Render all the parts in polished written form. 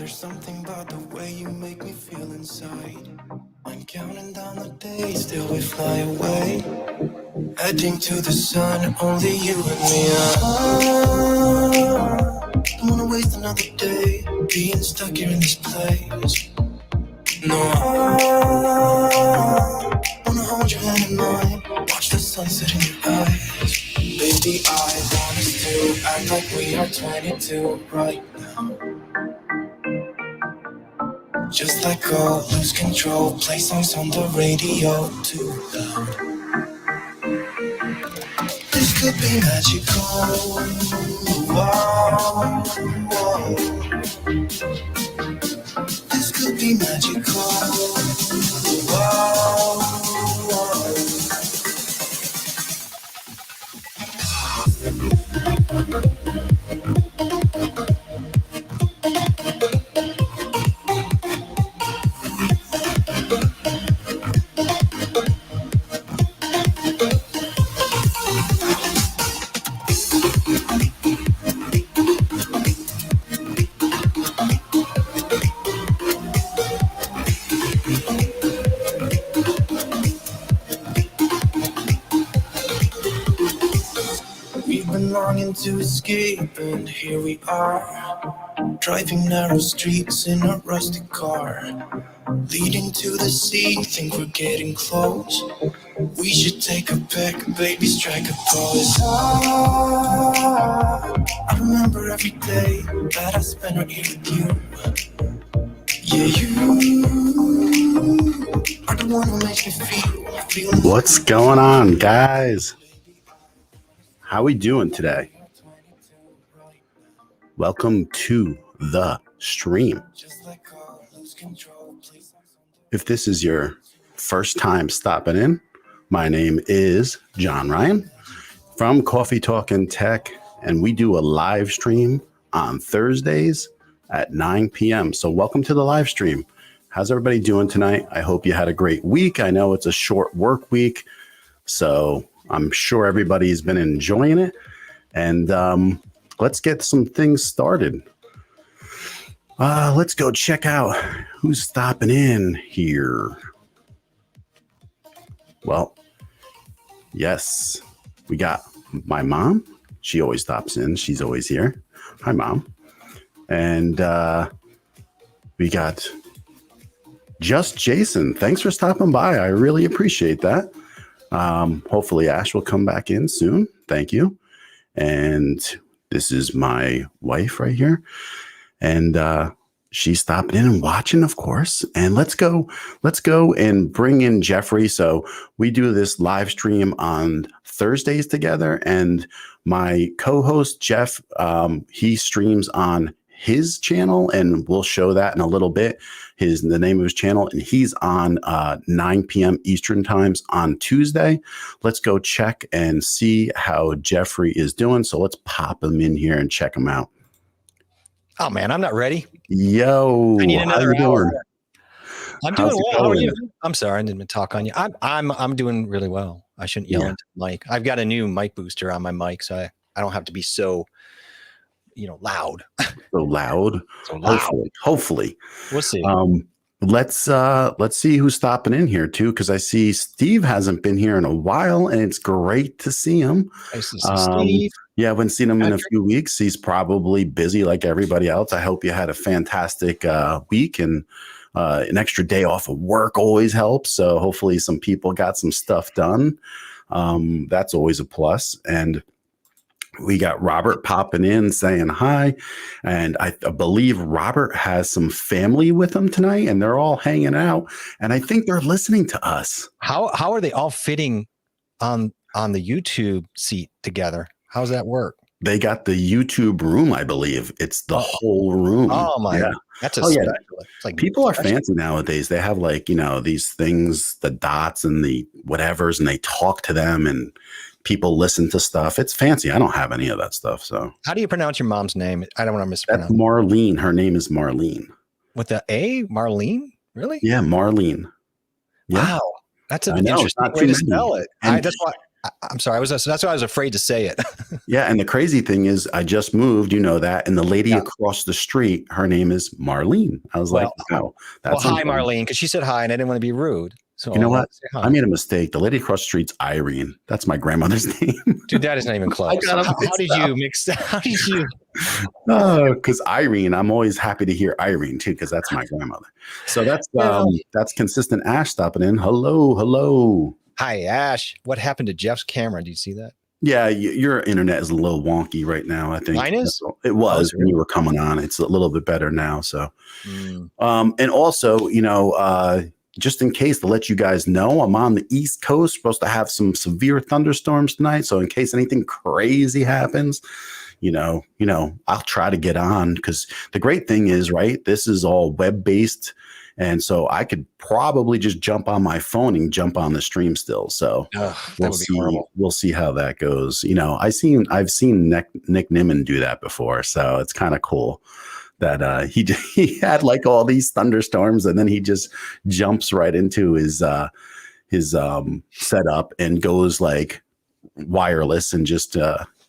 There's something about the way you make me feel inside. I'm counting down the days till we fly away. Heading to the sun, only you and me. Don't wanna waste another day being stuck here in this place. No, I wanna hold your hand in mine, watch the sunset in your eyes. Baby, I want us to act like we are 22 right now. Just let go, lose control, play songs on the radio too loud. This could be magical. Wow, wow. This could be magical. Wow, wow. We've been longing to escape, and here we are, driving narrow streets in a rusty car, leading to the sea. Think we're getting close. We should take a pic, baby, strike a pose. I remember every day that I spent right here with you. Yeah, you are the one who makes me feel. What's going on, guys? How we doing today? Welcome to the stream. If this is your first time stopping in, my name is John Ryan from Coffee Talk and Tech, and we do a live stream on Thursdays at 9 p.m. So welcome to the live stream. How's everybody doing tonight? I hope you had a great week. I know it's a short work week, so I'm sure everybody's been enjoying it. And let's get some things started. Let's go check out who's stopping in here. Well, yes, we got my mom. She always stops in. She's always here. Hi, Mom. And we got Just Jason. Thanks for stopping by. I really appreciate that. Hopefully Ash will come back in soon. Thank you. And this is my wife right here. And she's stopping in and watching, of course. And let's go and bring in Jeffrey. So we do this live stream on Thursdays together. And my co-host, Jeff, he streams on his channel, and we'll show that in a little bit. The name of his channel, and he's on 9 p.m. Eastern times on Tuesday. Let's go check and see how Jeffrey is doing. So let's pop him in here and check him out. Oh man, I'm not ready. Yo, I need another hour. I'm doing well. How are you? I'm sorry, I didn't even talk on you. I'm doing really well. I shouldn't yell into the mic. I've got a new mic booster on my mic, so I don't have to be so loud. So loud. Hopefully. We'll see. Let's see who's stopping in here too, because I see Steve hasn't been here in a while, and it's great to see him. Nice to see Steve. Yeah, I haven't seen him in a few weeks. He's probably busy like everybody else. I hope you had a fantastic week, and an extra day off of work always helps. So hopefully some people got some stuff done. That's always a plus. And we got Robert popping in saying hi. And I believe Robert has some family with him tonight, and they're all hanging out. And I think they're listening to us. How are they all fitting on the YouTube seat together? How does that work? They got the YouTube room, I believe. It's the whole room. Oh my! Yeah. That's yeah. It's like people are fancy nowadays. They have these things, the dots and the whatevers, and they talk to them, and people listen to stuff. It's fancy. I don't have any of that stuff. So how do you pronounce your mom's name? I don't want to mispronounce. That's Marlene. Her name is Marlene. With the A? Marlene? Really? Yeah, Marlene. Yeah. Wow. That's an interesting way to spell it. That's why I'm sorry. That's why I was afraid to say it. Yeah. And the crazy thing is I just moved, you know that. And the lady across the street, her name is Marlene. I was like, wow, that's hi, Marlene. Because she said hi and I didn't want to be rude. So you know what? I made a mistake. The lady across the street's Irene. That's my grandmother's name. Dude, that is not even close. How did you mix that? How did you? Because Irene, I'm always happy to hear Irene too, because that's my grandmother. So that's consistent Ash stopping in. Hello. Hi, Ash. What happened to Jeff's camera? Did you see that? Yeah, your internet is a little wonky right now, I think. Mine is? It was when you were coming on. It's a little bit better now. So, and also, just in case to let you guys know, I'm on the East Coast, supposed to have some severe thunderstorms tonight. So in case anything crazy happens, I'll try to get on, because the great thing is, right, this is all web-based. And so I could probably just jump on my phone and jump on the stream still. So we'll see how that goes. I've seen Nick Nimmin do that before. So it's kind of cool that he had like all these thunderstorms, and then he just jumps right into his setup and goes like wireless and just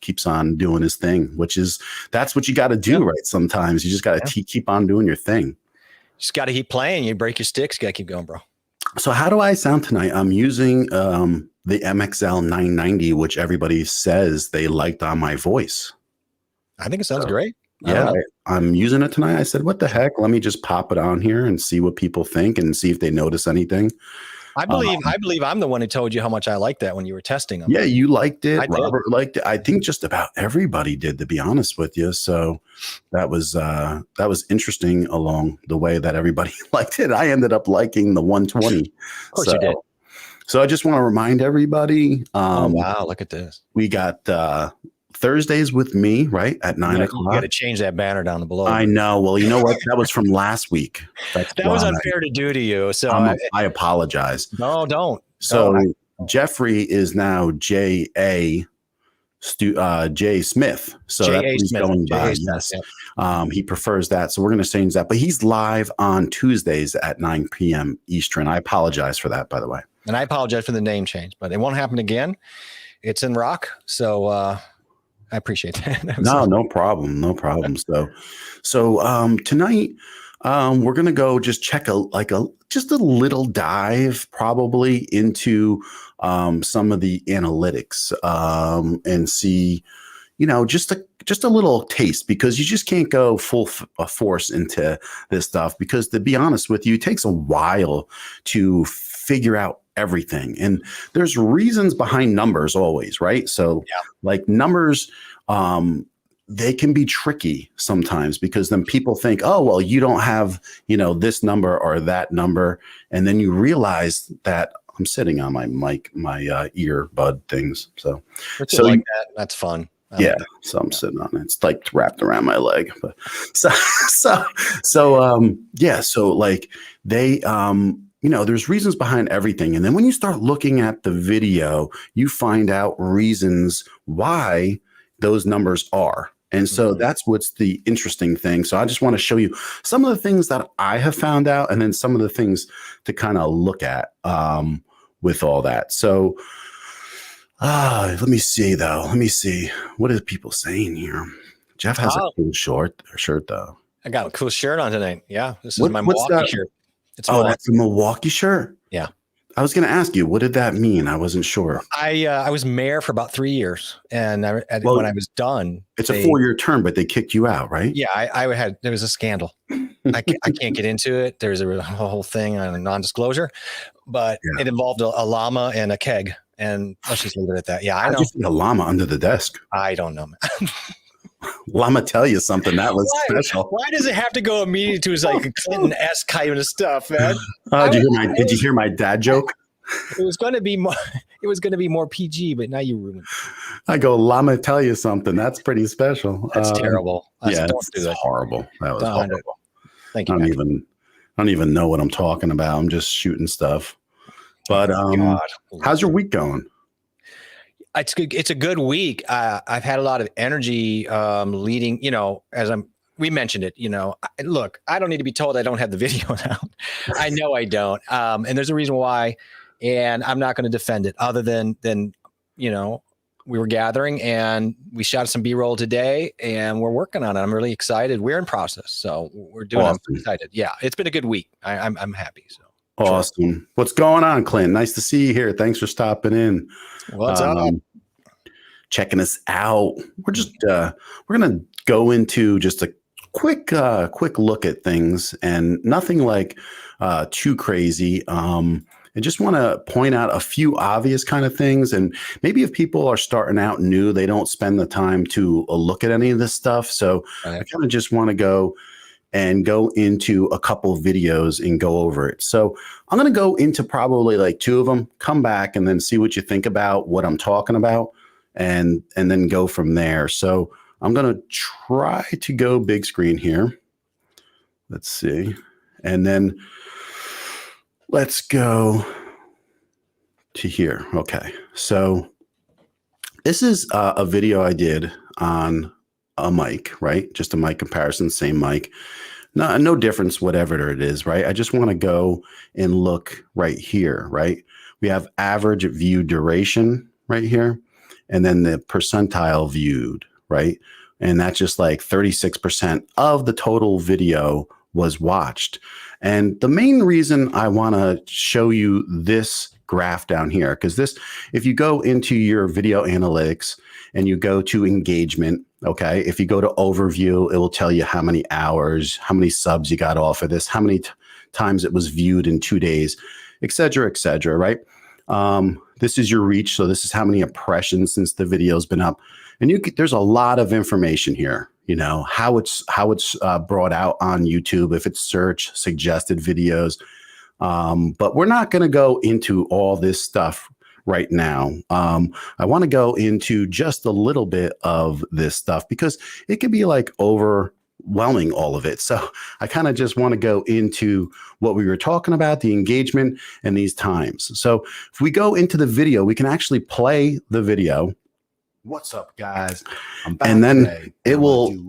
keeps on doing his thing, that's what you got to do, right? Sometimes you just got to keep on doing your thing. Just got to keep playing. You break your sticks. Got to keep going, bro. So how do I sound tonight? I'm using the MXL 990, which everybody says they liked on my voice. I think it sounds great. Yeah, I'm using it tonight. I said, what the heck? Let me just pop it on here and see what people think and see if they notice anything. I believe I'm the one who told you how much I liked that when you were testing them. Yeah, you liked it. Robert liked it. I think just about everybody did, to be honest with you. So that was interesting along the way that everybody liked it. I ended up liking the 120. Of course you did. So I just want to remind everybody. Oh, wow, look at this. We got Thursdays with me, right, at 9 o'clock. You got to change that banner down below. I know. Well, you know what? That was from last week. That was unfair to do to you. So I apologize. No, don't. So Jeffrey is now J Smith. So that's what he's going by. Yes. He prefers that. So we're going to change that. But he's live on Tuesdays at 9 p.m. Eastern. I apologize for that, by the way. And I apologize for the name change, but it won't happen again. It's in rock. So I appreciate that. No problem. So tonight we're gonna go just check just a little dive probably into some of the analytics and see, just a little taste, because you just can't go full force into this stuff, because to be honest with you, it takes a while to figure out everything. And there's reasons behind numbers always, right? So like numbers, they can be tricky sometimes, because then people think, oh, well, you don't have, this number or that number. And then you realize that I'm sitting on my mic, my earbud things. So like that. That's fun. So I'm sitting on it. It's like wrapped around my leg. But so like they, there's reasons behind everything. And then when you start looking at the video, you find out reasons why those numbers are. And so that's what's the interesting thing. So I just want to show you some of the things that I have found out, and then some of the things to kind of look at with all that. So let me see. What are people saying here? Jeff has a cool shirt though. I got a cool shirt on tonight. Yeah. This is my Milwaukee shirt. That's a Milwaukee shirt? Yeah. I was going to ask you, what did that mean? I wasn't sure. I was mayor for about 3 years, and when I was done, it's a 4-year term, but they kicked you out, right? Yeah, there was a scandal. I can't get into it. There's a whole thing on non-disclosure, but it involved a llama and a keg, and let's just leave it at that. Yeah, I know. Just a llama under the desk. I don't know, man. Llama tell you something that was special. Why does it have to go immediately to his like Clinton-esque kind of stuff, man? Did you hear my dad joke? It was going to be more PG, but now you ruined it. I go, llama tell you something. That's pretty special. That's terrible. Don't do that. Horrible. That was horrible. Thank you. I don't even know what I'm talking about. I'm just shooting stuff. But how's your week going? It's good. It's a good week. I've had a lot of energy leading, we mentioned it, look, I don't need to be told I don't have the video out. I know I don't. And there's a reason why, and I'm not going to defend it other than we were gathering and we shot some B-roll today and we're working on it. I'm really excited. We're in process. So we're doing it. I'm excited. Yeah. It's been a good week. I'm happy. So awesome. Sure. What's going on, Clint? Nice to see you here. Thanks for stopping in. What's up? Checking us out. We're just, we're going to go into just a quick look at things and nothing like too crazy. I just want to point out a few obvious kind of things. And maybe if people are starting out new, they don't spend the time to look at any of this stuff. So I kind of just want to go into a couple of videos and go over it. So I'm going to go into probably like 2 of them, come back and then see what you think about what I'm talking about and then go from there. So I'm going to try to go big screen here. Let's see. And then let's go to here. Okay. So this is a video I did on a mic, right? Just a mic comparison, same mic. No difference, whatever it is, right? I just want to go and look right here, right? We have average view duration right here, and then the percentile viewed, right? And that's just like 36% of the total video was watched. And the main reason I want to show you this graph down here, because this, if you go into your video analytics and you go to engagement, okay, if you go to overview, it will tell you how many hours, how many subs you got off of this, how many times it was viewed in 2 days, et cetera, right? This is your reach. So this is how many impressions since the video's been up. And there's a lot of information here. How it's brought out on YouTube, if it's search, suggested videos. But we're not going to go into all this stuff right now. I want to go into just a little bit of this stuff because it could be like overwhelming, all of it. So I kind of just want to go into what we were talking about, the engagement and these times. So if we go into the video, we can actually play the video. What's up, guys? And then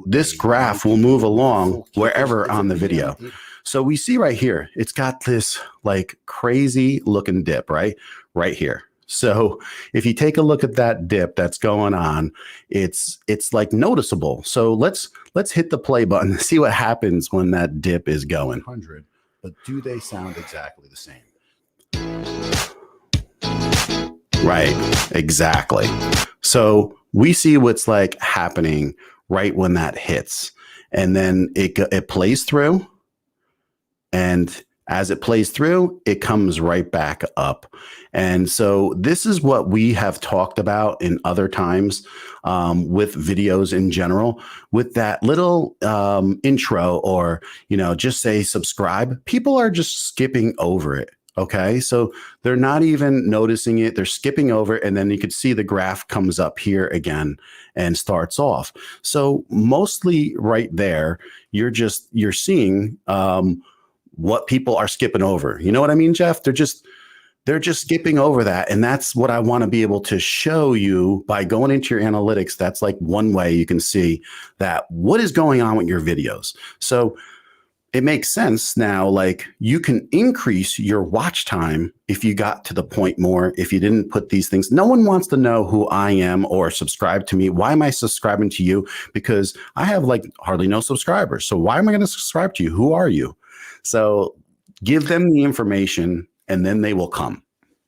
this graph will move along wherever on the video. So we see right here, it's got this like crazy looking dip, right here. So if you take a look at that dip that's going on, it's like noticeable. So let's hit the play button and see what happens when that dip is going. But do they sound exactly the same? Right, exactly. So we see what's like happening right when that hits, and then it plays through, and as it plays through, it comes right back up. And so this is what we have talked about in other times with videos in general, with that little intro or, just say subscribe. People are just skipping over it. Okay, so they're not even noticing it. They're skipping over it, and then you could see the graph comes up here again and starts off. So mostly right there, you're seeing what people are skipping over. You know what I mean, Jeff? They're just skipping over that, and that's what I want to be able to show you by going into your analytics. That's like one way you can see that what is going on with your videos. So it makes sense now, like you can increase your watch time if you got to the point more, if you didn't put these things. No one wants to know who I am or subscribe to me. Why am I subscribing to you? Because I have like hardly no subscribers. So why am I going to subscribe to you? Who are you? So give them the information and then they will come.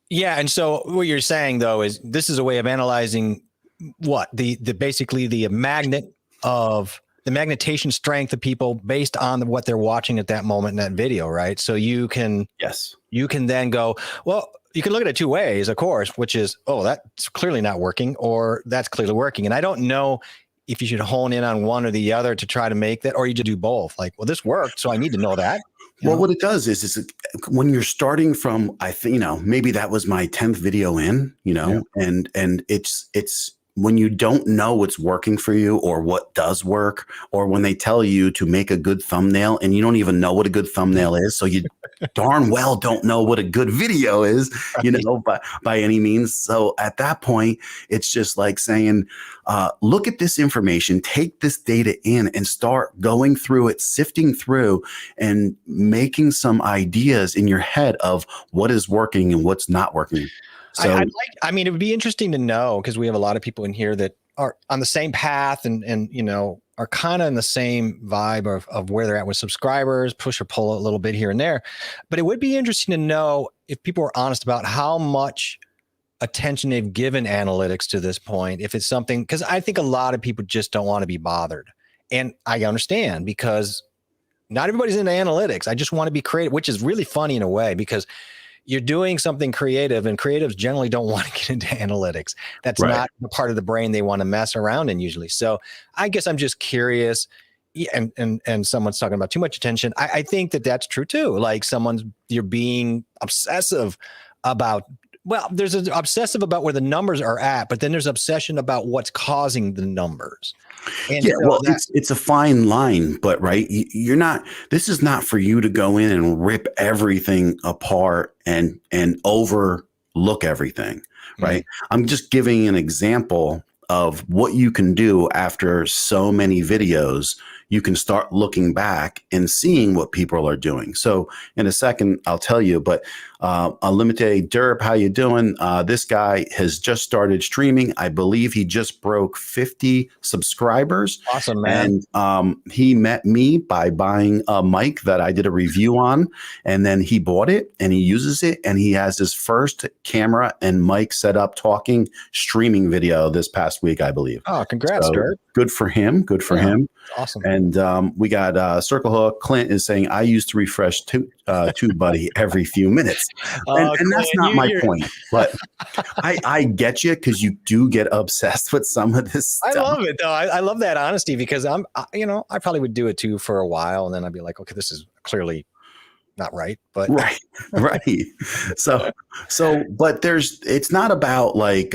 Yeah. And so what you're saying though, is this is a way of analyzing what basically the magnetation strength of people based on what they're watching at that moment in that video, right? So you can then go, well, you can look at it 2 ways, of course, which is, oh, that's clearly not working, or that's clearly working. And I don't know if you should hone in on one or the other to try to make that, or you just do both. Like, well, this worked, so I need to know that. Well, what it does is when you're starting from, I think, maybe that was my 10th video in, and it's when you don't know what's working for you or what does work, or when they tell you to make a good thumbnail and you don't even know what a good thumbnail is. So you darn well don't know what a good video is, by any means. So at that point, it's just like saying, look at this information, take this data in and start going through it, sifting through and making some ideas in your head of what is working and what's not working. So I mean, it would be interesting to know, because we have a lot of people in here that are on the same path and you know, are kind of in the same vibe of where they're at with subscribers, push or pull a little bit here and there. But it would be interesting to know if people are honest about how much attention they've given analytics to this point. If it's something, because I think a lot of people just don't want to be bothered. And I understand, because not everybody's into analytics. I just want to be creative, which is really funny in a way, because you're doing something creative, and creatives generally don't want to get into analytics. That's Right. not the part of the brain they want to mess around in usually. So I guess I'm just curious. And someone's talking about too much attention. I think that that's true too. Like you're being obsessive about, well, there's an obsessive about where the numbers are at, but then there's obsession about what's causing the numbers. And yeah, so well, it's a fine line, but right, you're not. This is not for you to go in and rip everything apart and overlook everything, right? I'm just giving an example of what you can do after so many videos. You can start looking back and seeing what people are doing. So in a second, I'll tell you, but Unlimited Derp, how you doing? This guy has just started streaming. I believe he just broke 50 subscribers. Awesome, man. And he met me by buying a mic that I did a review on, and then he bought it and he uses it, and he has his first camera and mic set up talking streaming video this past week, I believe. Oh, congrats, Derp. Good for him. Good for him. Awesome. And we got Circle Hook. Clint is saying, I used to refresh TubeBuddy every few minutes. And that's not my point. But I get you, because you do get obsessed with some of this stuff. I love it, though. I love that honesty, because I probably would do it too for a while. And then I'd be like, okay, this is clearly not right. But right. So, but it's not about like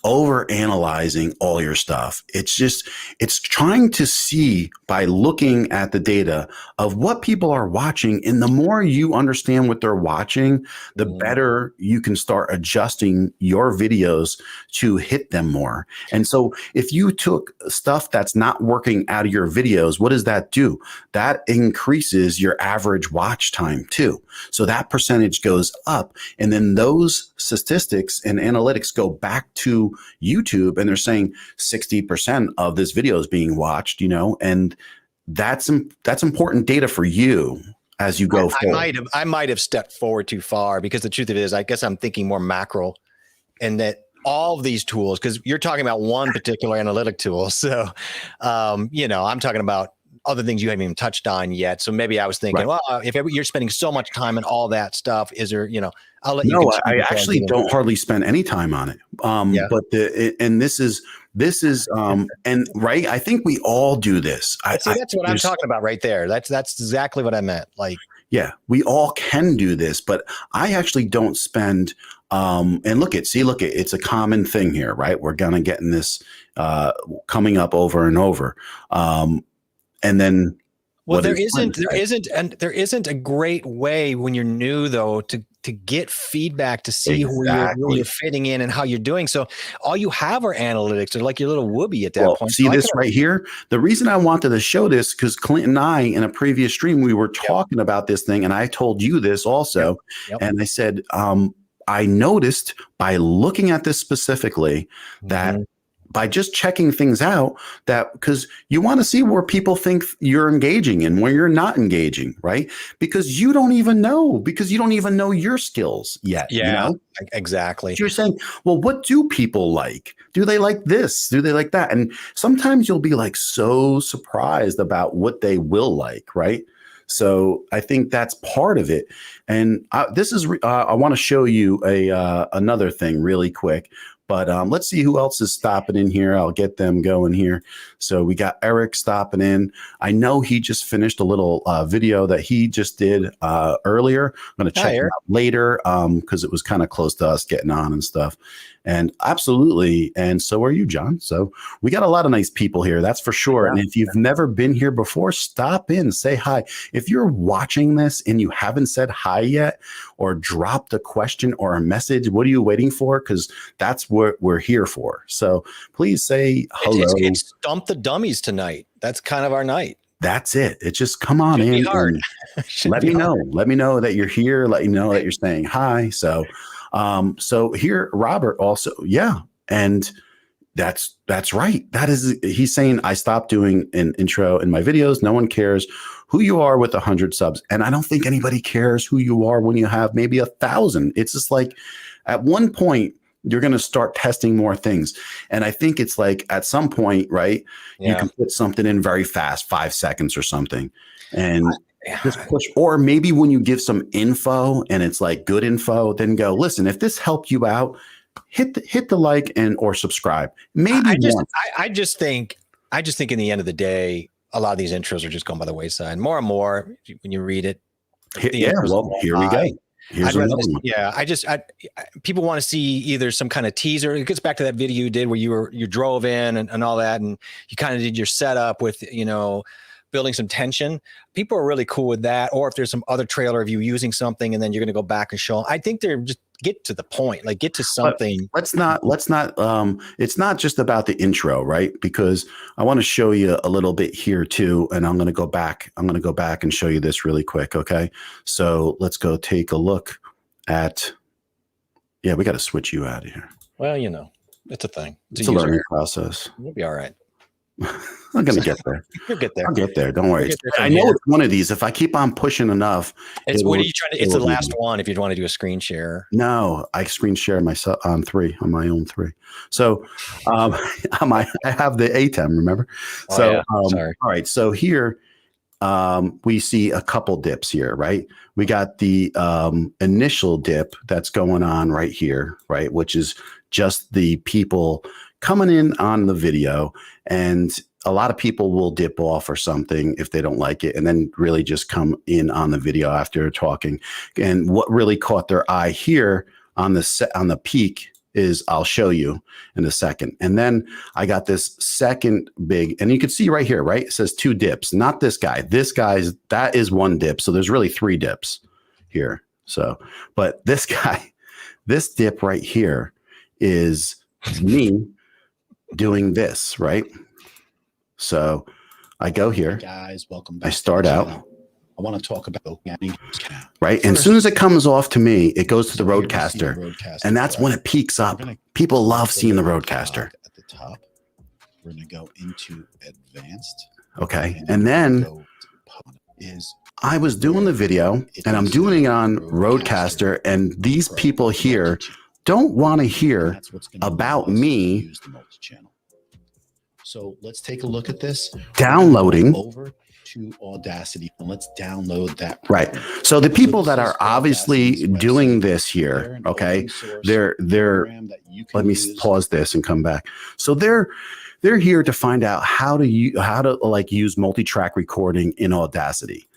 over analyzing all your stuff. It's trying to see by looking at the data of what people are watching. And the more you understand what they're watching, the better you can start adjusting your videos to hit them more. And so if you took stuff that's not working out of your videos, what does that do? That increases your average watch time too. So that percentage goes up, and then those statistics and analytics go back to YouTube, and they're saying 60% of this video is being watched, and that's important data for you as you go forward. I might have stepped forward too far, because the truth of it is, I guess I'm thinking more macro, and that all of these tools, because you're talking about one particular analytic tool. So, I'm talking about other things you haven't even touched on yet. So maybe I was thinking, well, if you're spending so much time on all that stuff, is there, I'll let you. No, I actually don't hardly spend any time on it. But this is and right. I think we all do this. That's what I'm talking about right there. That's exactly what I meant. Like, yeah, we all can do this, but I actually don't spend, and look, it's a common thing here, right? We're going to get in this, coming up over and over. And then, well, there isn't a great way when you're new, though, to get feedback, to see where you're fitting in and how you're doing. So all you have are analytics. They're like your little whoopee at that point. See this right here? The reason I wanted to show this, because Clint and I, in a previous stream, we were talking about this thing, and I told you this also. And I said, I noticed by looking at this specifically that by just checking things out, that because you want to see where people think you're engaging and where you're not engaging, right? Because you don't even know your skills yet. Yeah, exactly. You're saying, well, what do people like? Do they like this? Do they like that? And sometimes you'll be like so surprised about what they will like, right? So I think that's part of it. And I want to show you another thing really quick. But let's see who else is stopping in here. I'll get them going here. So we got Eric stopping in. I know he just finished a little video that he just did earlier. I'm going to check it out later because it was kind of close to us getting on and stuff. And absolutely. And so are you, John. So we got a lot of nice people here. That's for sure. And if you've never been here before, stop in, say hi. If you're watching this and you haven't said hi yet or dropped a question or a message, what are you waiting for? Because that's what we're here for. So please say hello. It's Stump the Dummies tonight. That's kind of our night. That's it. It's just come on in and let me know. Let me know that you're here. Let me know that you're saying hi. So So here, Robert also, yeah. And that's right. He's saying I stopped doing an intro in my videos. No one cares who you are with 100 subs. And I don't think anybody cares who you are when you have maybe 1,000. It's just like at one point, you're going to start testing more things. And I think it's like at some point, right, you can put something in very fast, 5 seconds or something, and just push. Or maybe when you give some info and it's like good info, then go, listen, if this helped you out, hit the like and or subscribe. Maybe I just think in the end of the day, a lot of these intros are just going by the wayside. More and more when you read it. Here we go. People want to see either some kind of teaser. It gets back to that video you did where you drove in and all that, and you kind of did your setup with, building some tension. People are really cool with that. Or if there's some other trailer of you using something and then you're going to go back and show them. I think they're just get to the point, like get to something. Let's not, it's not just about the intro, right? Because I want to show you a little bit here too. And I'm going to go back and show you this really quick. Okay. So let's go take a look at, we got to switch you out of here. Well, it's a thing. It's a learning process. You'll be all right. I'm going to get there. You'll get there. I'll get there. Don't worry. I know it's one of these. If I keep on pushing enough. It's the last one if you want to do a screen share. No, I screen share myself on my own 3. So I have the ATEM, remember? Sorry. All right. So here we see a couple dips here, right? We got the initial dip that's going on right here, right? Which is just the people coming in on the video, and a lot of people will dip off or something if they don't like it, and then really just come in on the video after talking. And what really caught their eye here on the peak is, I'll show you in a second. And then I got this second big, and you can see right here, right? It says 2 dips, not this guy. That is 1 dip. So there's really 3 dips here. So, but this guy, this dip right here is me doing this, right? So I go here. Hey guys, welcome back. I start out. I want to talk about right. And as soon as it comes off to me, it goes to the Roadcaster. And that's when it peaks up. People love seeing the Roadcaster. At the top, we're going to go into advanced. Okay. And then I was doing the video and I'm doing it on Roadcaster, and these people here don't want to hear about me. So let's take a look at this. Downloading over to Audacity, and let's download that. Right. So the people that are obviously doing this here, okay, they're let me pause this and come back. So they're here to find out how to like use multi-track recording in Audacity.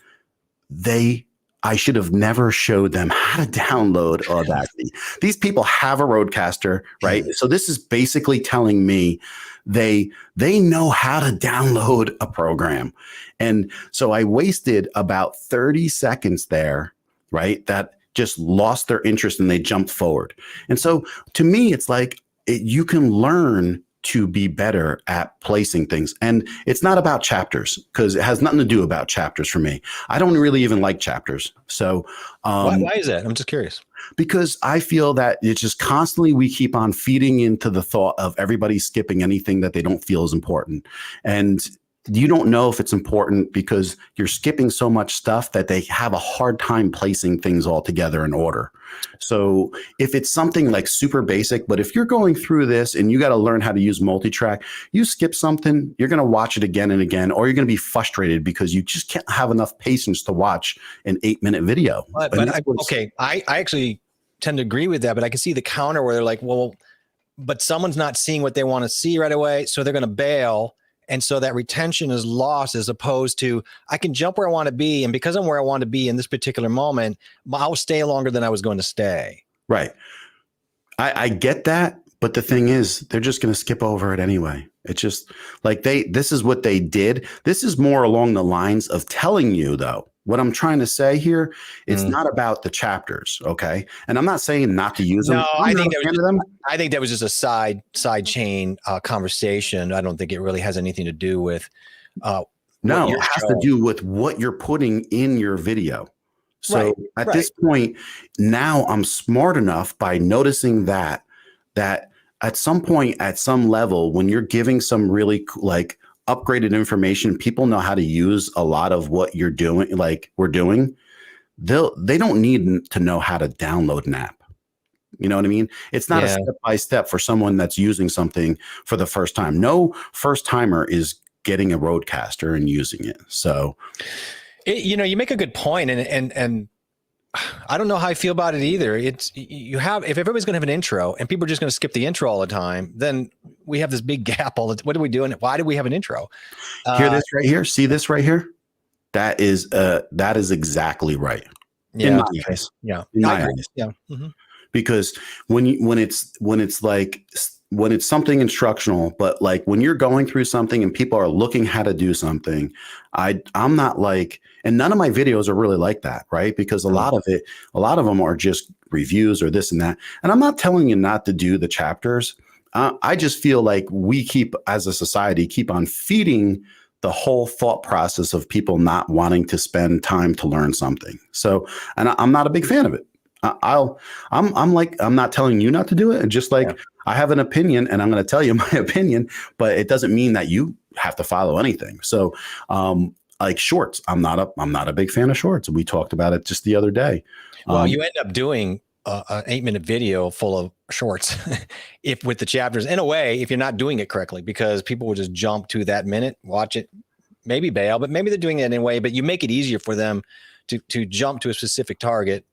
I should have never showed them how to download Audacity. These people have a Roadcaster, right? So this is basically telling me they know how to download a program. And so I wasted about 30 seconds there, right? That just lost their interest and they jumped forward. And so to me, it's like you can learn to be better at placing things. And it's not about chapters, because it has nothing to do about chapters for me. I don't really even like chapters. So why is that? I'm just curious. Because I feel that it's just constantly we keep on feeding into the thought of everybody skipping anything that they don't feel is important. And you don't know if it's important because you're skipping so much stuff that they have a hard time placing things all together in order. So if it's something like super basic, but if you're going through this and you got to learn how to use multi-track, you skip something, you're going to watch it again and again, or you're going to be frustrated because you just can't have enough patience to watch an 8-minute video. I actually tend to agree with that, but I can see the counter where they're like, well, but someone's not seeing what they want to see right away, so they're going to bail. And so that retention is lost, as opposed to I can jump where I want to be. And because I'm where I want to be in this particular moment, I'll stay longer than I was going to stay. Right. I get that. But the thing is, they're just going to skip over it anyway. It's just like this is what they did. This is more along the lines of telling you, though. What I'm trying to say here, it's not about the chapters, okay? And I'm not saying not to use them. No, I think that was just a side chain conversation. I don't think it really has anything to do with. No, it has to do with what you're putting in your video. So at this point, now I'm smart enough by noticing that at some point, at some level, when you're giving some really like upgraded information, people know how to use a lot of what you're doing, like we're doing. They don't need to know how to download an app. You know what I mean? It's not a step by step for someone that's using something for the first time. No first timer is getting a Rodecaster and using it. So, you make a good point, and I don't know how I feel about it either. If everybody's going to have an intro and people are just going to skip the intro all the time, then we have this big gap. What are we doing? Why do we have an intro? Hear this right here. See this right here? That is exactly right. Yeah. In my eyes. Yeah. In my eyes. Yeah. Mm-hmm. Because when it's something instructional, but like when you're going through something and people are looking how to do something, I'm not like, and none of my videos are really like that, right? Because a lot of them are just reviews or this and that. And I'm not telling you not to do the chapters. I just feel like we as a society, keep on feeding the whole thought process of people not wanting to spend time to learn something. So, and I'm not a big fan of it. I'm not telling you not to do it. And just like I have an opinion and I'm going to tell you my opinion, but it doesn't mean that you have to follow anything. So, like shorts, I'm not a big fan of shorts. We talked about it just the other day. Well, you end up doing an 8-minute video full of shorts with the chapters in a way, if you're not doing it correctly, because people will just jump to that minute, watch it, maybe bail, but maybe they're doing it anyway, but you make it easier for them to jump to a specific target,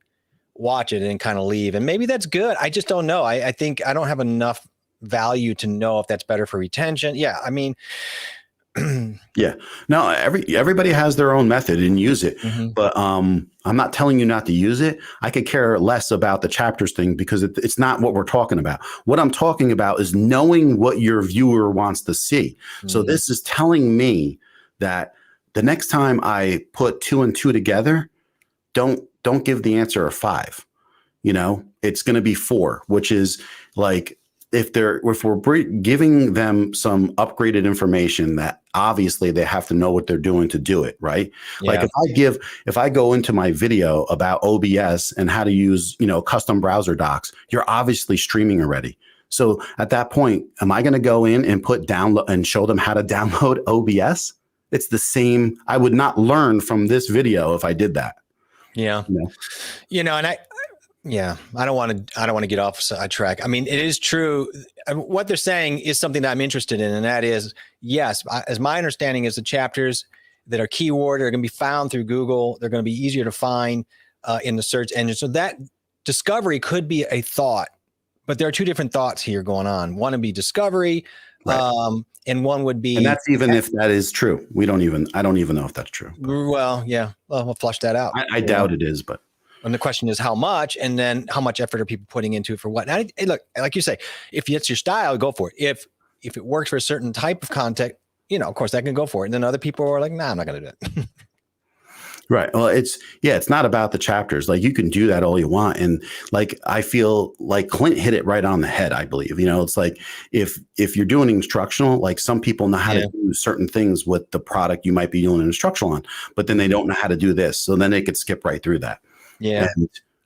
watch it and kind of leave. And maybe that's good. I just don't know. I think I don't have enough value to know if that's better for retention. Yeah. I mean, yeah, no, everybody has their own method and use it. Mm-hmm. But I'm not telling you not to use it. I could care less about the chapters thing because it's not what we're talking about. What I'm talking about is knowing what your viewer wants to see. Mm-hmm. So this is telling me that the next time I put 2 and 2 together, don't give the answer a 5. It's going to be 4, which is like, if we're giving them some upgraded information that obviously they have to know what they're doing to do it, right? Yeah. Like if I go into my video about OBS and how to use, custom browser docs, you're obviously streaming already. So at that point, am I going to go in and download and show them how to download OBS? It's the same. I would not learn from this video if I did that. Yeah. And I don't want to get off sidetrack. I mean, it is true. What they're saying is something that I'm interested in. And that is, yes, as my understanding is the chapters that are keyword are going to be found through Google. They're going to be easier to find in the search engine. So that discovery could be a thought, but there are 2 different thoughts here going on. One would be discovery. Right. And one would be, and that's even if that is true. I don't even know if that's true. Well, yeah. Well, we'll flush that out. I doubt it is, but. And the question is how much, and then how much effort are people putting into it for what? Now, look, like you say, if it's your style, go for it. If it works for a certain type of content, of course that can go for it. And then other people are like, nah, I'm not going to do it. Right. Well, it's not about the chapters. Like you can do that all you want. And like, I feel like Clint hit it right on the head, I believe. It's like, if you're doing instructional, like some people know how to do certain things with the product you might be doing an instructional on, but then they don't know how to do this. So then they could skip right through that. Yeah.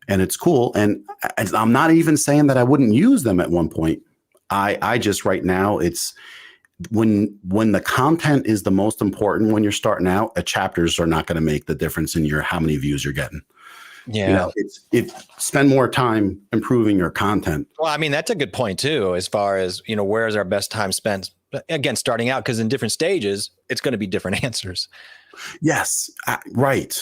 And it's cool. And I'm not even saying that I wouldn't use them at one point. I just right now, it's when the content is the most important when you're starting out, chapters are not going to make the difference in how many views you're getting. Yeah. Spend more time improving your content. Well, I mean, that's a good point too, as far as, where is our best time spent? Again, starting out, because in different stages, it's going to be different answers. Yes. Right.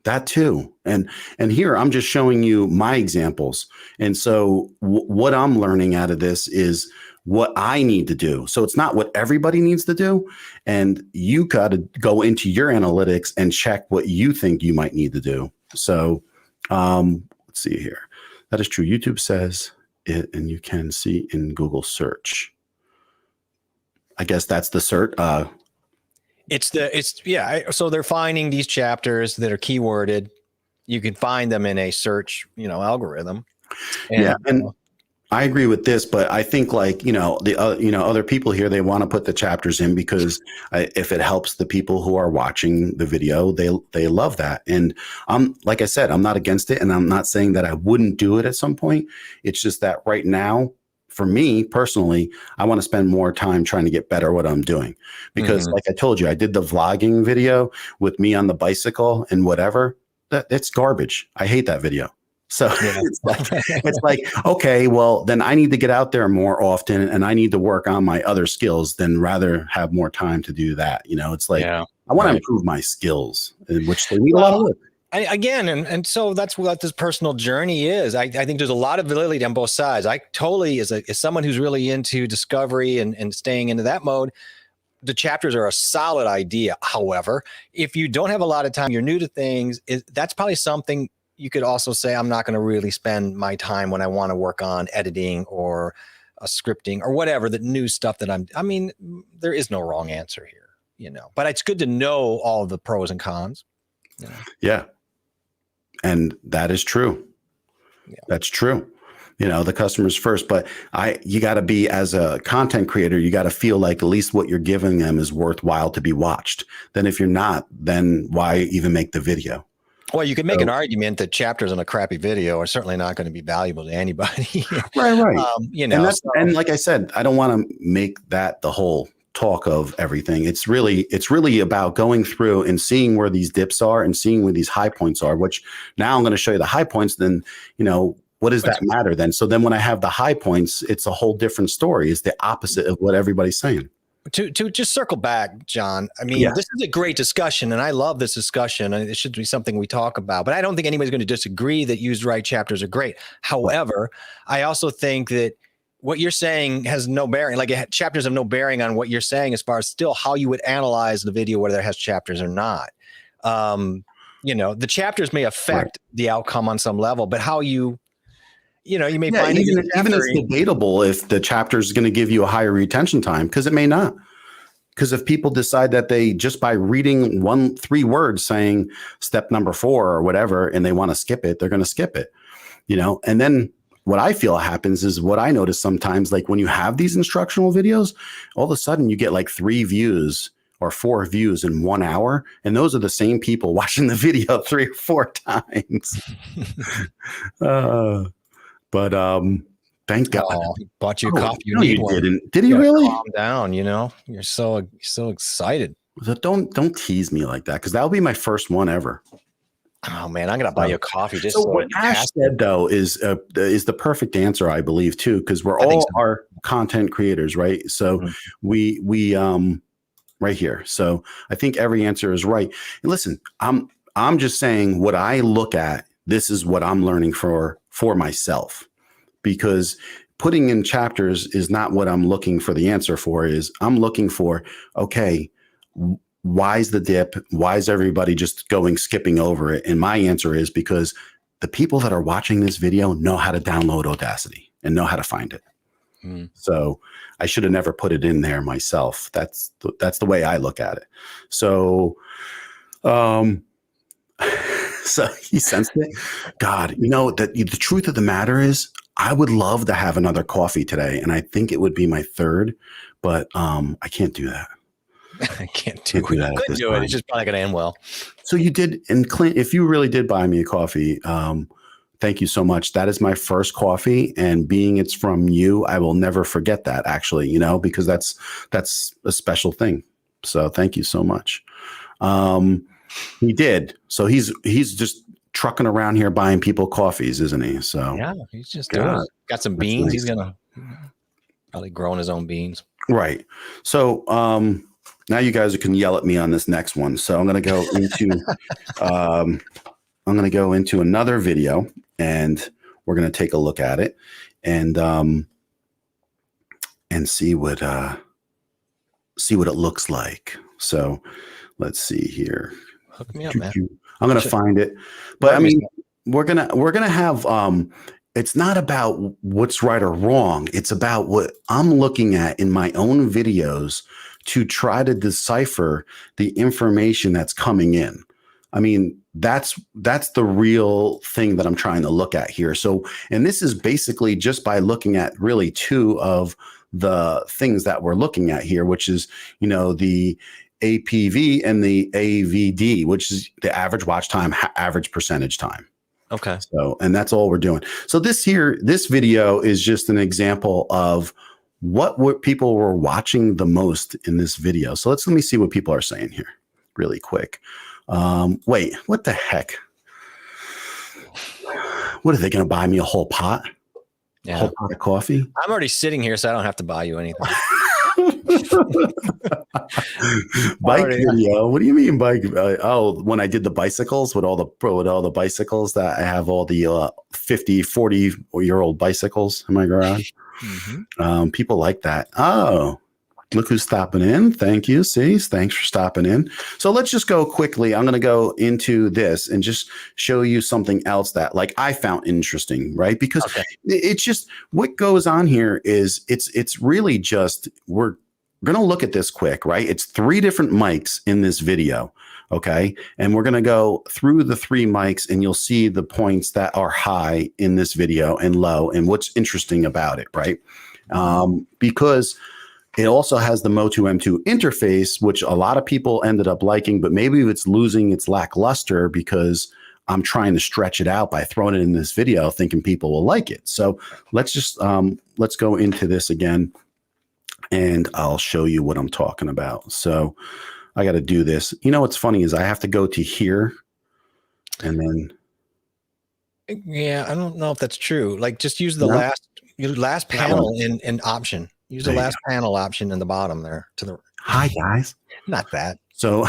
That too. And here I'm just showing you my examples. And so what I'm learning out of this is what I need to do. So it's not what everybody needs to do. And you got to go into your analytics and check what you think you might need to do. So let's see here. That is true. YouTube says it, and you can see in Google search. I guess that's the search. So they're finding these chapters that are keyworded. You can find them in a search, algorithm. And I agree with this, but I think like, other people here, they want to put the chapters in because if it helps the people who are watching the video, they love that. And like I said, I'm not against it. And I'm not saying that I wouldn't do it at some point. It's just that right now, for me personally, I want to spend more time trying to get better at what I'm doing. Because like I told you, I did the vlogging video with me on the bicycle and whatever. It's garbage. I hate that video. So Yeah. it's like, okay, well, then I need to get out there more often and I need to work on my other skills than rather have more time to do that. It's like, I want to improve my skills, which they need a lot of work. And so that's what this personal journey is. I think there's a lot of validity on both sides. I totally, as someone who's really into discovery and staying into that mode, the chapters are a solid idea. However, if you don't have a lot of time, you're new to things, that's probably something you could also say, I'm not going to really spend my time when I want to work on editing or scripting or whatever, the new stuff that there is no wrong answer here, but it's good to know all the pros and cons. Yeah. And that is true. Yeah. That's true. The customers first, but you got to be, as a content creator, you got to feel like at least what you're giving them is worthwhile to be watched. Then if you're not, then why even make the video? Well, you could make an argument that chapters on a crappy video are certainly not going to be valuable to anybody. Right. And like I said, I don't want to make that the whole talk of everything. It's really about going through and seeing where these dips are and seeing where these high points are, which now I'm going to show you the high points. Then, what does that matter then? So then when I have the high points, it's a whole different story. It's the opposite of what everybody's saying. To just circle back, John, this is a great discussion, and I love this discussion, and it should be something we talk about. But I don't think anybody's going to disagree that used right chapters are great. However, I also think that what you're saying has no bearing, chapters have no bearing on what you're saying as far as still how you would analyze the video, whether it has chapters or not. The chapters may affect the outcome on some level, but how you may find even it's debatable if the chapter is going to give you a higher retention time, because it may not. Because if people decide that they just by reading 3 words saying step number 4 or whatever, and they want to skip it, they're going to skip it, and then what I feel happens is what I notice sometimes, like when you have these instructional videos, all of a sudden you get like 3 views or 4 views in 1 hour. And those are the same people watching the video 3 or 4 times. But thank God. Oh, he bought you a coffee. You didn't. Did he really? Calm down. You're so excited. So don't tease me like that, because that'll be my first one ever. Oh man, I'm gonna buy you a coffee. Just so what Ash said though is the perfect answer, I believe, too, because we're all are content creators, right? So we right here. So I think every answer is right. And listen, I'm just saying what I look at. This is what I'm learning for myself, because putting in chapters is not what I'm looking for the answer for. I'm looking for, okay, why is the dip? Why is everybody just skipping over it? And my answer is because the people that are watching this video know how to download Audacity and know how to find it. So I should have never put it in there myself. That's the way I look at it. So, so he sensed it. God, the truth of the matter is, I would love to have another coffee today, and I think it would be my 3rd, but I can't do that. I can't do it. Couldn't do it. It's just probably going to end well. So you did, and Clint, if you really did buy me a coffee, thank you so much. That is my first coffee, and being it's from you, I will never forget that, actually, because that's a special thing. So thank you so much. He did. So he's just trucking around here buying people coffees, isn't he? So yeah, he's just got some beans. Nice. He's gonna probably growing his own beans. Right. So now you guys can yell at me on this next one. So I'm gonna go into another video, and we're gonna take a look at it and see what it looks like. So let's see here. Hook me up, man. I'm gonna find it, but we're gonna have. It's not about what's right or wrong. It's about what I'm looking at in my own videos to try to decipher the information that's coming in. I mean, that's the real thing that I'm trying to look at here. So, and this is basically just by looking at really two of the things that we're looking at here, which is, the APV and the AVD, which is the average watch time, average percentage time. Okay. So, and that's all we're doing. So this video is just an example of what people were watching the most in this video. So let me see what people are saying here really quick. Wait, what the heck? What are they going to buy me a whole pot? Yeah. A whole pot of coffee? I'm already sitting here, so I don't have to buy you anything. Bike video. What do you mean bike? When I did the bicycles with all the bicycles that I have, all the 50, 40-year-old bicycles in my garage. Mm-hmm. People like that. Oh, look who's stopping in. Thank you. See, thanks for stopping in. So let's just go quickly. I'm going to go into this and just show you something else that I found interesting, right? Because it's just what goes on here is it's really just we're going to look at this quick, right? It's 3 different mics in this video. Okay. And we're going to go through the 3 mics and you'll see the points that are high in this video and low and what's interesting about it, right? Because it also has the Motu M2 interface, which a lot of people ended up liking, but maybe it's losing its lackluster because I'm trying to stretch it out by throwing it in this video, thinking people will like it. So let's just, let's go into this again and I'll show you what I'm talking about. So I got to do this. What's funny is I have to go to here and then. Yeah, I don't know if that's true. Just use the last panel in option. Use the last panel option in the bottom there to the. Hi guys. Not that. So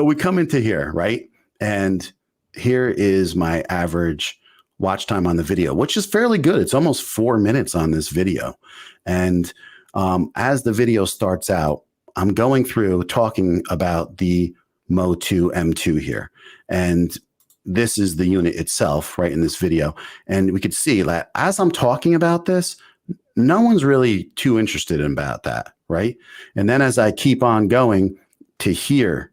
we come into here, right? And here is my average watch time on the video, which is fairly good. It's almost 4 minutes on this video. And as the video starts out, I'm going through talking about the Motu M2 here. And this is the unit itself, right, in this video. And we could see that as I'm talking about this, no one's really too interested about that, right? And then as I keep on going to here,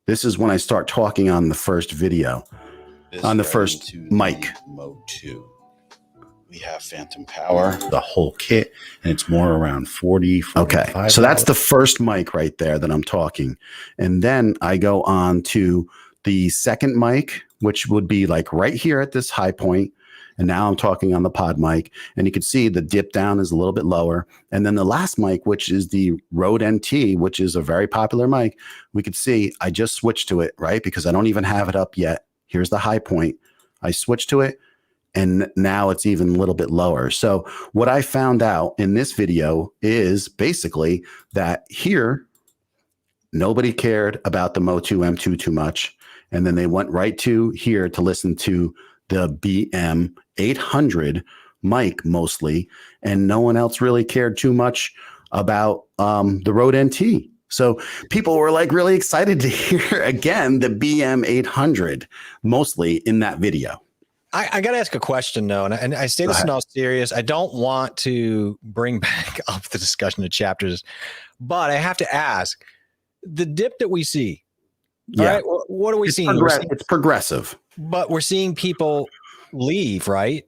this is when I start talking on the first video, on the first mic. Motu. We have phantom power, the whole kit, and it's more around 40, 45. Okay, so that's the first mic right there that I'm talking. And then I go on to the second mic, which would be right here at this high point. And now I'm talking on the pod mic, and you can see the dip down is a little bit lower. And then the last mic, which is the Rode NT, which is a very popular mic, we could see I just switched to it, right? Because I don't even have it up yet. Here's the high point. I switched to it, and now it's even a little bit lower. So what I found out in this video is basically that here, nobody cared about the Motu M2 too much. And then they went right to here to listen to the BM 800 mic mostly. And no one else really cared too much about the Rode NT. So people were really excited to hear again the BM 800 mostly in that video. I got to ask a question though, and I say this in all serious. I don't want to bring back up the discussion of chapters, but I have to ask: the dip that we see, right? What are we seeing? It's progressive, but we're seeing people leave, right?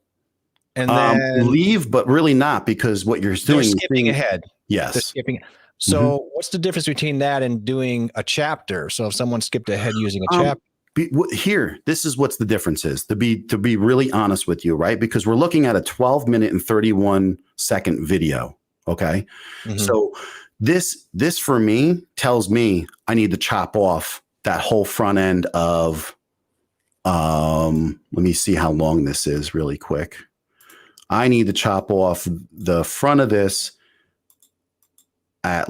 And then leave, but really not, because what you're doing is skipping ahead. Yes, they're skipping. So what's the difference between that and doing a chapter? So if someone skipped ahead using a chapter. Here, this is what's the difference is, to be really honest with you, right? Because we're looking at a 12-minute and 31-second video. Okay. Mm-hmm. So this for me tells me I need to chop off that whole front end of, let me see how long this is really quick. I need to chop off the front of this at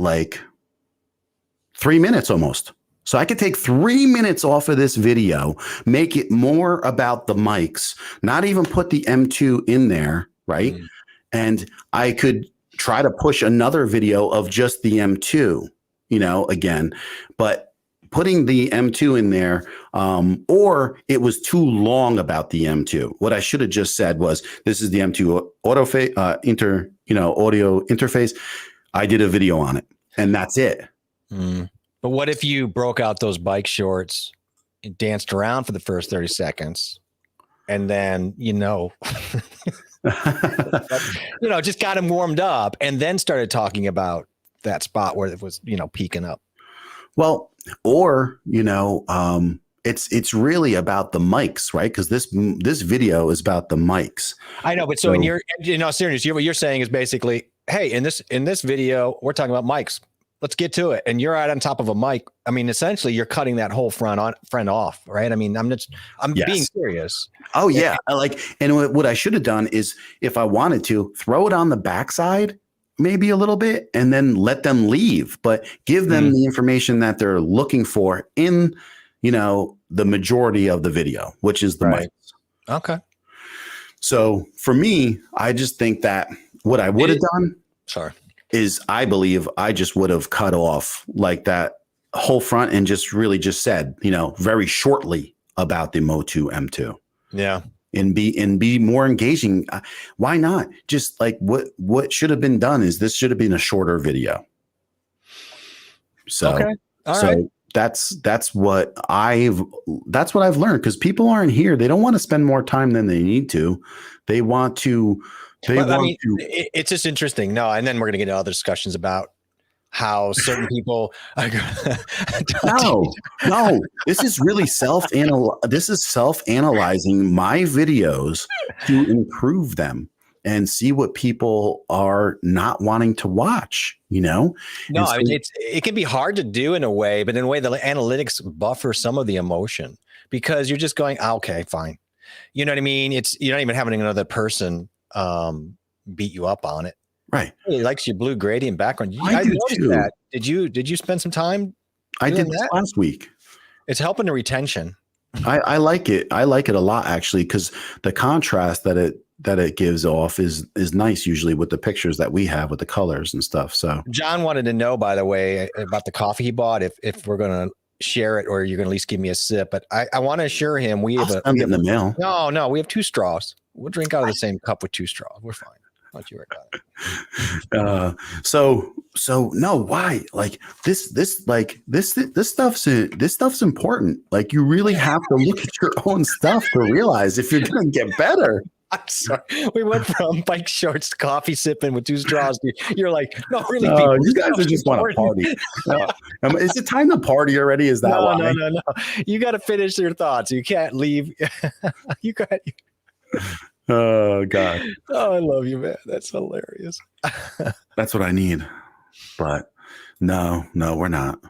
3 minutes almost. So I could take 3 minutes off of this video, make it more about the mics, not even put the M2 in there, right? Mm. And I could try to push another video of just the M2, again, but putting the M2 in there, or it was too long about the M2. What I should have just said was, this is the M2 audio interface. I did a video on it, and that's it. But what if you broke out those bike shorts and danced around for the first 30 seconds and then, just got him warmed up and then started talking about that spot where it was, peaking up? Well, or, it's really about the mics, right? Because this video is about the mics. I know, but so in your, serious, what you're saying is basically, hey, in this video, we're talking about mics. Let's get to it. And you're right on top of a mic. I mean, essentially, you're cutting that whole friend off, right? I mean, I'm being serious. Oh yeah, and what I should have done is, if I wanted to, throw it on the backside, maybe a little bit, and then let them leave, but give them the information that they're looking for in, the majority of the video, which is the mics. Okay. So for me, I just think that what I would have done. Is I believe I just would have cut off like that whole front and just said, very shortly about the Motu M2. Yeah. And be more engaging. Why not? Just like what should have been done is this should have been a shorter video. So, okay. All right. That's what I've learned, because people aren't here. They don't want to spend more time than they need to. They want to. It's just interesting. No, and then we're going to get into other discussions about how certain people. No. This is really self-analyzing my videos to improve them and see what people are not wanting to watch. No, I mean, it can be hard to do in a way, but in a way, the analytics buffer some of the emotion, because you're just going, okay, fine. You know what I mean? You're not even having another person beat you up on it. Right. He likes your blue gradient background. I do too. That. Did you spend some time? I did this last week. It's helping the retention. I like it. I like it a lot, actually, because the contrast that it gives off is nice, usually with the pictures that we have with the colors and stuff. So John wanted to know, by the way, about the coffee he bought, if we're going to share it, or you're going to at least give me a sip. But I want to assure him we have in the mail. No, we have 2 straws. We'll drink out of the same cup with 2 straws. We're fine. Don't you worry about it. So no, why? Like this stuff's important. Like, you really have to look at your own stuff to realize if you're going to get better. I'm sorry. We went from bike shorts to coffee sipping with 2 straws. You're like, no, really? You guys just want to party. Is it time to party already? Is that why? No. You got to finish your thoughts. You can't leave. You got. Oh God. Oh, I love you, man. That's hilarious. That's what I need. But no, we're not.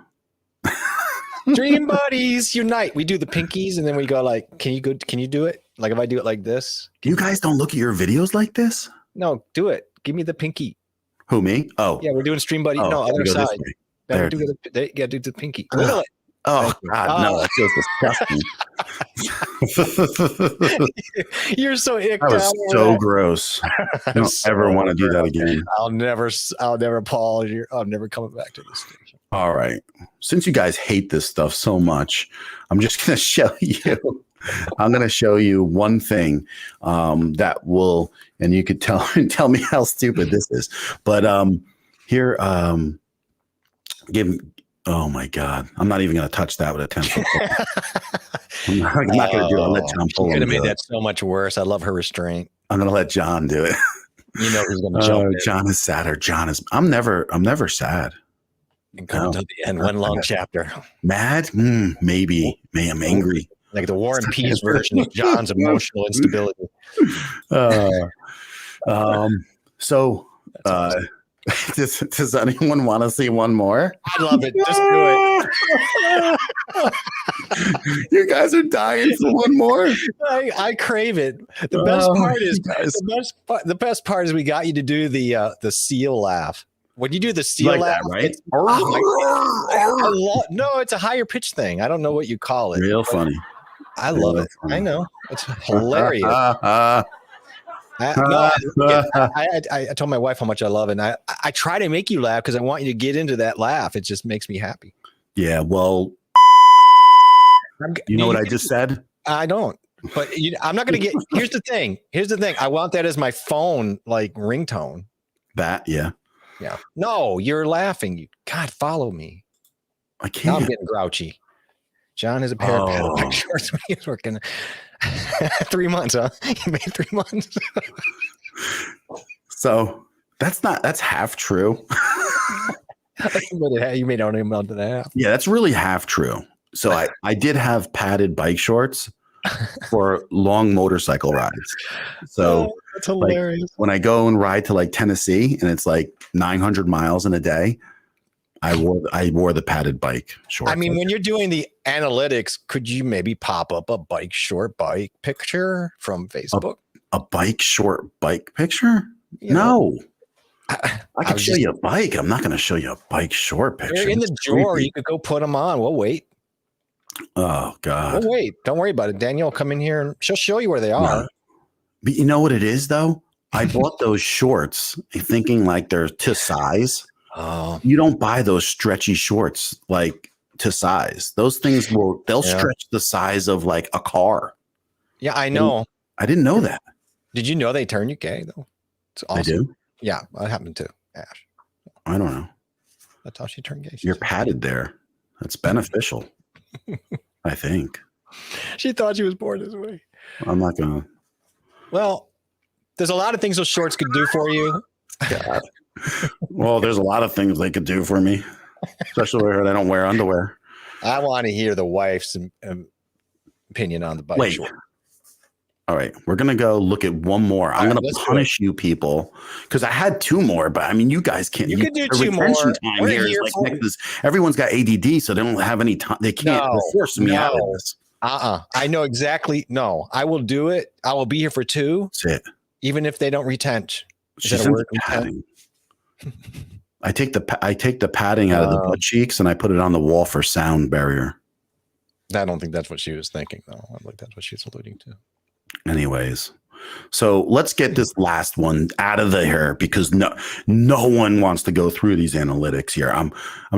Dream buddies unite. We do the pinkies, and then we go like, can you do it? Like, if I do it like this. You guys don't look at your videos like this? No, do it. Give me the pinky. Who, me? Oh. Yeah, we're doing stream buddy. No, other side. You gotta do the pinky. Wiggle it. Oh God, no, that feels disgusting. You're so icked out. That was so gross. I don't ever want to do that again. I'll never apologize. I'm never coming back to this station. All right. Since you guys hate this stuff so much, I'm just gonna show you. I'm gonna show you one thing that will, and you could tell me how stupid this is. But here, oh my God. I'm not even going to touch that with a 10-foot pole. I'm not going to do it. I'll let John pull it. Could have made that so much worse. I love her restraint. I'm going to let John do it. You know who's going to jump in. John is sadder. I'm never sad. And come to the end, one long chapter. Mad? Maybe. I'm angry. Like the War and Peace version of John's emotional instability. So, awesome. Does anyone want to see one more? I love it. Just do it. You guys are dying for one more. I crave it. The best part is the best part is we got you to do the seal laugh. When you do the seal like laugh, that, right? It's a higher pitch thing. I don't know what you call it. Real funny. I love it. Funny. I know. It's hilarious. I told my wife how much I love it. And I try to make you laugh because I want you to get into that laugh. It just makes me happy. Yeah, well, you know what I just said? I don't. But I'm not going to get. Here's the thing. I want that as my phone like ringtone. That, yeah. Yeah. No, you're laughing. God, follow me. I Now can't. I'm getting grouchy. John has a pair of padded bike shorts when he was working. 3 months, huh? You made 3 months. So that's half true. You made only a month and a half. Yeah, that's really half true. So I did have padded bike shorts for long motorcycle rides. So that's hilarious. Like, when I go and ride to like Tennessee and it's like 900 miles in a day, I wore the padded bike shorts. I mean, when you're doing the analytics, could you maybe pop up a short bike picture from Facebook? A short bike picture? No. I could show you a bike. I'm not going to show you a bike short picture. They're in the drawer. You could go put them on. We'll wait. Oh, God. We'll wait. Don't worry about it. Danielle will come in here and she'll show you where they are. No. But you know what it is, though? I bought those shorts thinking like they're to size. Oh. You don't buy those stretchy shorts like to size. Those things they'll stretch the size of like a car. Yeah, I know. I didn't know that. Did you know they turn you gay though? It's awesome. They do? Yeah, that happened to Ash. I don't know. That's how she turned gay. You're padded there. That's beneficial. I think. She thought she was born this way. I'm not gonna. Well, there's a lot of things those shorts could do for you. God. Well, there's a lot of things they could do for me, especially where I don't wear underwear. I want to hear the wife's opinion on the bike. Wait. Short. All right, we're gonna go look at one more. I'm gonna punish you people because I had 2 more, but I mean, you guys can't. You can do 2 more. Time here is like everyone's got ADD, so they don't have any time. They can't force me out of this. I know exactly. No, I will do it. I will be here for 2. That's it. Even if they don't retent. Is that a word? Padding. I take the padding out of the butt cheeks and I put it on the wall for sound barrier. I don't think that's what she was thinking, though. I think that's what she's alluding to. Anyways, so let's get this last one out of here because no one wants to go through these analytics here. I'm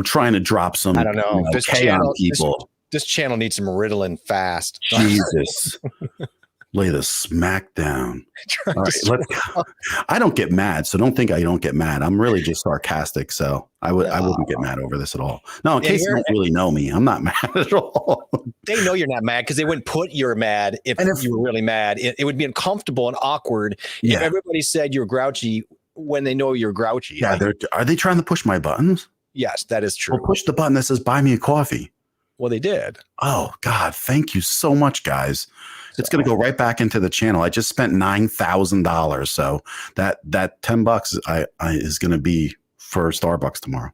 trying to drop some. I don't know. This channel, people. This channel needs some Ritalin fast. Jesus. Lay the smack down. All right, let's go. I don't get mad, so don't think I don't get mad. I'm really just sarcastic, so I wouldn't get mad over this at all. No, in case you don't really know me, I'm not mad at all. They know you're not mad because they wouldn't put you're mad if you were really mad. It would be uncomfortable and awkward if everybody said you're grouchy when they know you're grouchy. Yeah, are they trying to push my buttons? Yes, that is true. Well, push the button that says "Buy me a coffee." Well, they did. Oh God, thank you so much, guys. It's going to go right back into the channel. I just spent $9,000, so that $10 is going to be for Starbucks tomorrow.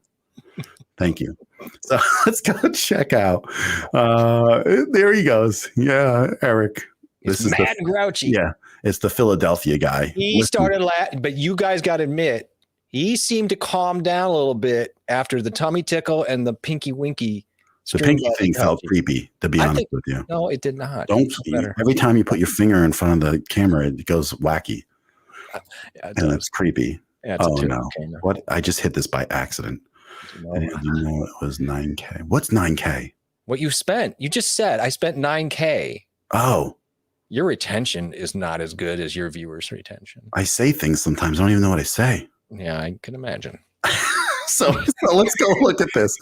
Thank you. So let's go check out. There he goes. Yeah, Eric. This is mad and grouchy. Yeah, it's the Philadelphia guy. He started but you guys got to admit, he seemed to calm down a little bit after the tummy tickle and the pinky winky. The pinky thing felt creepy, to be honest with you. No, it did not. Every time you put your finger in front of the camera, it goes wacky. And it's creepy. Yeah, it's no. What? I just hit this by accident. I didn't know it was 9K. What's 9K? What you spent. You just said I spent 9K. Oh. Your retention is not as good as your viewers' retention. I say things sometimes. I don't even know what I say. Yeah, I can imagine. So let's go look at this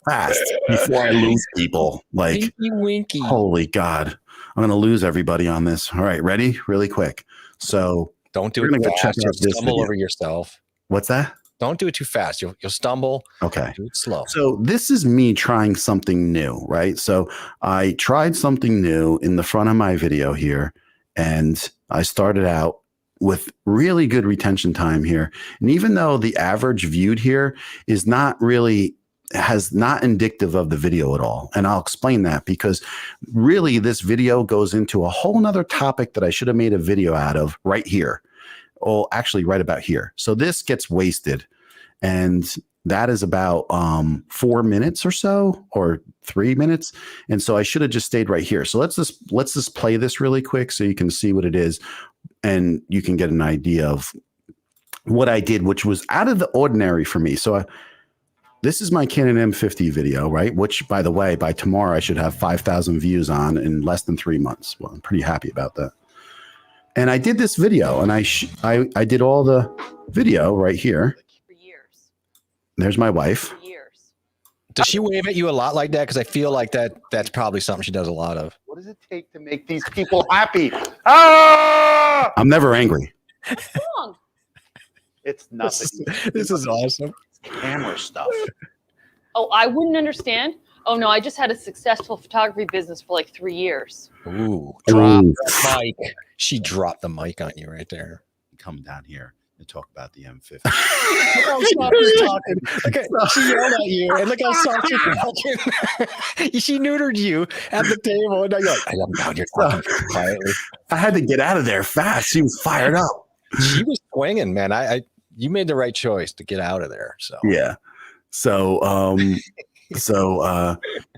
fast before I lose people. Like, Winky winky. Holy God. I'm going to lose everybody on this. All right, ready? Really quick. So don't do it too fast. You'll stumble over yourself. What's that? Don't do it too fast. You'll stumble. Okay. Do it slow. So this is me trying something new, right? So I tried something new in the front of my video here, and I started out with really good retention time here. And even though the average viewed here is not really, has not indicative of the video at all. And I'll explain that because really this video goes into a whole nother topic that I should have made a video out of right here. Well, actually right about here. So this gets wasted. And that is about 4 minutes or so, or 3 minutes. And so I should have just stayed right here. So let's just play this really quick so you can see what it is. And you can get an idea of what I did, which was out of the ordinary for me. So this is my Canon M50 video, right? Which, by the way, by tomorrow, I should have 5,000 views on in less than 3 months. Well, I'm pretty happy about that. And I did this video, and I did all the video right here. For years. There's my wife. For years. Does she wave at you a lot like that? Because I feel like that's probably something she does a lot of. What does it take to make these people happy? Ah! I'm never angry. What's wrong? It's nothing. This is awesome. Camera stuff. Oh, I wouldn't understand. Oh no, I just had a successful photography business for like 3 years. Ooh, drop the mic. She dropped the mic on you right there. Come down here and talk about the M50. Look how soft you're talking. She yelled at you, and look how soft you're talking. She neutered you at the table, and now you're like, I love how you're talking quietly. I had to get out of there fast. She was fired up. She was swinging, man. You made the right choice to get out of there. So yeah. So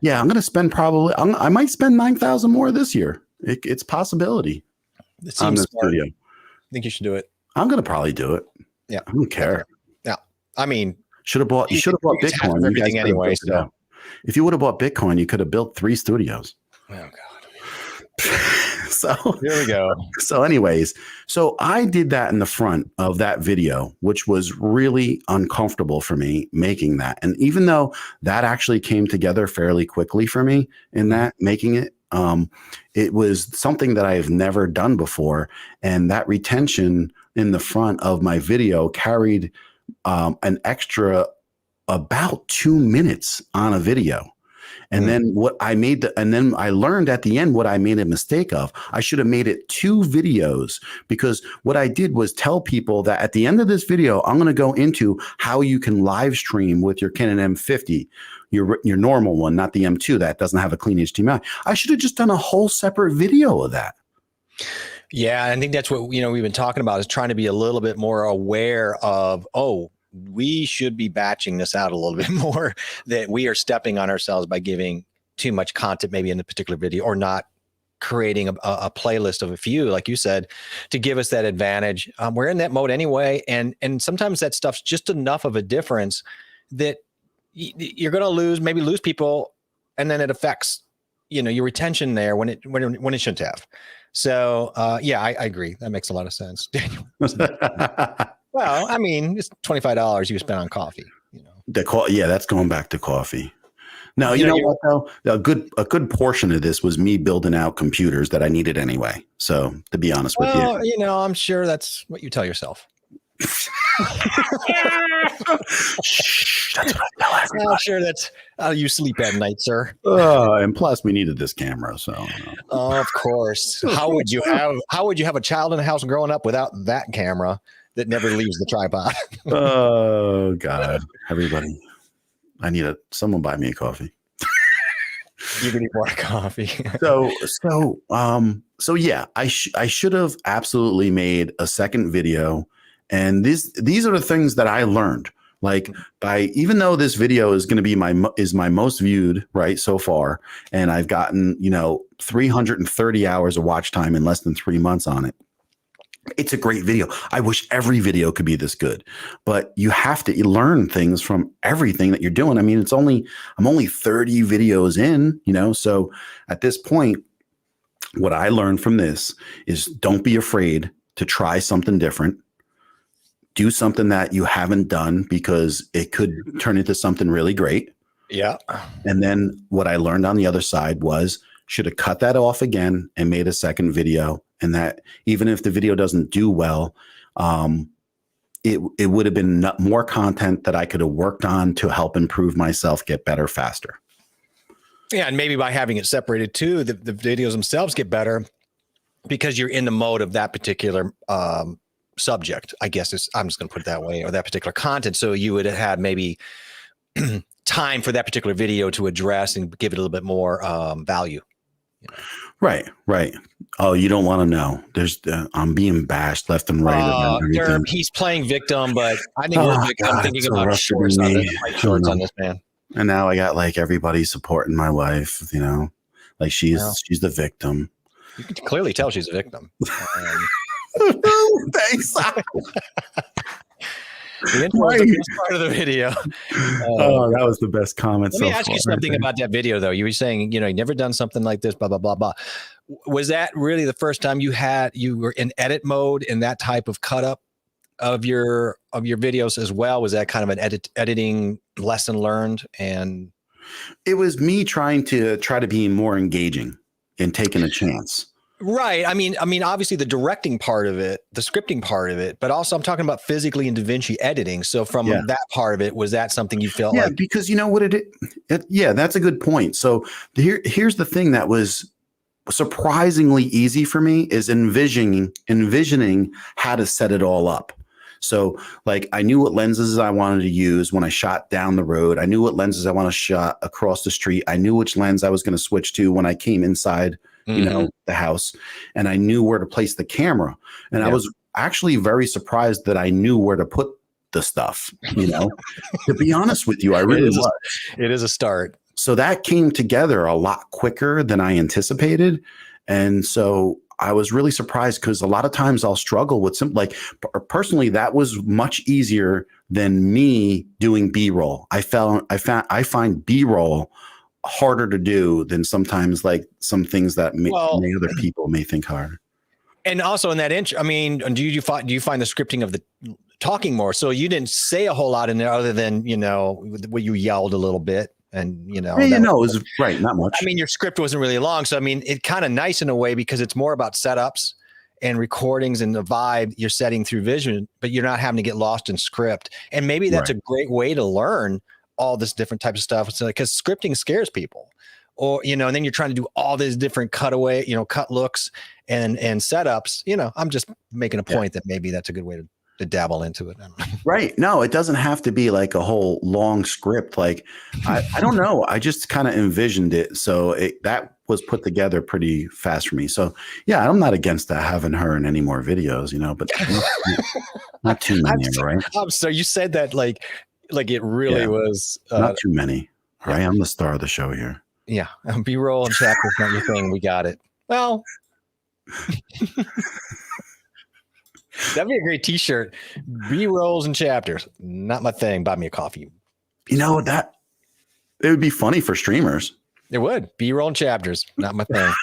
yeah, I'm gonna spend I might spend 9,000 more this year. It's a possibility. It seems the smart. studio. I think you should do it. I'm gonna probably do it. Yeah, I don't care. Yeah, I mean, you should have bought Bitcoin. You everything anyway. So if you would have bought Bitcoin, you could have built 3 studios. Oh God. So here we go. So anyways, so I did that in the front of that video, which was really uncomfortable for me making that. And even though that actually came together fairly quickly for me in that making it, it was something that I have never done before. And that retention in the front of my video carried an extra about 2 minutes on a video. And then and then I learned at the end what I made a mistake of. I should have made it 2 videos, because what I did was tell people that at the end of this video, I'm going to go into how you can live stream with your Canon M50, your normal one, not the M2 that doesn't have a clean HDMI. I should have just done a whole separate video of that. Yeah, I think that's what we've been talking about, is trying to be a little bit more aware of, we should be batching this out a little bit more, that we are stepping on ourselves by giving too much content maybe in a particular video, or not creating a playlist of a few, like you said, to give us that advantage. We're in that mode anyway. And sometimes that stuff's just enough of a difference that you're going to maybe lose people. And then it affects, your retention there when it shouldn't have. So yeah, I agree. That makes a lot of sense. Daniel. Well, I mean, it's $25 you spent on coffee. Yeah, that's going back to coffee. No, you know what though? A good portion of this was me building out computers that I needed anyway. So to be honest with you, I'm sure that's what you tell yourself. Shh, that's what I tell everybody. I'm sure that's how you sleep at night, sir. And plus, we needed this camera, so. Of course. How would you have a child in the house growing up without that camera that never leaves the tripod? Oh God, everybody! I need someone buy me a coffee. You can eat more coffee. So yeah, I should have absolutely made a second video. And these are the things that I learned. Like, even though this video is going to be my most viewed right so far, and I've gotten 330 hours of watch time in less than 3 months on it. It's a great video. I wish every video could be this good, but you have to learn things from everything that you're doing. I mean, I'm only 30 videos in, so at this point, what I learned from this is don't be afraid to try something different. Do something that you haven't done, because it could turn into something really great. Yeah. And then what I learned on the other side was, should have cut that off again and made a second video. And that even if the video doesn't do well, it would have been more content that I could have worked on to help improve myself, get better faster. Yeah. And maybe by having it separated too, the videos themselves get better because you're in the mode of that particular subject, I guess I'm just going to put it that way, or that particular content. So you would have had maybe time for that particular video to address and give it a little bit more value. Right. Oh, you don't want to know. I'm being bashed left and right. Derp, he's playing victim, but I think I'm thinking about shorts on this, man. And now I got like everybody supporting my wife, like she's the victim. You can clearly tell she's a victim. Thanks. The intro was the best part of the video. That was the best comment. Let me ask you something about that video, though. You were saying, you never done something like this, blah, blah, blah, blah. Was that really the first time you were in edit mode in that type of cut up of your videos as well? Was that kind of an editing lesson learned? And It was me trying to be more engaging and taking a chance. Right. I mean, obviously the directing part of it, the scripting part of it, but also I'm talking about physically in DaVinci editing. So from that part of it, was that something you felt like? Because you know what that's a good point. So here's the thing that was surprisingly easy for me is envisioning how to set it all up. So like I knew what lenses I wanted to use when I shot down the road. I knew what lenses I want to shot across the street. I knew which lens I was going to switch to when I came inside, you know, the house, and I knew where to place the camera. And I was actually very surprised that I knew where to put the stuff, you know, to be honest with you, I really was. It is a start. So that came together a lot quicker than I anticipated. And so I was really surprised because a lot of times I'll struggle with like personally, that was much easier than me doing B-roll. I find B-roll harder to do than sometimes like some things that other people may think hard. And also in that I mean, do you find the scripting of the talking more? So you didn't say a whole lot in there other than, you know, where you yelled a little bit. And, you know, it was right. Not much. I mean, your script wasn't really long. So, I mean, it's kind of nice in a way because it's more about setups and recordings and the vibe you're setting through vision, but you're not having to get lost in script. And maybe that's a great way to learn all this different types of stuff. So, because scripting scares people, or, you know, and then you're trying to do all these different cut looks and setups. You know, I'm just making a point that maybe that's a good way to dabble into it. Right. No, it doesn't have to be like a whole long script. Like, I don't know. I just kind of envisioned it. So that was put together pretty fast for me. So yeah, I'm not against that, having her in any more videos, you know, but not too many, right? So you said that like it really was. Not too many, right? I'm the star of the show here. Yeah. B-roll and chapters, not your thing. We got it. Well, that'd be a great t-shirt. B-rolls and chapters. Not my thing. Buy me a coffee. You know, it would be funny for streamers. It would. B-roll and chapters. Not my thing.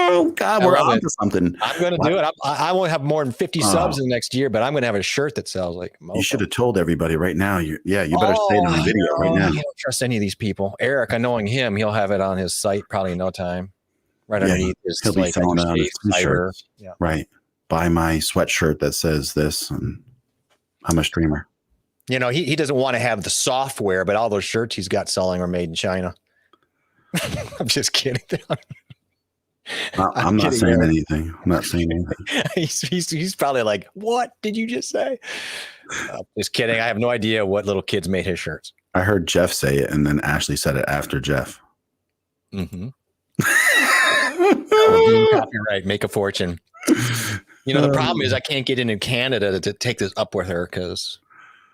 Oh God, we're on to something. I'm going to do it. I won't have more than 50 subs in the next year, but I'm going to have a shirt that sells like Mofo. You should have told everybody right now. You better say it on the video right now. I don't trust any of these people. Eric, knowing him, he'll have it on his site probably in no time. Right underneath his, he'll be selling it on his t-shirt. Yeah. Right. Buy my sweatshirt that says this, and I'm a streamer. You know, he doesn't want to have the software, but all those shirts he's got selling are made in China. I'm just kidding. I'm not saying anything. I'm not saying anything. He's probably like, what did you just say? Just kidding. I have no idea what little kids made his shirts. I heard Jeff say it, and then Ashley said it after Jeff. Mm-hmm. Copyright, make a fortune. You know, the problem is I can't get into Canada to take this up with her because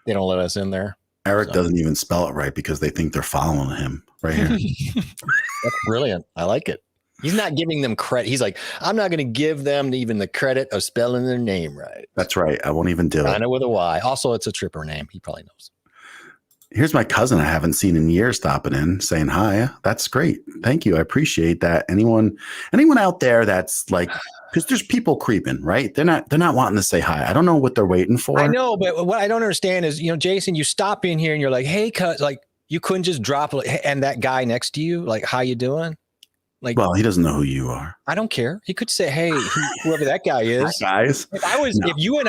they don't let us in there. Eric doesn't even spell it right because they think they're following him right here. That's brilliant. I like it. He's not giving them credit. He's like, I'm not going to give them even the credit of spelling their name right. That's right. I won't even do it. I know with a Y. Also, it's a Tripper name. He probably knows. Here's my cousin I haven't seen in years stopping in, saying hi. That's great. Thank you. I appreciate that. Anyone out there that's like, because there's people creeping, right? They're not wanting to say hi. I don't know what they're waiting for. I know, but what I don't understand is, you know, Jason, you stop in here and you're like, hey, like you couldn't just drop and that guy next to you, like, how you doing? Like, well, he doesn't know who you are. I don't care. He could say, hey, whoever that guy is. Hi, guys. If you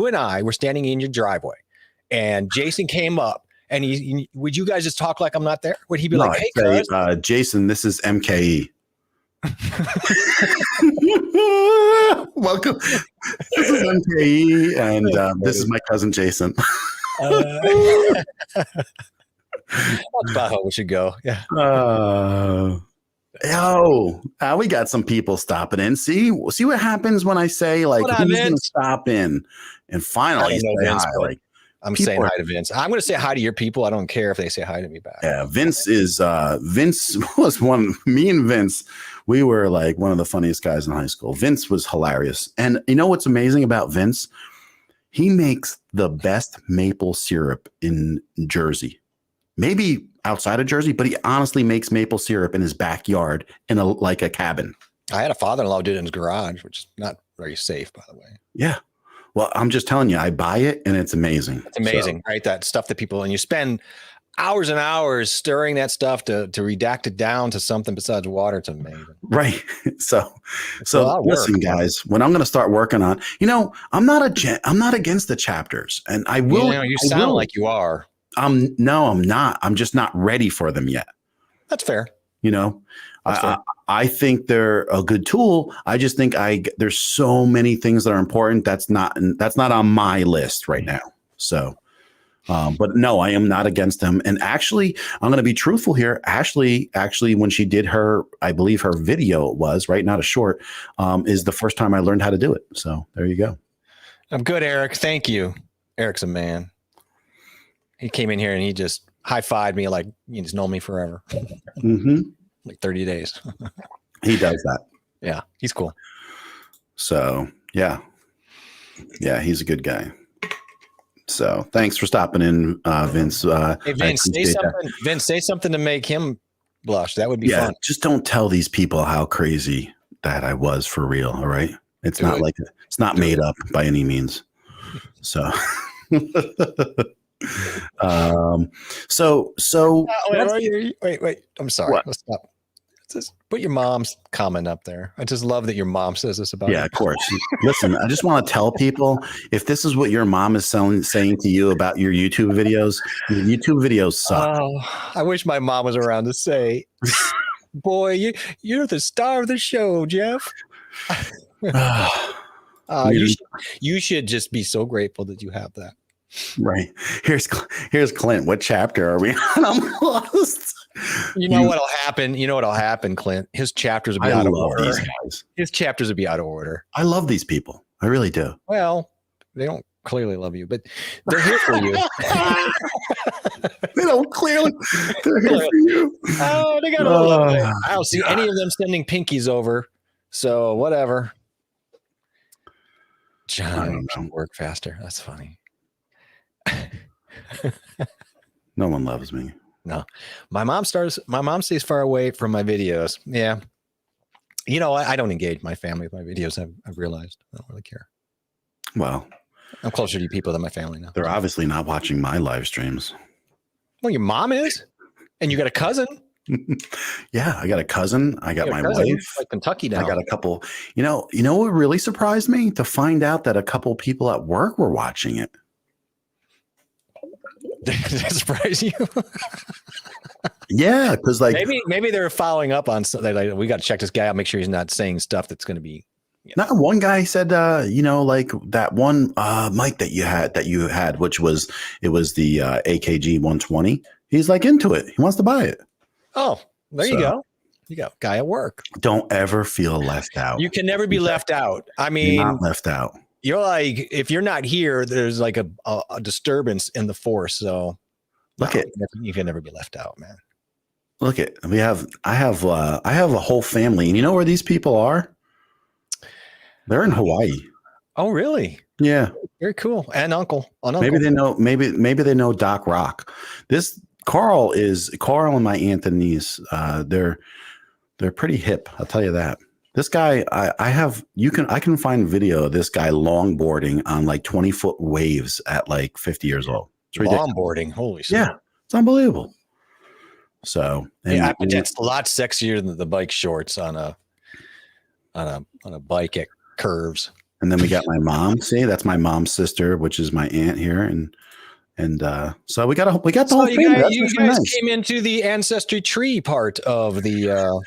and I were standing in your driveway and Jason came up and would you guys just talk like I'm not there? Would he be like, hey, say, Jason, this is MKE. Welcome. This is MKE, and this is my cousin Jason. That's about how we should go. Yeah. We got some people stopping in. See what happens when I say like who's gonna stop in, and finally say hi. Like I'm saying hi to Vince. I'm going to say hi to your people. I don't care if they say hi to me back. Yeah, Vince was one. Me and Vince, we were like one of the funniest guys in high school. Vince was hilarious, and you know what's amazing about Vince? He makes the best maple syrup in Jersey. Maybe outside of Jersey, but he honestly makes maple syrup in his backyard in a cabin. I had a father-in-law do it in his garage, which is not very safe, by the way. Yeah. Well, I'm just telling you, I buy it and it's amazing. It's amazing, right? That stuff that people, and you spend hours and hours stirring that stuff to redact it down to something besides water. It's amazing. Right. So Listen, work, guys, when I'm going to start working on, I'm not against the chapters, and I will. You sound like you are. No, I'm not. I'm just not ready for them yet. That's fair. I think they're a good tool. I just think there's so many things that are important. That's not on my list right now. So, but no, I am not against them. And actually, I'm going to be truthful here. Ashley, actually, when she did I believe her video was right, not a short, is the first time I learned how to do it. So there you go. I'm good, Eric. Thank you. Eric's a man. He came in here and he just high-fived me like he's known me forever. Mm-hmm. Like 30 days. He does that. Yeah, he's cool. So yeah, he's a good guy. So thanks for stopping in, Vince. Hey, Vince, say something. That. Vince, say something to make him blush. That would be fun. Just don't tell these people how crazy that I was for real. All right, it's not made up by any means. So. Wait. I'm sorry. What? Let's stop. Just put your mom's comment up there. I just love that your mom says this about you. Yeah, of course. Listen, I just want to tell people, if this is what your mom is saying to you about your YouTube videos suck. Oh, I wish my mom was around to say, boy, you're the star of the show, Jeff. You should just be so grateful that you have that. Right. Here's Clint. What chapter are we on? I'm lost. You know what'll happen, Clint? His chapters will be out of order. These guys. His chapters will be out of order. I love these people. I really do. Well, they don't clearly love you, but they're here for you. They don't clearly. They're here for you. Oh, they got a love it. I don't see any of them sending pinkies over. So whatever. John, work faster. That's funny. No one loves me. No, my mom stays far away from my videos. Yeah. I don't engage my family with my videos. I've realized I don't really care. Well, I'm closer to you people than my family now. They're obviously not watching my live streams. Well, your mom is, and you got a cousin. Yeah, I got a cousin. I got my wife. Like Kentucky now. I got a couple. You know what really surprised me? To find out that a couple people at work were watching it. Did that surprise you? Yeah, because maybe they're following up on something. Like, we got to check this guy out, make sure he's not saying stuff that's going to be. Not one guy said, like that one mic that you had, which was the AKG 120. He's like into it. He wants to buy it. Oh, you go. You got guy at work. Don't ever feel left out. You can never be left out. I mean, you're not left out. You're like, if you're not here, there's like a disturbance in the force. So you can never be left out, man. I have a whole family, and you know where these people are? They're in Hawaii. Oh, really? Yeah. Very cool. And uncle. Maybe they know Doc Rock. This Carl and my aunt and niece. They're pretty hip. I'll tell you that. This guy, I can find video of this guy longboarding on like 20-foot waves at like 50 years old. Longboarding, holy shit. Yeah, it's unbelievable. So I bet that's a lot sexier than the bike shorts on a bike at curves. And then we got my mom. See, that's my mom's sister, which is my aunt here, and so we got the whole family. You guys came into the ancestry tree part of the.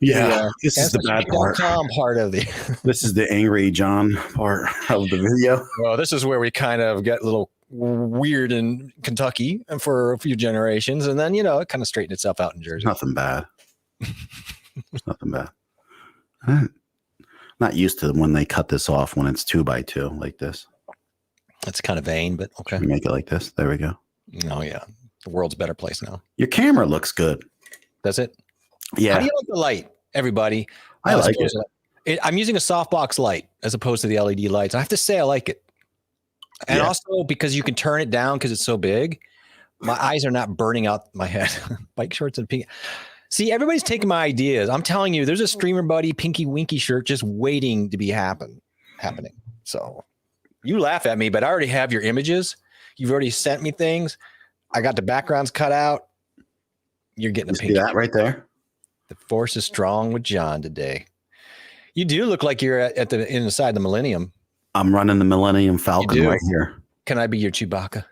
This is the bad part of the. This is the angry John part of the video. Well, this is where we kind of get a little weird in Kentucky for a few generations, and then it kind of straightened itself out in Jersey. Nothing bad. Nothing bad. I'm not used to when they cut this off when it's 2x2 like this. That's kind of vain, but okay. We make it like this. There we go. Oh yeah, the world's a better place now. Your camera looks good. Does it? Yeah. How do you like the light, everybody? I like it. I'm using a softbox light as opposed to the LED lights. I have to say I like it. And also because you can turn it down because it's so big, my eyes are not burning out my head. Bike shorts and pink. See, everybody's taking my ideas. I'm telling you, there's a Streamer Buddy Pinky Winky shirt just waiting to be happening. So You laugh at me, but I already have your images. You've already sent me things. I got the backgrounds cut out. You're getting a See pinky. that right there? The force is strong with John today. You do look like you're at the inside the Millennium. I'm running the Millennium Falcon right here. Can I be your Chewbacca?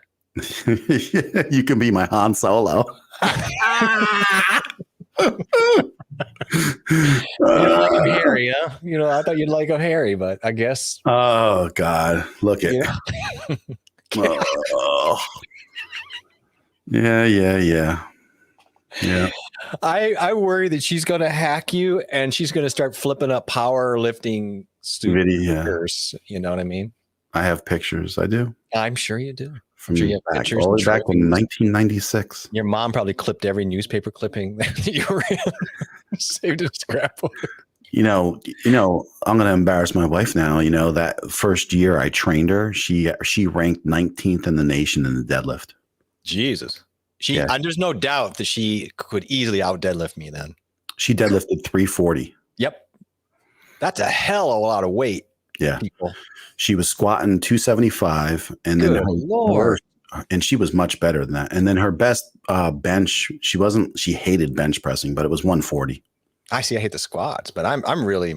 You can be my Han Solo. You don't like him hairy, huh? You know, I thought you'd like him hairy, but I guess. Oh God, look at. Yeah. Oh. Yeah. I worry that she's going to hack you and she's going to start flipping up powerlifting figures. You know what I mean? I have pictures. I do. I'm sure you do. From all the way back in 1996. Your mom probably clipped every newspaper clipping that you were in. Saved a scrapbook. You know, I'm going to embarrass my wife now. You know, that first year I trained her, she ranked 19th in the nation in the deadlift. Jesus. There's no doubt that she could easily out deadlift me then. She deadlifted 340. Yep. That's a hell of a lot of weight. Yeah. People. She was squatting 275 and then and she was much better than that. And then her best bench, she hated bench pressing, but it was 140. I hate the squats, but I'm really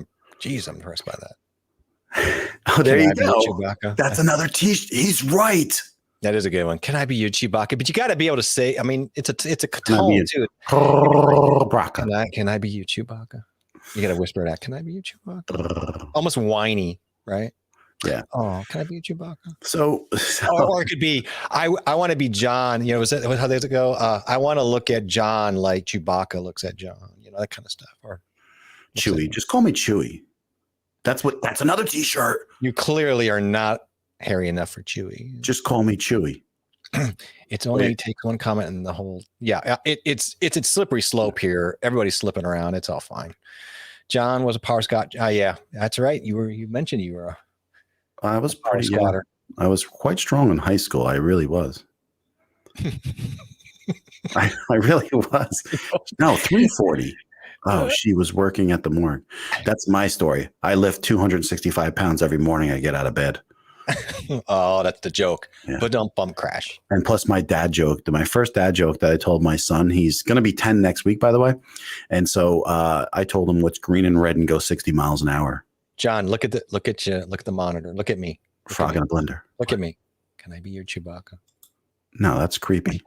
impressed by that. Oh, there you go. That's another t-shirt. He's right. That is a good one. Can I be your Chewbacca? But you got to be able to say, I mean, it's a tone too. Can I be you, Chewbacca? You got to whisper that. Can I be you, Chewbacca? Almost whiny, right? Yeah. Oh, can I be you, Chewbacca? So or it could be, I want to be John. You know, was that how days ago? I want to look at John like Chewbacca looks at John. You know, that kind of stuff. Or Chewie. Just call me Chewie. That's another t-shirt. You clearly are not hairy enough for Chewie. Just call me Chewie. It's only takes one comment and the whole. Yeah, it's a slippery slope here. Everybody's slipping around. It's all fine. John was a power squat. Yeah, that's right. You mentioned you were. I was pretty squatter. I was quite strong in high school. I really was. I really was. No, 340. Oh, she was working at the morgue. That's my story. I lift 265 pounds every morning I get out of bed. Oh, that's the joke. Yeah. But don't bump crash. And plus my dad joke, my first dad joke that I told my son, he's going to be 10 next week, by the way. And so I told him what's green and red and go 60 miles an hour. John, look at the monitor. Look at me. Frog in a blender. Look at me. Can I be your Chewbacca? No, that's creepy.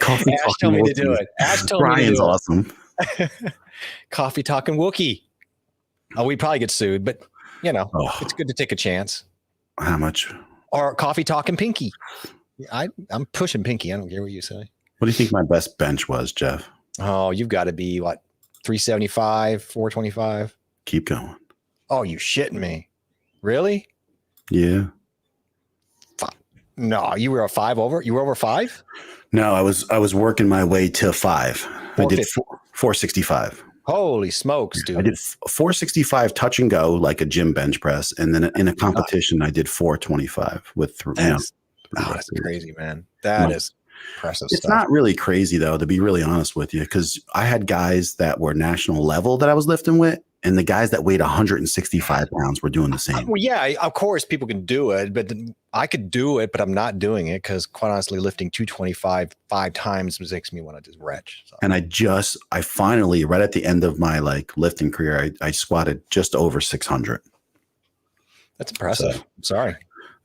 Ash told me to do it. Ash told me to do it. Brian's awesome. Coffee talking Wookiee. Oh, we probably get sued, but you know, it's good to take a chance. How much? Or coffee talking Pinky. I'm pushing Pinky. I don't care what you say. What do you think my best bench was, Jeff? Oh, you've got to be what? 375, 425. Keep going. Oh, you shitting me? Really? Yeah. No, you were a 5 over. You were over 5? No, I was working my way to 5. I did 465. Holy smokes, dude! I did 465 touch and go like a gym bench press, and then in a competition I did 425 with three. That's crazy, man. That is impressive. It's not really crazy though, to be really honest with you, because I had guys that were national level that I was lifting with, and the guys that weighed 165 pounds were doing the same. Well, yeah, of course people can do it, but I could do it, but I'm not doing it because quite honestly, lifting 225 5 times makes me want to just retch. So. And I finally, right at the end of my lifting career, I squatted just over 600. That's impressive. So, I'm sorry.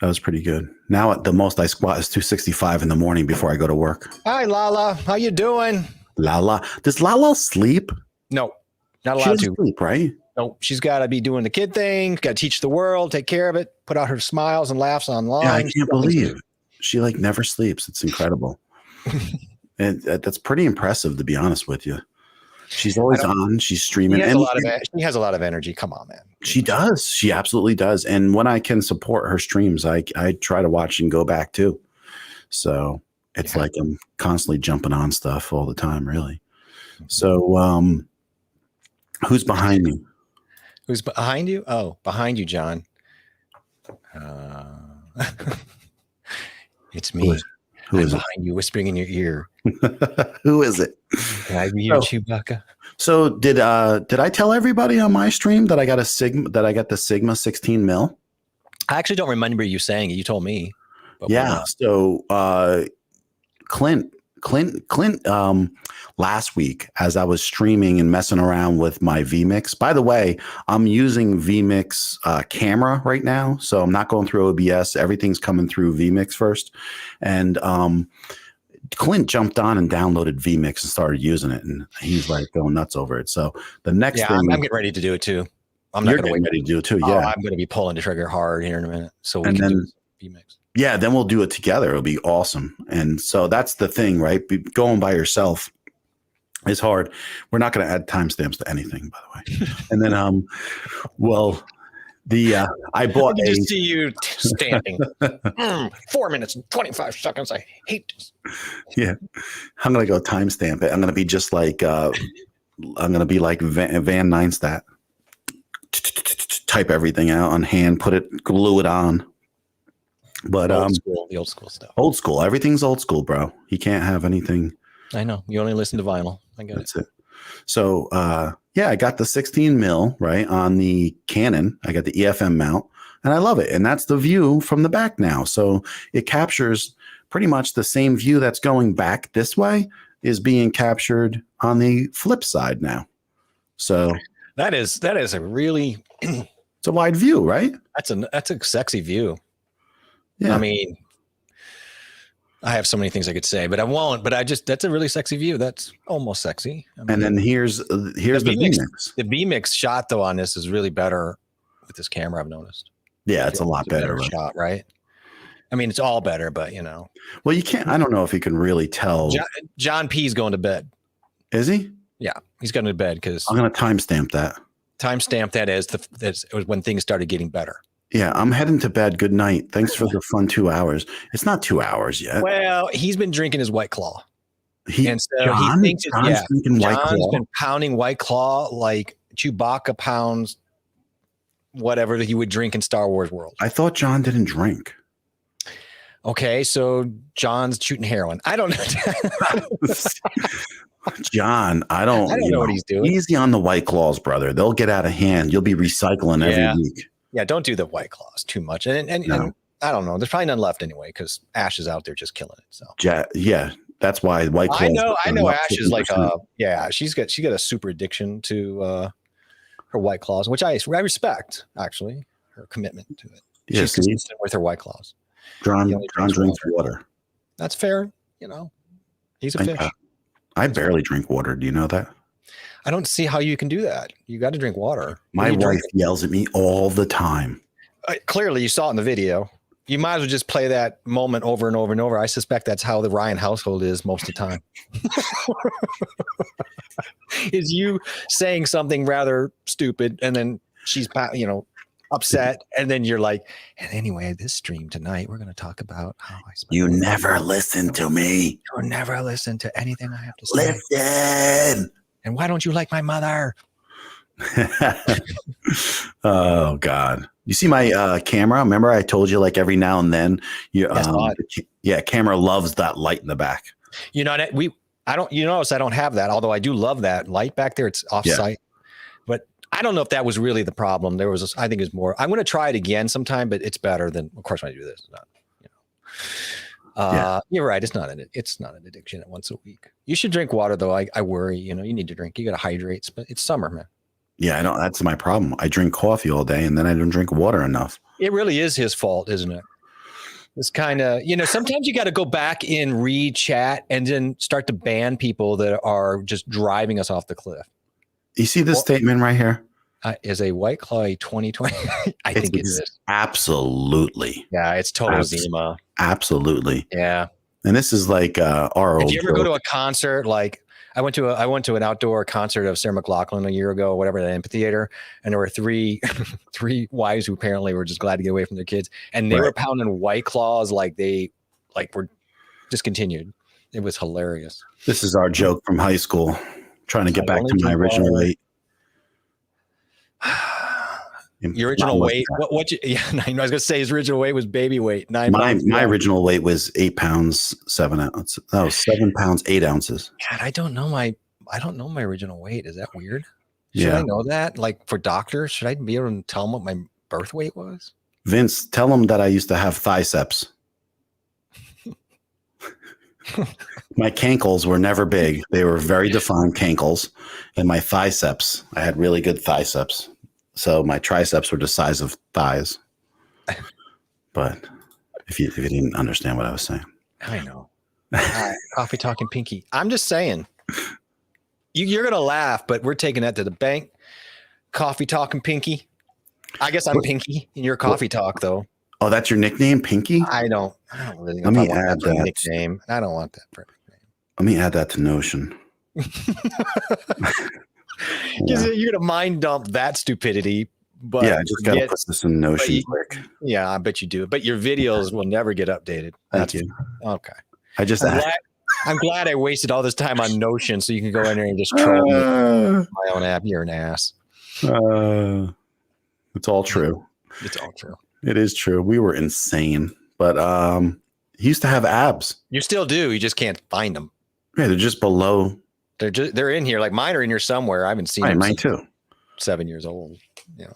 That was pretty good. Now the most I squat is 265 in the morning before I go to work. Hi, Lala. How you doing? Lala. Does Lala sleep? No, not allowed to sleep, right? No, she's got to be doing the kid thing. Got to teach the world, take care of it, put out her smiles and laughs online. Yeah, I can't believe she never sleeps. It's incredible. And that's pretty impressive, to be honest with you. She's always on. She's streaming. She has a lot of energy. Come on, man. She does. She absolutely does. And when I can support her streams, I try to watch and go back too. So it's like I'm constantly jumping on stuff all the time, really. So who's behind me? Who's behind you? Oh, behind you, John. It's me. Who is behind you, whispering in your ear. Who is it? Can I be your Chewbacca? So did I tell everybody on my stream that I got the Sigma 16 mil? I actually don't remember you saying it. You told me. But Yeah. So Clint, last week, as I was streaming and messing around with my vMix. By the way, I'm using vMix camera right now, so I'm not going through OBS. Everything's coming through vMix first, and Clint jumped on and downloaded vMix and started using it, and he's like going nuts over it. So the next thing, I'm getting ready to do it too. I'm not you're going to wait. ready to do it too. Oh, Yeah, I'm going to be pulling the trigger hard here in a minute, so we and can then do vMix. yeah, then we'll do it together. It'll be awesome. And so that's the thing, right? Going by yourself is hard. We're not going to add timestamps to anything, by the way. And then, well, I bought I can just see you stamping. 4 minutes and 25 seconds. I hate this. Yeah, I'm going to go timestamp it. I'm going to be just like, I'm going to be like Van Neinstat. Type everything out on hand, glue it on. But the old school stuff. Old school. Everything's old school, bro. You can't have anything. I know. You only listen to vinyl. I get That's it. So yeah, I got the 16 mil right on the Canon. I got the EFM mount, and I love it. And that's the view from the back now. So it captures pretty much the same view that's going back this way is being captured on the flip side now. So that is a really it's a wide view, right? That's a sexy view. Yeah. I mean, I have so many things I could say, but I won't. But that's a really sexy view. That's almost sexy. I mean, and then here's the vMix. The vMix shot though on this is really better with this camera. I've noticed. Yeah, it's a lot better right? Shot, right? I mean, it's all better, but you know. Well, you can't. I don't know if you can really tell. John P's going to bed. Is he? Yeah, he's going to bed because I'm going to timestamp that. Timestamp that as it was when things started getting better. Yeah, I'm heading to bed. Good night. Thanks for the fun 2 hours. It's not 2 hours yet. Well, he's been drinking his White Claw. He thinks John's been pounding White Claw like Chewbacca pounds whatever that he would drink in Star Wars world. I thought John didn't drink. Okay, so John's shooting heroin. I don't know. John, I don't know what he's doing. Easy on the White Claws, brother. They'll get out of hand. You'll be recycling every week. Yeah, don't do the White Claws too much. And I don't know. There's probably none left anyway because Ash is out there just killing it. So yeah, that's why White Claws. I know. Ash is like she's got a super addiction to her White Claws, which I respect actually her commitment to it. Yeah, she's consistent with her White Claws. John drinks water. That's fair. You know, he's a fish. I barely drink water. Do you know that? I don't see how you can do that. You got to drink water. My wife yells at me all the time. Clearly, you saw it in the video. You might as well just play that moment over and over and over. I suspect that's how the Ryan household is most of the time. Is you saying something rather stupid, and then she's, upset, and then you're like, and anyway, this stream tonight, we're going to talk about how I spent. You never listen to me. You never listen to anything I have to say. Listen. And why don't you like my mother? Oh God! You see my camera? Remember, I told you like every now and then. Camera loves that light in the back. You know that I don't. You notice I don't have that. Although I do love that light back there. It's off site, but I don't know if that was really the problem. I think it's more. I'm going to try it again sometime, but it's better than. Of course, when I do this, it's not. You're right. It's not an addiction at once a week. You should drink water though. I worry, you need to drink, you got to hydrate, but it's summer, man. Yeah, I know. That's my problem. I drink coffee all day and then I don't drink water enough. It really is his fault, isn't it? It's kind of, sometimes you got to go back in chat and then start to ban people that are just driving us off the cliff. You see this statement right here? Is a White Claw 2020? I think it is. Absolutely. Yeah, it's total Zima. Absolutely. Yeah. And this is like our old. Did you ever go to a concert? Like I went to an outdoor concert of Sarah McLachlan a year ago, whatever, the amphitheater, and there were three wives who apparently were just glad to get away from their kids, and they were pounding White Claws like they were discontinued. It was hilarious. This is our joke from high school. Trying to get back to my original weight. Your original weight? I was gonna say his original weight was baby weight. 9 pounds. My original weight was 8 pounds 7 ounces. No, 7 pounds 8 ounces. God, I don't know my original weight. Is that weird? Should I know that? Like for doctors, should I be able to tell them what my birth weight was? Vince, tell him that I used to have thiceps. My cankles were never big. They were very defined cankles. And my thiceps, I had really good thiceps. So my triceps were the size of thighs. But if you didn't understand what I was saying. I know. Coffee talking pinky. I'm just saying. You're going to laugh, but we're taking that to the bank. Coffee talking pinky. I guess I'm Pinky in your coffee talk, though. Oh, that's your nickname, Pinky? I don't really know. Let me add that nickname. I don't want that for a nickname. Let me add that to Notion. You're going to mind dump that stupidity. But yeah, I just got to put this in Notion quick. Yeah, I bet you do. But your videos will never get updated. Thank you. Okay. I'm glad I wasted all this time on Notion so you can go in there and just troll my own app. You're an ass. It's all true. It's all true. It is true. We were insane. But he used to have abs. You still do. You just can't find them. Yeah, they're just below. They're in here. Like mine are in here somewhere. I haven't seen them. Mine too. 7 years old. Yeah.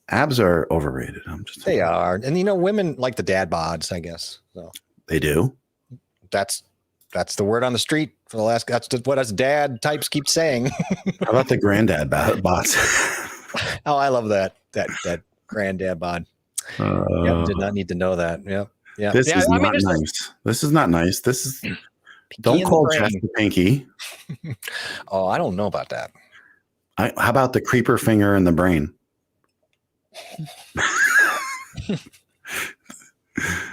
Abs are overrated. They are. And women like the dad bods, I guess. So they do. That's the word on the street for the last. That's what us dad types keep saying. How about the granddad bods? Oh, I love that granddad bod. Did not need to know that. Yep. Yeah. This is not nice. This is not nice. This is. Don't call Chester Pinky. Oh, I don't know about that. How about the creeper finger in the brain?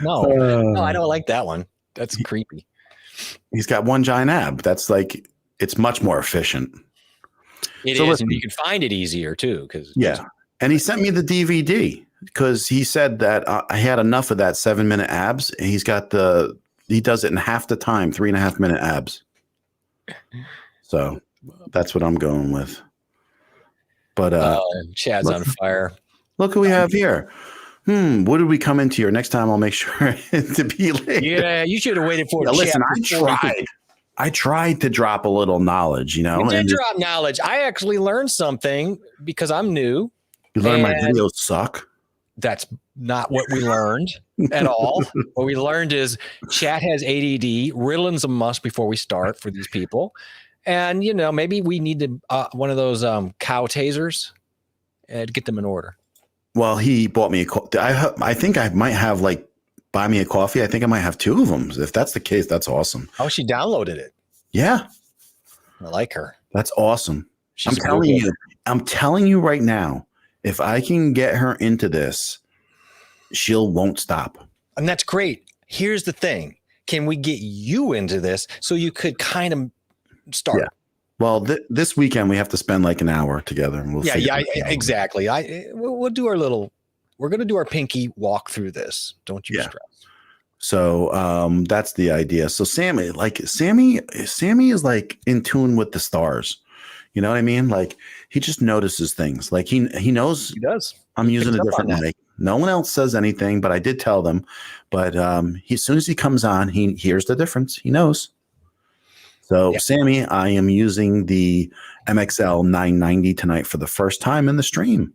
No, I don't like that one. That's creepy. He's got one giant ab. That's like, it's much more efficient. It is, listen, and you can find it easier too. And he sent me the DVD because he said that I had enough of that 7-minute abs. And he does it in half the time, 3.5 minute abs. So that's what I'm going with. But Chad's on fire. Look who we have here. What did we come into here? Next time I'll make sure to be late. Yeah, you should have waited for it. Listen, I tried to drop a little knowledge, You did drop knowledge. I actually learned something because I'm new. You learned my videos suck. That's not what we learned at all. What we learned is chat has ADD. Ritalин's a must before we start for these people. And, maybe we need to one of those cow tasers to get them in order. Well, he bought me I think I might have buy me a coffee. I think I might have 2 of them. If that's the case, that's awesome. Oh, she downloaded it. Yeah. I like her. That's awesome. I'm telling you right now, if I can get her into this, won't stop. And that's great. Here's the thing. Can we get you into this so you could kind of start? Yeah. Well, this weekend we have to spend like an hour together. And we'll exactly. We'll do we're going to do our pinky walk through this. Don't you stress. So that's the idea. So Sammy is like in tune with the stars. You know what I mean? Like he just notices things. Like he knows he does. I'm using a different mic. No one else says anything, but I did tell them. But as soon as he comes on, he hears the difference. He knows. So, Sammy, I am using the MXL 990 tonight for the first time in the stream.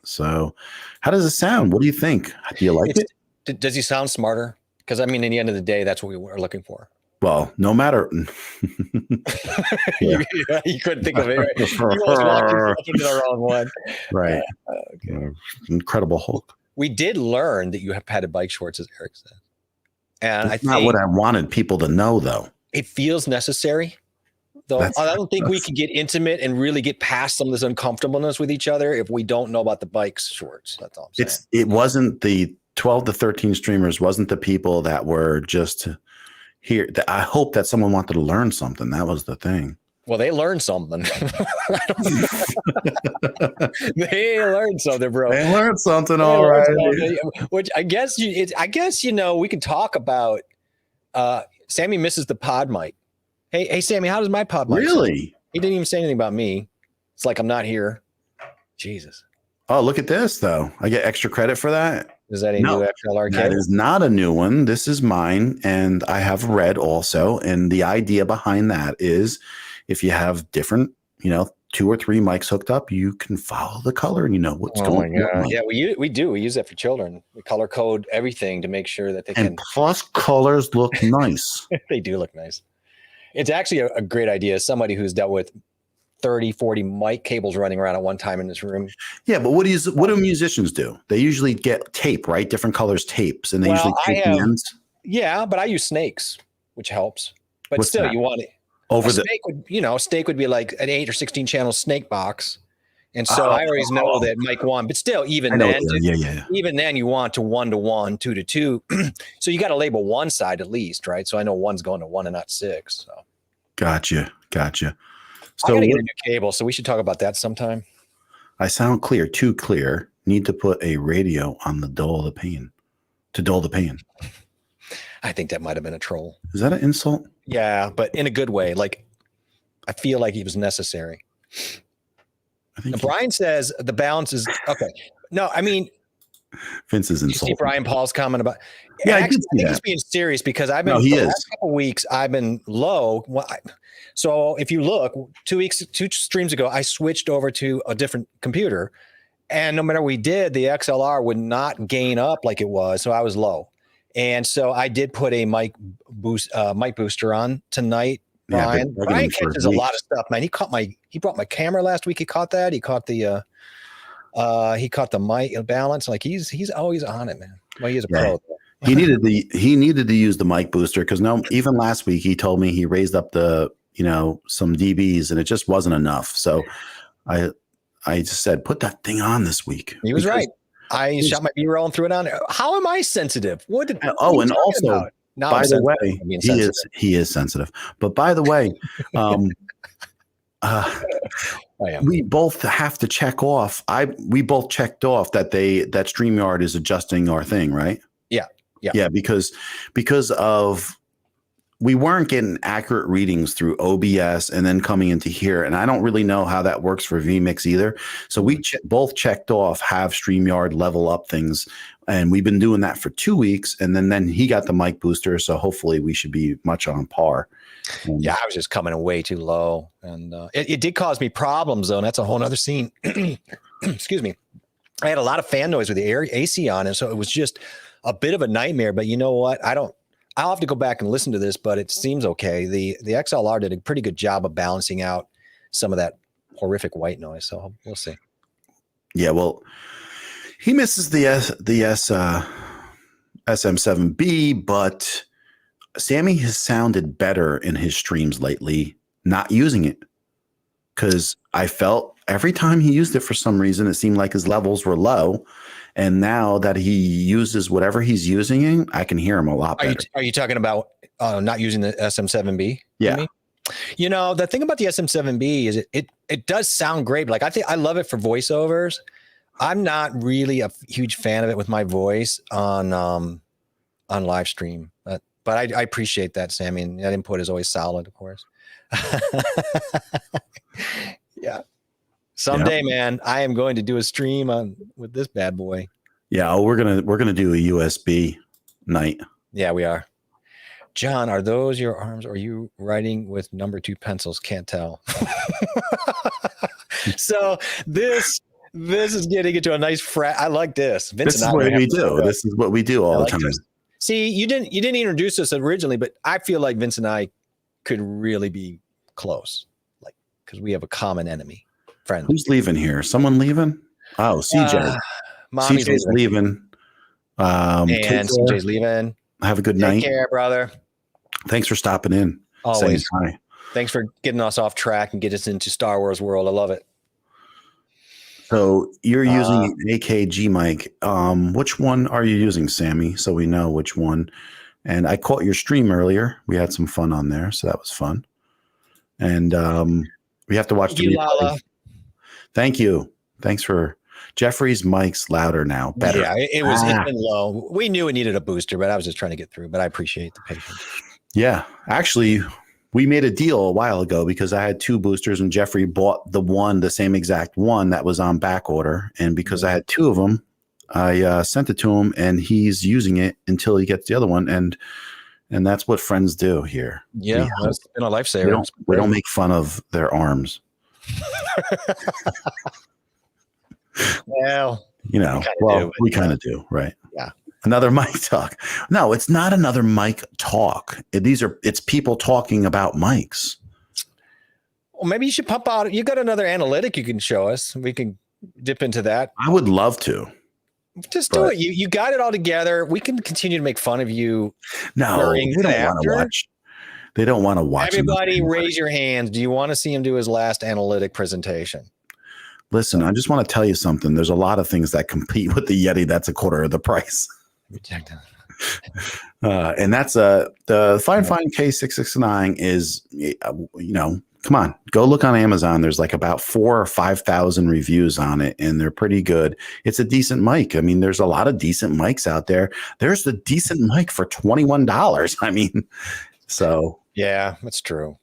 So, how does it sound? What do you think? Do you like it? Does he sound smarter? Because, in the end of the day, that's what we were looking for. Well, no matter. You couldn't think of it. Right? You almost walked yourself into the wrong one. Right. Okay. Incredible Hulk. We did learn that you have padded bike shorts, as Eric said. And that's not what I wanted people to know, though. It feels necessary, though. I don't think we can get intimate and really get past some of this uncomfortableness with each other if we don't know about the bike shorts. That's all I'm saying. It wasn't the 12 to 13 streamers, wasn't the people that were just here. I hope that someone wanted to learn something. That was the thing. Well, they learned something. They learned something, bro. They learned something, all right. Which I guess we can talk about. Sammy misses the pod mic. Hey, Sammy, how does my pod mic really? Sound? He didn't even say anything about me. It's like I'm not here. Jesus. Oh, look at this, though. I get extra credit for that. Is that a new XLR kit? That is not a new one. This is mine, and I have red also. And the idea behind that is if you have different, 2 or 3 mics hooked up, you can follow the color and you know what's going on. Yeah, we do. We use that for children. We color code everything to make sure that they and can. Plus, colors look nice. They do look nice. It's actually a great idea. As somebody who's dealt with 30, 40 mic cables running around at one time in this room. Yeah, but what do musicians do? They usually get tape, right? Different colors tapes, and they usually tape the ends. Yeah, but I use snakes, which helps. But What's still, that? you want it. Over the snake would, snake would be like an 8 or 16 channel snake box. And so I always know that mic 1, but still, even then, even then you want to 1 to 1, 2 to 2. So you got to label one side at least, right? So I know one's going to 1 and not 6. So Gotcha. So I gotta get a new cable, so we should talk about that sometime. I sound clear, too clear. Need to put a radio on the dull the pain. To dull the pain. I think that might have been a troll. Is that an insult? Yeah, but in a good way. Like, I feel like he was necessary. Brian says the balance is okay. No, I mean, Vince is insulting. You see Brian Paul's comment about. Yeah, I think he's being serious because I've been for the last couple weeks. I've been low. So if you look, 2 streams ago, I switched over to a different computer, and no matter what we did, the XLR would not gain up like it was. So I was low, and so I did put a mic booster on tonight. Brian catches a lot of stuff, man. He brought my camera last week. He caught that. He caught the mic balance. Like he's always on it, man. Well, he's a pro. He needed to use the mic booster because even last week he told me he raised up some dBs and it just wasn't enough. So I just said, put that thing on this week. He was right. I shot my B-roll and threw it on there. How am I sensitive? And also, by the way, he is sensitive. But by the way, we both have to check off. We both checked off that StreamYard is adjusting our thing, right? Yeah, because of we weren't getting accurate readings through OBS and then coming into here, and I don't really know how that works for vMix either. So we both checked off have StreamYard level up things, and we've been doing that for 2 weeks, and then he got the mic booster, so hopefully we should be much on par. Yeah, I was just coming way too low, and it did cause me problems though, and that's a whole other scene. Excuse me. I had a lot of fan noise with the AC on, and so it was just a bit of a nightmare. But you know what? I'll have to go back and listen to this, but it seems okay. The XLR did a pretty good job of balancing out some of that horrific white noise. So we'll see. Yeah, well, he misses the SM7B, but Sammy has sounded better in his streams lately, not using it. Because I felt every time he used it for some reason, it seemed like his levels were low. And now that he uses whatever he's using, I can hear him a lot better. Are you talking about not using the SM7B? Yeah. You know, the thing about the SM7B is it does sound great. Like I love it for voiceovers. I'm not really a huge fan of it with my voice on live stream, but I appreciate that, Sammy. And that input is always solid, of course. Yeah. Someday, man, I am going to do a stream with this bad boy. Yeah, we're gonna do a USB night. Yeah, we are. John, are those your arms? Or are you writing with number 2 pencils? Can't tell. So this is getting into a nice frat. I like this. Vince This is what we do. This is what we do all the time. See, you didn't introduce us originally, but I feel like Vince and I could really be close, like because we have a common enemy. Friend. Who's leaving here? Someone leaving? Oh, CJ. CJ's leaving. And CJ's leaving. Have a good night. Take care, brother. Thanks for stopping in. Always. Hi. Thanks for getting us off track and get us into Star Wars world. I love it. So you're using an AKG mic. Which one are you using, Sammy? So we know which one. And I caught your stream earlier. We had some fun on there, so that was fun. And we have to watch the replay. Thank you. Thanks for Jeffrey's mic's louder now. Better. Yeah, it's been low. We knew it needed a booster, but I was just trying to get through. But I appreciate the patience. Yeah, actually, we made a deal a while ago because I had 2 boosters and Jeffrey bought the same exact one that was on back order. And because I had 2 of them, I sent it to him and he's using it until he gets the other one. And that's what friends do here. Yeah, it's been a lifesaver. We don't make fun of their arms. Well, You know, we kind of do, right? Yeah. Another mic talk. No, it's not another mic talk. It's people talking about mics. Well, maybe you should pump out. You got another analytic you can show us. We can dip into that. I would love to. Just do it. You got it all together. We can continue to make fun of you. No, they don't want to watch. They don't want to watch. Everybody raise your hands. Do you want to see him do his last analytic presentation? Listen, I just want to tell you something. There's a lot of things that compete with the Yeti. That's a quarter of the price. And that's the Fine K669 is, come on, go look on Amazon. There's like about 4,000 or 5,000 reviews on it, and they're pretty good. It's a decent mic. I mean, there's a lot of decent mics out there. There's the decent mic for $21. I mean, so. Yeah, that's true.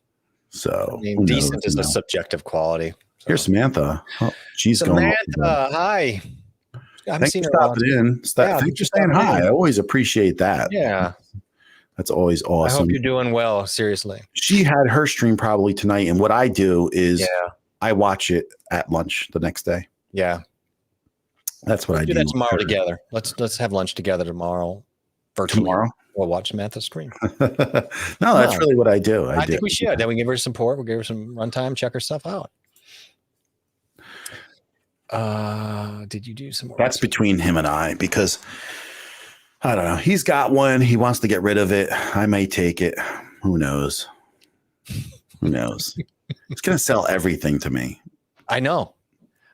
So decent is a subjective quality. So. Here's Samantha. Oh, she's Samantha, hi. Thanks for stopping in. Thanks for saying hi. I always appreciate that. Yeah. That's always awesome. I hope you're doing well. Seriously. She had her stream probably tonight. And what I do is I watch it at lunch the next day. Yeah. That's what I do. That tomorrow together. Let's have lunch together tomorrow. Virtually. Tomorrow? We'll watch Samantha's stream. No, that's really what I do. I think we should. Then we give her support. We'll give her some runtime, check her stuff out. Did you do some more? That's between him and I, because I don't know. He's got one. He wants to get rid of it. I may take it. Who knows? Who knows? It's going to sell everything to me. I know.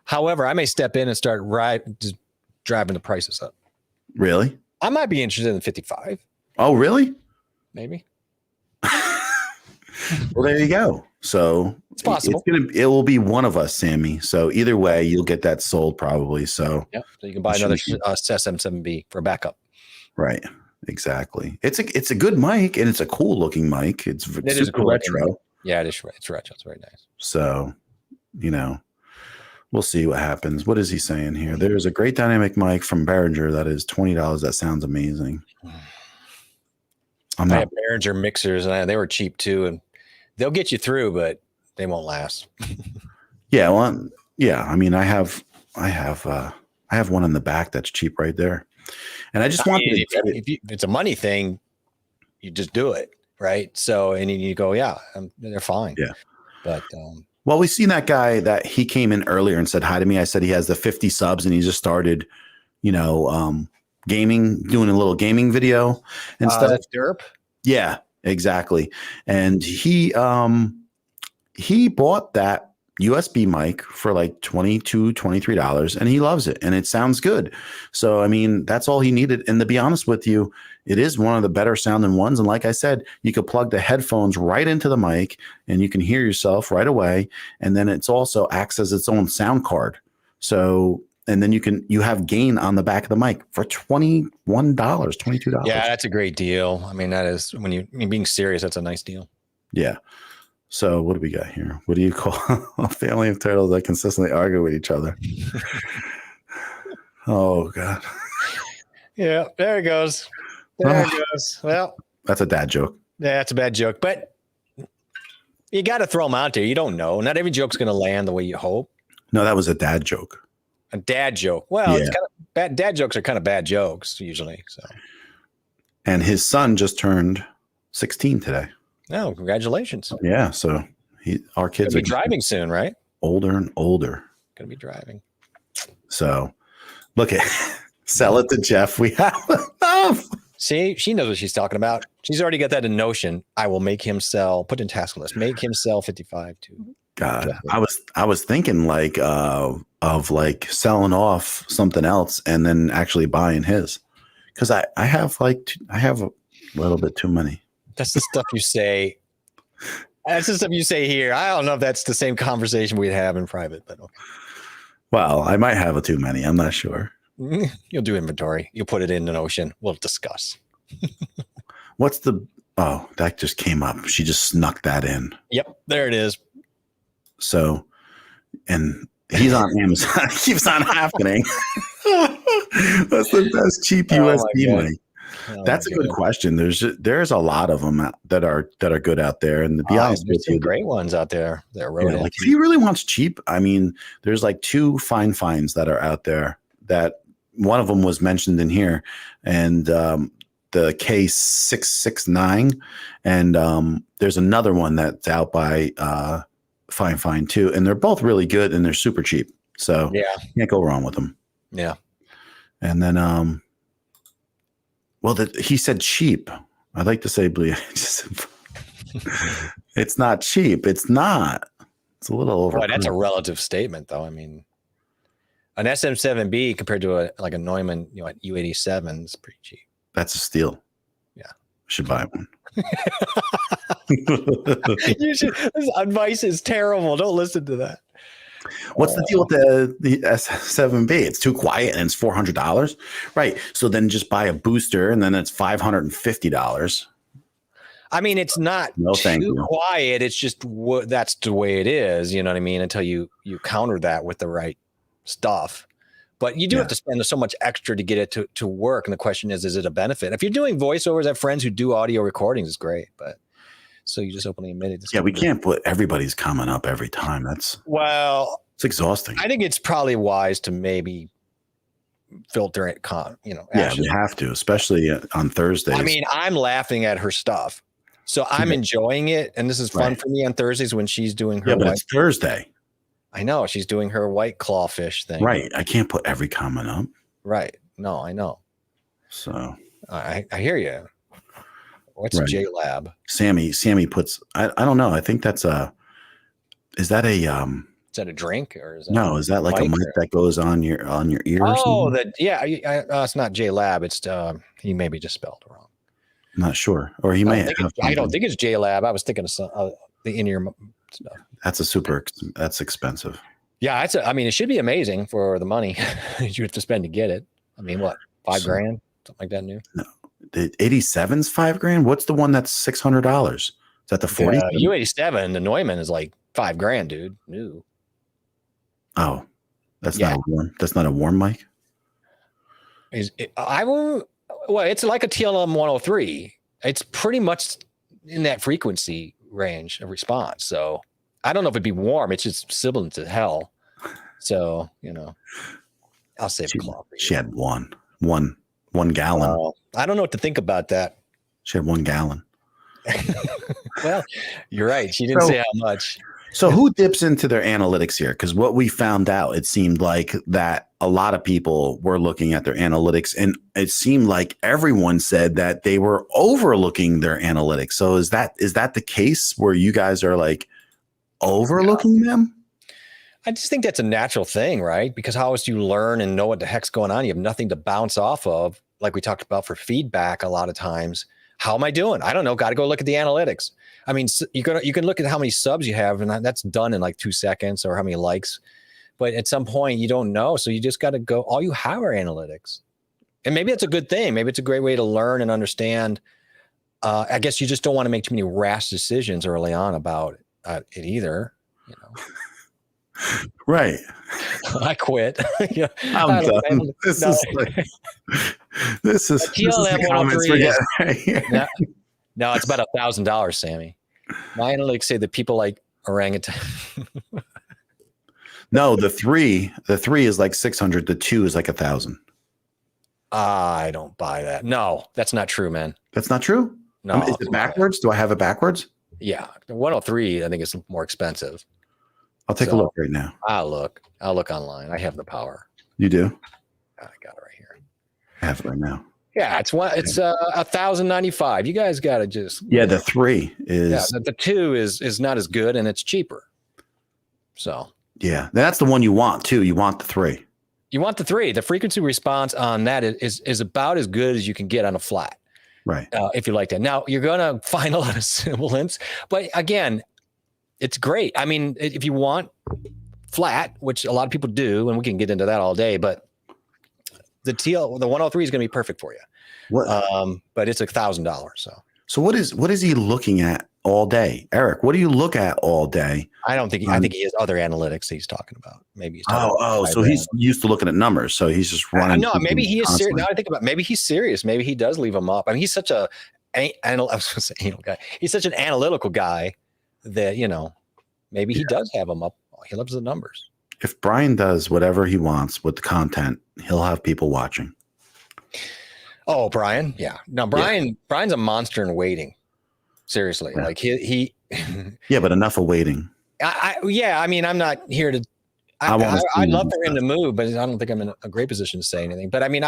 However, I may step in and start just driving the prices up. Really? I might be interested in 55. Oh, really? Maybe. Well, there you go. So it's possible. It will be one of us, Sammy. So either way, you'll get that sold probably. So yeah, so you can buy another SM7B for backup. Right. Exactly. It's a good mic, and it's a cool looking mic. It is cool retro. Yeah, it is. It's retro. It's very nice. So, we'll see what happens. What is he saying here? There's a great dynamic mic from Behringer that is $20. That sounds amazing. I have Behringer mixers, and they were cheap too, and they'll get you through, but they won't last. Yeah, well, yeah. I mean, I have one in the back that's cheap right there, and I just want if it's a money thing, you just do it, right? So, and you go, yeah, they're fine. Yeah, but well, we seen that guy that he came in earlier and said hi to me. I said he has the 50 subs, and he just started, gaming, doing a little gaming video and stuff. That's Derp. Yeah, exactly. And he bought that USB mic for like $22, $23, and he loves it, and it sounds good. So, I mean, that's all he needed. And to be honest with you, it is one of the better sounding ones. And like I said, you could plug the headphones right into the mic, and you can hear yourself right away. And then it's also acts as its own sound card. So, and then you have gain on the back of the mic for $21, $22. Yeah, that's a great deal. I mean, that is being serious, that's a nice deal. Yeah. So what do we got here? What do you call a family of turtles that consistently argue with each other? Oh God. Yeah, there it goes. There it goes. Well, that's a dad joke. Yeah, that's a bad joke, but you got to throw them out there. You don't know. Not every joke's going to land the way you hope. No, that was a dad joke. A dad joke. Well, It's kind of bad. Dad jokes are kind of bad jokes usually. So, and his son just turned 16 today. Oh, congratulations! Yeah, so our kids are driving soon, right? Older and older. Going to be driving. So, look at sell it to Jeff. We have enough. See, she knows what she's talking about. She's already got that in Notion. I will make him sell. Put in task list. Make him sell 55 to. God, I was thinking like of like selling off something else and then actually buying his, because I have a little bit too many. That's the stuff you say. That's the stuff you say here. I don't know if that's the same conversation we'd have in private, but okay. Well, I might have too many. I'm not sure. You'll do inventory. You'll put it in an ocean. We'll discuss. What's the? Oh, that just came up. She just snuck that in. Yep, there it is. So, and he's on Amazon. It keeps on happening. That's the best cheap USB mic. That's a good question. There's a lot of them that are good out there, and to be honest with you, great ones out there that are like if he really wants cheap, I mean, there's like 2 fine finds that are out there. That one of them was mentioned in here, and the K669, and there's another one that's out by Fine Fine too, and they're both really good and they're super cheap. So yeah, you can't go wrong with them. Yeah. And then well, he said cheap. I'd like to say it's not cheap. It's not. It's a little over. Boy, that's a relative statement, though. I mean, an SM7B compared to a Neumann, U87 is pretty cheap. That's a steal. Yeah, should buy one. This advice is terrible. Don't listen to that. What's the deal with the S7B? It's too quiet and it's $400, right? So then just buy a booster and then it's $550. I mean, it's not too quiet. It's just that's the way it is. You know what I mean? Until you counter that with the right stuff. But you do have to spend so much extra to get it to work. And the question is it a benefit? If you're doing voiceovers, I have friends who do audio recordings. It's great, but. So you just openly admitted. Yeah, we can't put everybody's comment up every time. It's exhausting. I think it's probably wise to maybe filter it. Yeah, we have to, especially on Thursdays. I mean, I'm laughing at her stuff, so I'm enjoying it, and this is fun for me on Thursdays when she's doing her. Yeah, but it's Thursday. I know she's doing her white clawfish thing. Right, I can't put every comment up. Right. No, I know. So I hear you. What's JLab? Sammy puts. I don't know. I think that's Is that a Is that a drink or is that no? Is that like a mic that goes on your ear? Oh, it's not JLab. It's he maybe just spelled it wrong. I'm not sure, or he may. I don't think it's JLab. I was thinking of the in-ear stuff. That's expensive. Yeah, I mean, it should be amazing for the money you have to spend to get it. I mean, what, $5,000, something like that new? No. The 87's $5,000. What's the one that's $600? Is that the 40? U87, the Neumann is like $5,000, dude. New. Oh, that's not a warm. That's not a warm mic. It's like a TLM 103. It's pretty much in that frequency range of response. So I don't know if it'd be warm. It's just sibilant to hell. So I'll save a claw for you. She had one gallon. I don't know what to think about that. She had 1 gallon. Well, you're right. She didn't say how much. So who dips into their analytics here? Because what we found out, it seemed like that a lot of people were looking at their analytics, and it seemed like everyone said that they were overlooking their analytics. So is that the case where you guys are like overlooking them? I just think that's a natural thing, right? Because how else do you learn and know what the heck's going on? You have nothing to bounce off of, like we talked about for feedback a lot of times. How am I doing? I don't know. Got to go look at the analytics. I mean, you can look at how many subs you have, and that's done in like 2 seconds, or how many likes. But at some point, you don't know. So you just got to go. All you have are analytics. And maybe that's a good thing. Maybe it's a great way to learn and understand. I guess you just don't want to make too many rash decisions early on about it either. Right. I quit. I'm done. This is the comments we're getting right here. No, it's about $1,000, Sammy. My analytics say that people like orangutan. No, the three is like 600. The 2 is like 1,000. I don't buy that. No, that's not true, man. That's not true? No. Is it backwards? Do I have it backwards? Yeah. The 103, I think, is more expensive. I'll take a look right now. I'll look online. I have the power. You do? I got it right here. I have it right now. Yeah, it's $1,095. You guys got to just the 3 is the 2 is not as good, and it's cheaper. So that's the one you want too. You want the 3. You want the 3. The frequency response on that is about as good as you can get on a flat. Right. If you like that. Now you're gonna find a lot of sibilants, but again, it's great. I mean, if you want flat, which a lot of people do, and we can get into that all day, but the 103 is going to be perfect for you. What? But it's $1,000. So So what is he looking at all day? Eric, what do you look at all day? I don't think I think he has other analytics he's talking about. Maybe he's talking so he's used to looking at numbers. So he's just running. No, maybe he is serious. Now I think about maybe he's serious. Maybe he does leave them up. I mean, he's such a anal guy. He's such an analytical guy that, you know, maybe he does have them up. He loves the numbers. If Brian does whatever he wants with the content, he'll have people watching. Oh, Brian. Yeah. No, Brian's a monster in waiting. Seriously. Yeah. Like he yeah, but enough of waiting. I mean, I'm not here to, I'd love for him to move, but I don't think I'm in a great position to say anything. But I mean,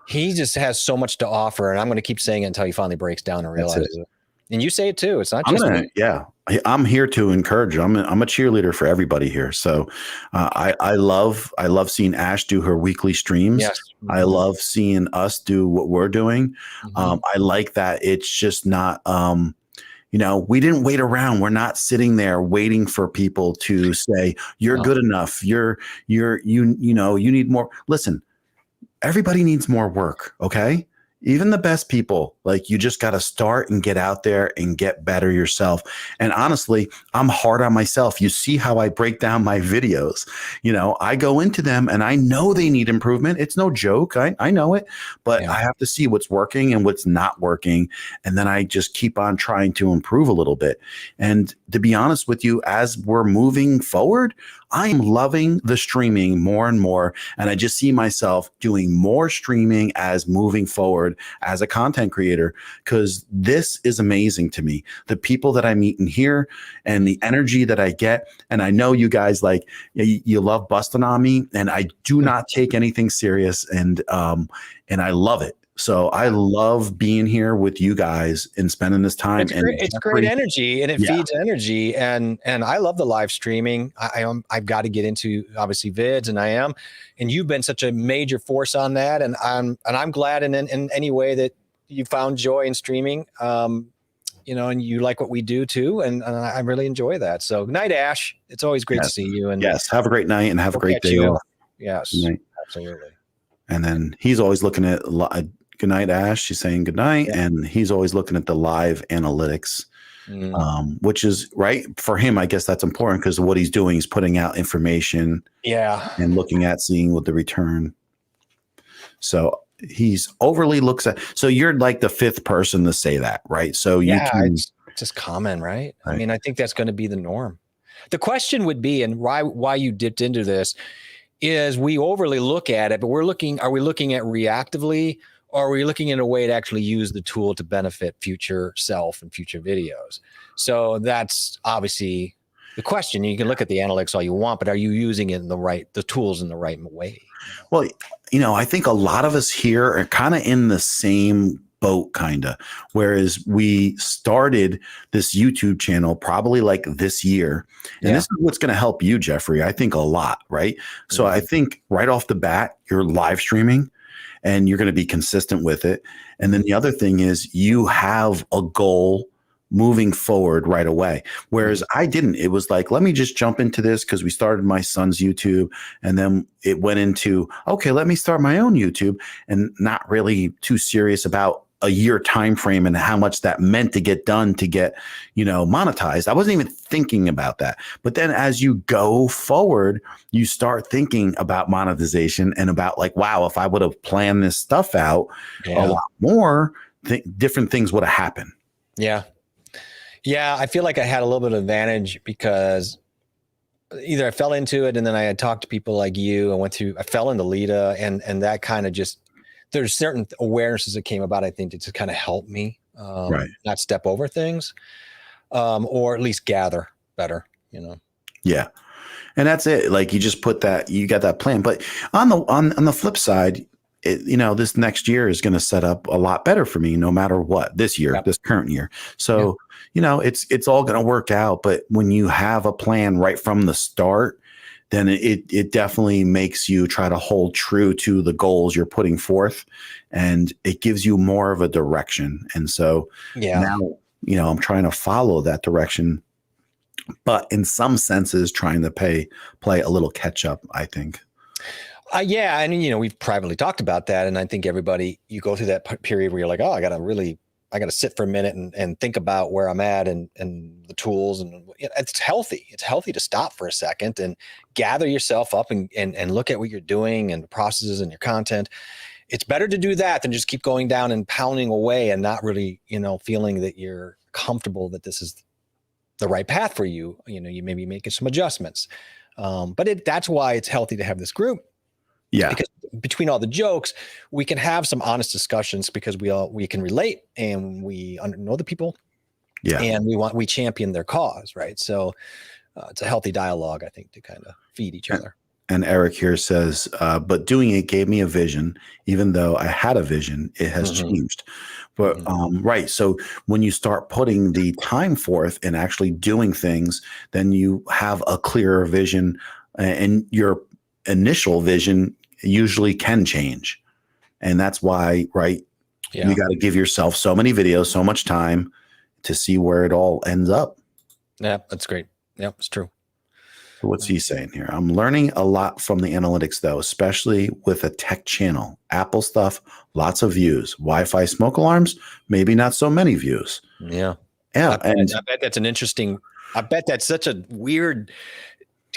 he just has so much to offer, and I'm going to keep saying it until he finally breaks down and realizes it. And you say it too. It's not just me. Yeah. I'm here to encourage you. I'm a cheerleader for everybody here. So I love seeing Ash do her weekly streams. Yes. Mm-hmm. I love seeing us do what we're doing. Mm-hmm. I like that. It's just not, you know, we didn't wait around. We're not sitting there waiting for people to say, you're good enough. You need more. Listen, everybody needs more work. Okay. Even the best people, like, you just got to start and get out there and get better yourself. And honestly, I'm hard on myself. You see how I break down my videos. You know, I go into them and I know they need improvement. It's no joke. I know it, but I have to see what's working and what's not working. And then I just keep on trying to improve a little bit. And to be honest with you, as we're moving forward, I'm loving the streaming more and more. And I just see myself doing more streaming as moving forward as a content creator, because this is amazing to me. The people that I meet in here and the energy that I get. And I know you guys, like, you love busting on me, and I do not take anything serious. And I love it. So I love being here with you guys and spending this time. It's great energy, and it feeds energy. And I love the live streaming. I've got to get into, obviously, vids, and I am. And you've been such a major force on that. And I'm glad in any way that you found joy in streaming. You know, and you like what we do too. And I really enjoy that. So good night, Ash. It's always great to see you. And yes, have a great night and have a great day. Yes, absolutely. And then he's always looking at good night, Ash. She's saying good night. Yeah. And he's always looking at the live analytics, which is right for him. I guess that's important, because what he's doing is putting out information. Yeah. And looking at seeing what the return. So he's overly looks at. So you're like the fifth person to say that, right? So it's just common, right? I mean, I think that's going to be the norm. The question would be, and why you dipped into this, is we overly look at it, but are we looking at reactively? Or are we looking in a way to actually use the tool to benefit future self and future videos? So that's obviously the question. You can look at the analytics all you want, but are you using it in the tools in the right way? Well, you know, I think a lot of us here are kind of in the same boat, whereas we started this YouTube channel probably like this year. And this is what's going to help you, Jeffrey, I think a lot, right? So I think right off the bat, you're live streaming, and you're going to be consistent with it. And then the other thing is you have a goal moving forward right away. Whereas I didn't. It was like, let me just jump into this because we started my son's YouTube. And then it went into, okay, let me start my own YouTube, and not really too serious about a year time frame and how much that meant to get done to get, monetized. I wasn't even thinking about that. But then as you go forward, you start thinking about monetization and about like, wow, if I would have planned this stuff out a lot more, different things would have happened. Yeah. Yeah. I feel like I had a little bit of advantage because either I fell into it, and then I had talked to people like you. I fell into Lita, and that kind of just, there's certain awarenesses that came about, I think, to kind of help me not step over things, or at least gather better, Yeah. And that's it. Like, you just put that, you got that plan. But on the flip side, this next year is going to set up a lot better for me, no matter what, this year, this current year. So, it's all going to work out. But when you have a plan right from the start, then it definitely makes you try to hold true to the goals you're putting forth, and it gives you more of a direction. And so now, I'm trying to follow that direction, but in some senses trying to play a little catch up, I think. And we've privately talked about that. And I think everybody, you go through that period where you're like, oh, I got to really to sit for a minute and think about where I'm at and the tools, and it's healthy. It's healthy to stop for a second and gather yourself up and look at what you're doing and the processes and your content. It's better to do that than just keep going down and pounding away and not really, feeling that you're comfortable that this is the right path for you. You may be making some adjustments. But that's why it's healthy to have this group. Yeah. Because between all the jokes, we can have some honest discussions because we can relate and we know the people. Yeah. And we champion their cause. Right. So it's a healthy dialogue, I think, to kind of feed each other. And Eric here says, but doing it gave me a vision. Even though I had a vision, it has changed. But right. So when you start putting the time forth and actually doing things, then you have a clearer vision, and your initial vision usually can change. And that's why, right, you got to give yourself so many videos, so much time to see where it all ends up. Yeah, that's great. Yeah, it's true. What's he saying here? I'm learning a lot from the analytics, though, especially with a tech channel. Apple stuff, lots of views. Wi-Fi smoke alarms, maybe not so many views. Yeah. Yeah. I bet that's an interesting, I bet that's such a weird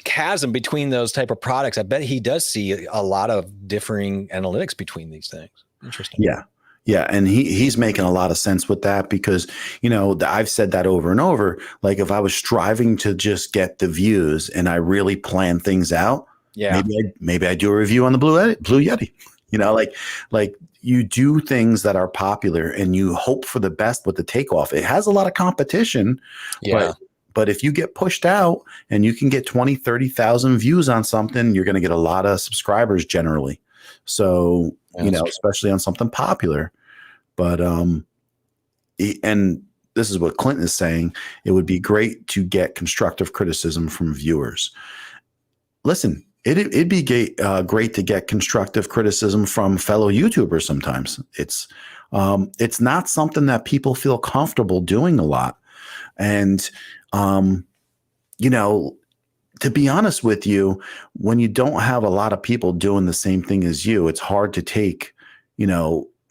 chasm between those type of products. I bet he does see a lot of differing analytics between these things. Interesting. Yeah. Yeah. And he's making a lot of sense with that because, I've said that over and over. Like if I was striving to just get the views and I really plan things out, maybe I do a review on the Blue Yeti, like you do things that are popular and you hope for the best with the takeoff. It has a lot of competition, but if you get pushed out and you can get 20, 30,000 views on something, you're going to get a lot of subscribers generally. So, especially on something popular. But, and this is what Clinton is saying, it would be great to get constructive criticism from viewers. Listen, it'd be great to get constructive criticism from fellow YouTubers sometimes. It's not something that people feel comfortable doing a lot. And, to be honest with you, when you don't have a lot of people doing the same thing as you, it's hard to take,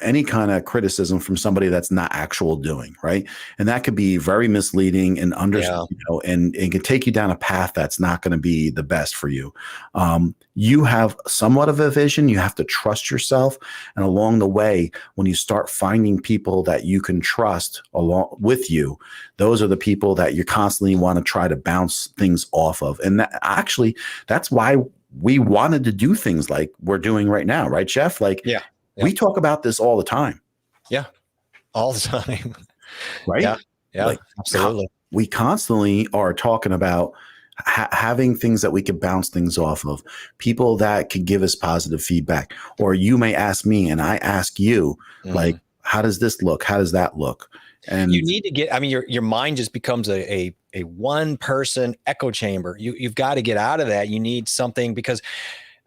any kind of criticism from somebody that's not actual doing, right? And that could be very misleading and and it can take you down a path that's not going to be the best for you. You have somewhat of a vision. You have to trust yourself. And along the way, when you start finding people that you can trust along with you, those are the people that you constantly want to try to bounce things off of. And that's why we wanted to do things like we're doing right now, right, Jeff? We talk about this all the time. Yeah, all the time. Right? Yeah, absolutely. We constantly are talking about having things that we could bounce things off of, people that could give us positive feedback. Or you may ask me and I ask you, like, how does this look? How does that look? And you need to get, your mind just becomes a one person echo chamber. You've got to get out of that. You need something because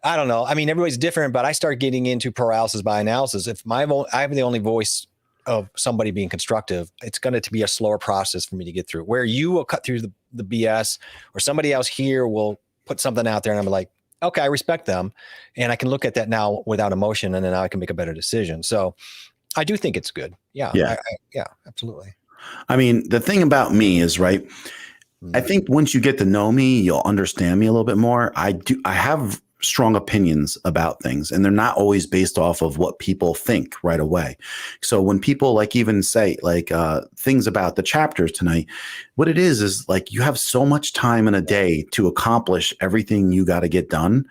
I don't know. Everybody's different, but I start getting into paralysis by analysis. If I'm the only voice of somebody being constructive, it's going to be a slower process for me to get through. Where you will cut through the BS, or somebody else here will put something out there, and I'm like, okay, I respect them, and I can look at that now without emotion, and then now I can make a better decision. So, I do think it's good. Yeah, absolutely. The thing about me is, right, I think once you get to know me, you'll understand me a little bit more. I have strong opinions about things, and they're not always based off of what people think right away. So when people even say things about the chapters tonight, what it is like you have so much time in a day to accomplish everything you got to get done.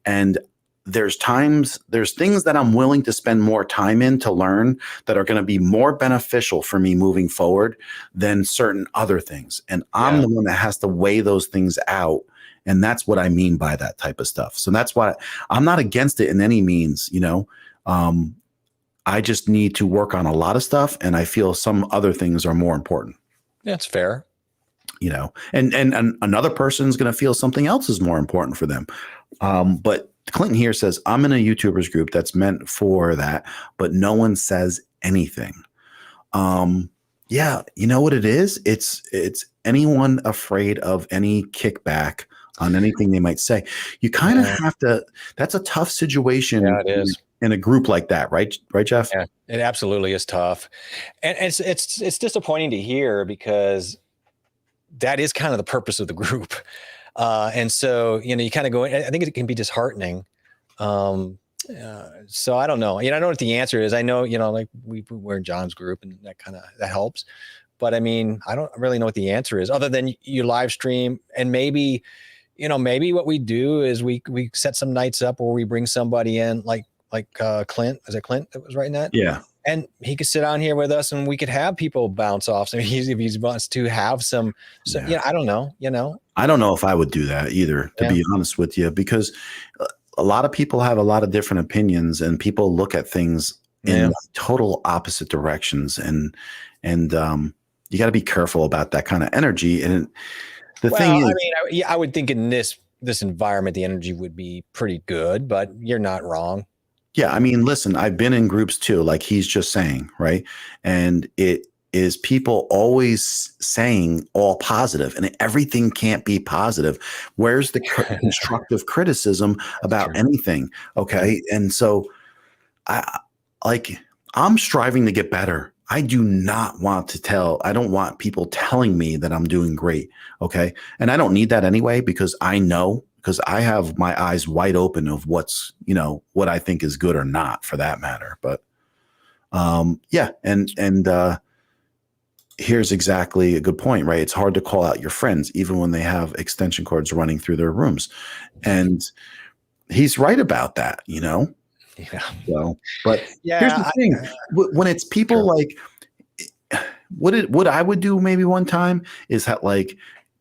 And there's things that I'm willing to spend more time in to learn that are going to be more beneficial for me moving forward than certain other things. And I'm the one that has to weigh those things out. And that's what I mean by that type of stuff. So that's why I'm not against it in any means, I just need to work on a lot of stuff. And I feel some other things are more important. That's fair. And another person's going to feel something else is more important for them. But Clinton here says, I'm in a YouTubers group that's meant for that, but no one says anything. Yeah. You know what it is? It's anyone afraid of any kickback on anything they might say. You kind of have to, that's a tough situation. Yeah, it is. in a group like that, right, Jeff? Yeah, it absolutely is tough, and it's disappointing to hear because that is kind of the purpose of the group, and so you kind of go. I think it can be disheartening. So I don't know. I don't know what the answer is. I know like we're in John's group, and that helps. But I mean, I don't really know what the answer is, other than you live stream, and maybe what we do is we set some nights up where we bring somebody in, like Clint. Is it Clint that was writing that? Yeah. And he could sit down here with us, and we could have people bounce off. So if he wants to have some, I don't know. I don't know if I would do that either, to be honest with you, because a lot of people have a lot of different opinions, and people look at things in total opposite directions, and you got to be careful about that kind of energy. And the thing is, I mean, I would think in this environment, the energy would be pretty good, but you're not wrong. Yeah. I mean, listen, I've been in groups too, like he's just saying, right? And it is people always saying all positive, and everything can't be positive. Where's the constructive criticism about anything? Okay. And so I'm striving to get better. I do not want I don't want people telling me that I'm doing great. Okay. And I don't need that anyway, because I know, because I have my eyes wide open of what's, what I think is good or not, for that matter. But here's exactly a good point, right? It's hard to call out your friends, even when they have extension cords running through their rooms. And he's right about that, Yeah. So, but here's the thing: when it's people like, what I would do maybe one time is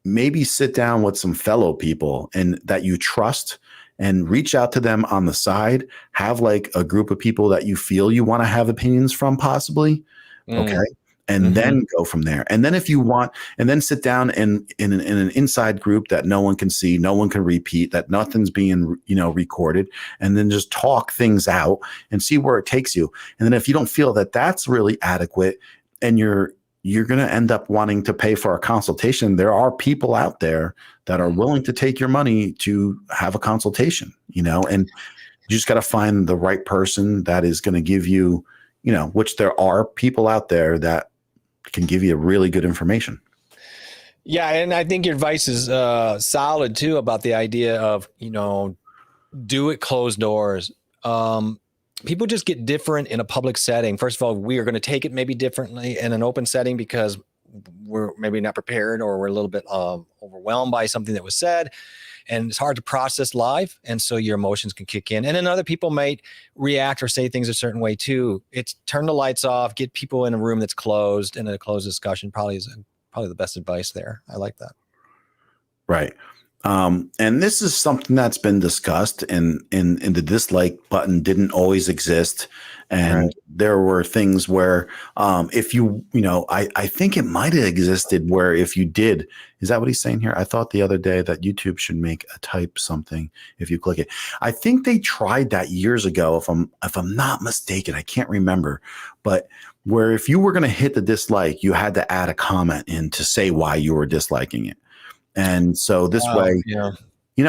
maybe sit down with some fellow people and that you trust, and reach out to them on the side. Have like a group of people that you feel you want to have opinions from, possibly. Okay. And then go from there. And then if you want, and then sit down in an inside group that no one can see, no one can repeat, that nothing's being, recorded, and then just talk things out and see where it takes you. And then if you don't feel that that's really adequate, and you're going to end up wanting to pay for a consultation, there are people out there that are willing to take your money to have a consultation, and you just got to find the right person that is going to give you, which there are people out there that can give you really good information. Yeah. And I think your advice is solid too, about the idea of, do it closed doors. People just get different in a public setting. First of all, we are going to take it maybe differently in an open setting because we're maybe not prepared, or we're a little bit overwhelmed by something that was said. And it's hard to process live. And so your emotions can kick in. And then other people might react or say things a certain way too. It's turn the lights off, get people in a room that's closed, and a closed discussion probably is the best advice there. I like that. Right. And this is something that's been discussed, and the dislike button didn't always exist. And there were things where, if I think it might have existed where if you did, is that what he's saying here? I thought the other day that YouTube should make a type something if you click it. I think they tried that years ago, if I'm not mistaken. I can't remember, but where if you were going to hit the dislike, you had to add a comment in to say why you were disliking it. And so this way,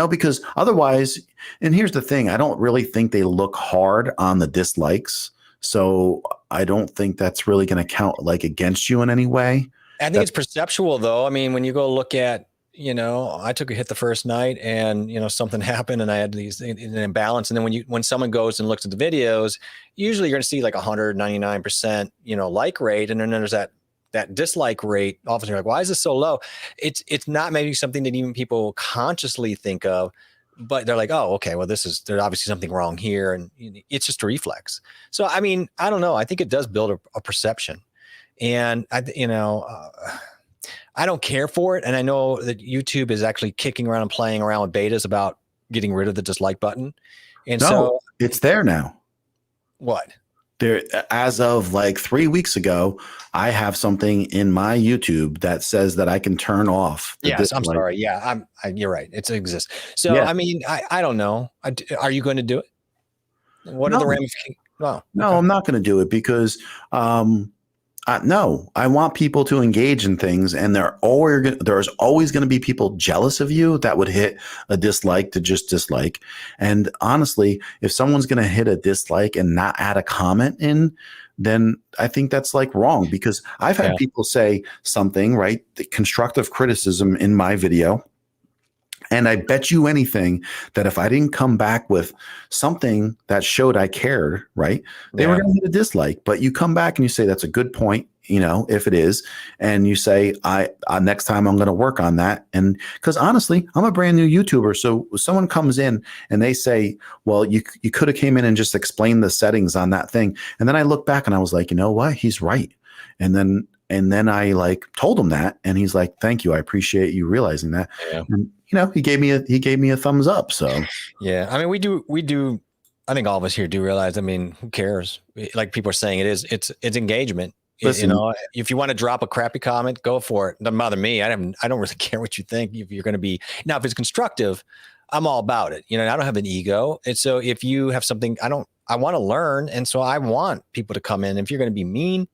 because otherwise, and here's the thing, I don't really think they look hard on the dislikes. So I don't think that's really going to count against you in any way. I think it's perceptual though. I mean, when you go look at, I took a hit the first night, and, something happened, and I had an imbalance. And then when someone goes and looks at the videos, usually you're going to see 199%, like rate. And then there's that dislike rate. Often you're like, why is this so low? It's not maybe something that even people consciously think of, but they're like, oh, okay, well, there's obviously something wrong here. And it's just a reflex. So, I mean, I don't know. I think it does build a perception, and I don't care for it. And I know that YouTube is actually kicking around and playing around with betas about getting rid of the dislike button. And so it's there now. What? There, as of 3 weeks ago, I have something in my YouTube that says that I can turn off. Yes, I'm sorry. Yeah, you're right. It exists. So, I mean, I don't know. Are you going to do it? What are the ramifications? No, I'm not going to do it because No, I want people to engage in things, and there's always going to be people jealous of you that would hit a dislike to just dislike. And honestly, if someone's going to hit a dislike and not add a comment in, then I think that's like wrong, because I've had people say something, right? The constructive criticism in my video. And I bet you anything that if I didn't come back with something that showed I cared, right, they were going to get a dislike. But you come back and you say, that's a good point, if it is. And you say, next time I'm going to work on that. And because honestly, I'm a brand new YouTuber. So someone comes in and they say, well, you could have came in and just explained the settings on that thing. And then I look back and I was like, you know what? He's right. And then I like told him that, and he's like, thank you. I appreciate you realizing that. Yeah. And, he gave me a thumbs up. So, yeah, I mean, we do. I think all of us here do realize, I mean, who cares? Like people are saying, it's engagement. Listen, if you want to drop a crappy comment, go for it. Doesn't bother me. I don't really care what you think. If you're going to be, now, if it's constructive, I'm all about it. I don't have an ego. And so if you have something, I want to learn. And so I want people to come in. If you're going to be mean,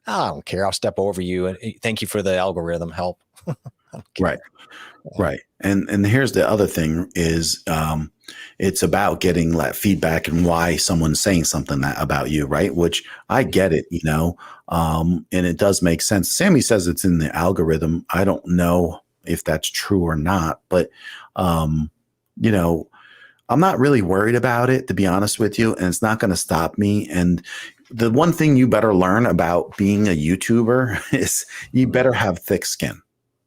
I don't care. I'll step over you. And thank you for the algorithm help. Right. Right. And here's the other thing is it's about getting that feedback and why someone's saying something about you. Right. Which I get it, and it does make sense. Sammy says it's in the algorithm. I don't know if that's true or not, but, I'm not really worried about it, to be honest with you. And it's not going to stop me. And the one thing you better learn about being a YouTuber is you better have thick skin.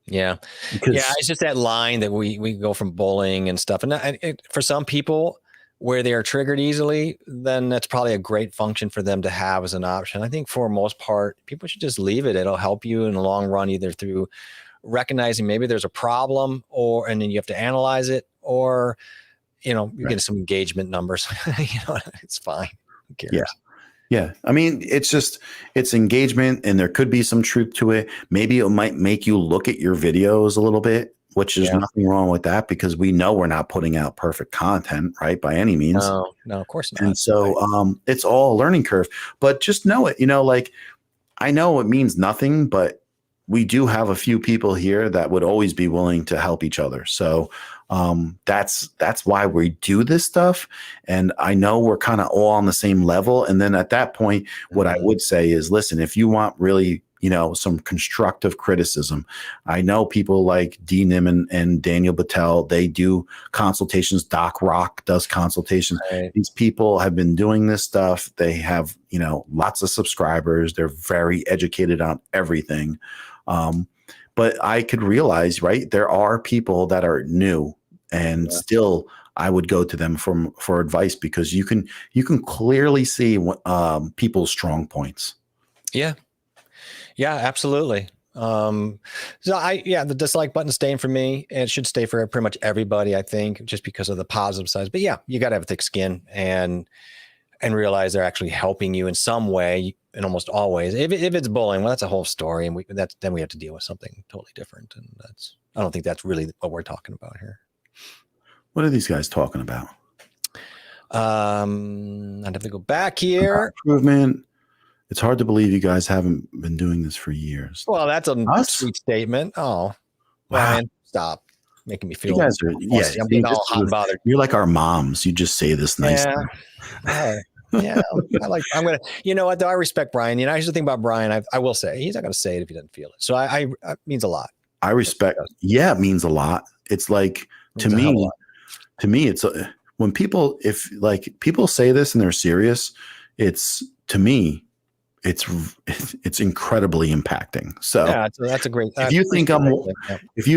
Yeah. It's just that line that we go from bullying and stuff. And for some people where they are triggered easily, then that's probably a great function for them to have as an option. I think for most part, people should just leave it. It'll help you in the long run, either through recognizing maybe there's a problem and then you have to analyze it, or, you're getting some engagement numbers, it's fine. Who cares? Yeah. Yeah. I mean, it's engagement, and there could be some truth to it. Maybe it might make you look at your videos a little bit, which is nothing wrong with that, because we know we're not putting out perfect content, right? By any means. No, of course not. And so it's all a learning curve, but just know it, like, I know it means nothing, but we do have a few people here that would always be willing to help each other. So that's why we do this stuff. And I know we're kind of all on the same level. And then at that point, what I would say is, listen, if you want really, some constructive criticism, I know people like D. Niman and Daniel Battelle, they do consultations. Doc Rock does consultations. Right. These people have been doing this stuff. They have, lots of subscribers. They're very educated on everything. But I could realize, right, there are people that are new, and still I would go to them for advice, because you can clearly see people's strong points. Yeah. Yeah, absolutely. So the dislike button staying for me, and it should stay for pretty much everybody, I think, just because of the positive sides. But yeah, you got to have thick skin and realize they're actually helping you in some way. And almost always, if it's bullying, well, that's a whole story, and then we have to deal with something totally different. And I don't think that's really what we're talking about here. What are these guys talking about? I'd have to go back here. Improvement. It's hard to believe you guys haven't been doing this for years. Well, that's a sweet statement. Oh, wow. Man, stop making me feel. You guys are, I'm getting all hot and bothered. You're like our moms. You just say this nice thing. Yeah, I'm gonna. You know what? Though I respect Brian. I used to think about Brian. I will say he's not gonna say it if he doesn't feel it. So I it means a lot. I respect. Yeah, it means a lot. It's like to me, it's when people people say this and they're serious. It's to me, it's incredibly impacting. So yeah, that's a great. If you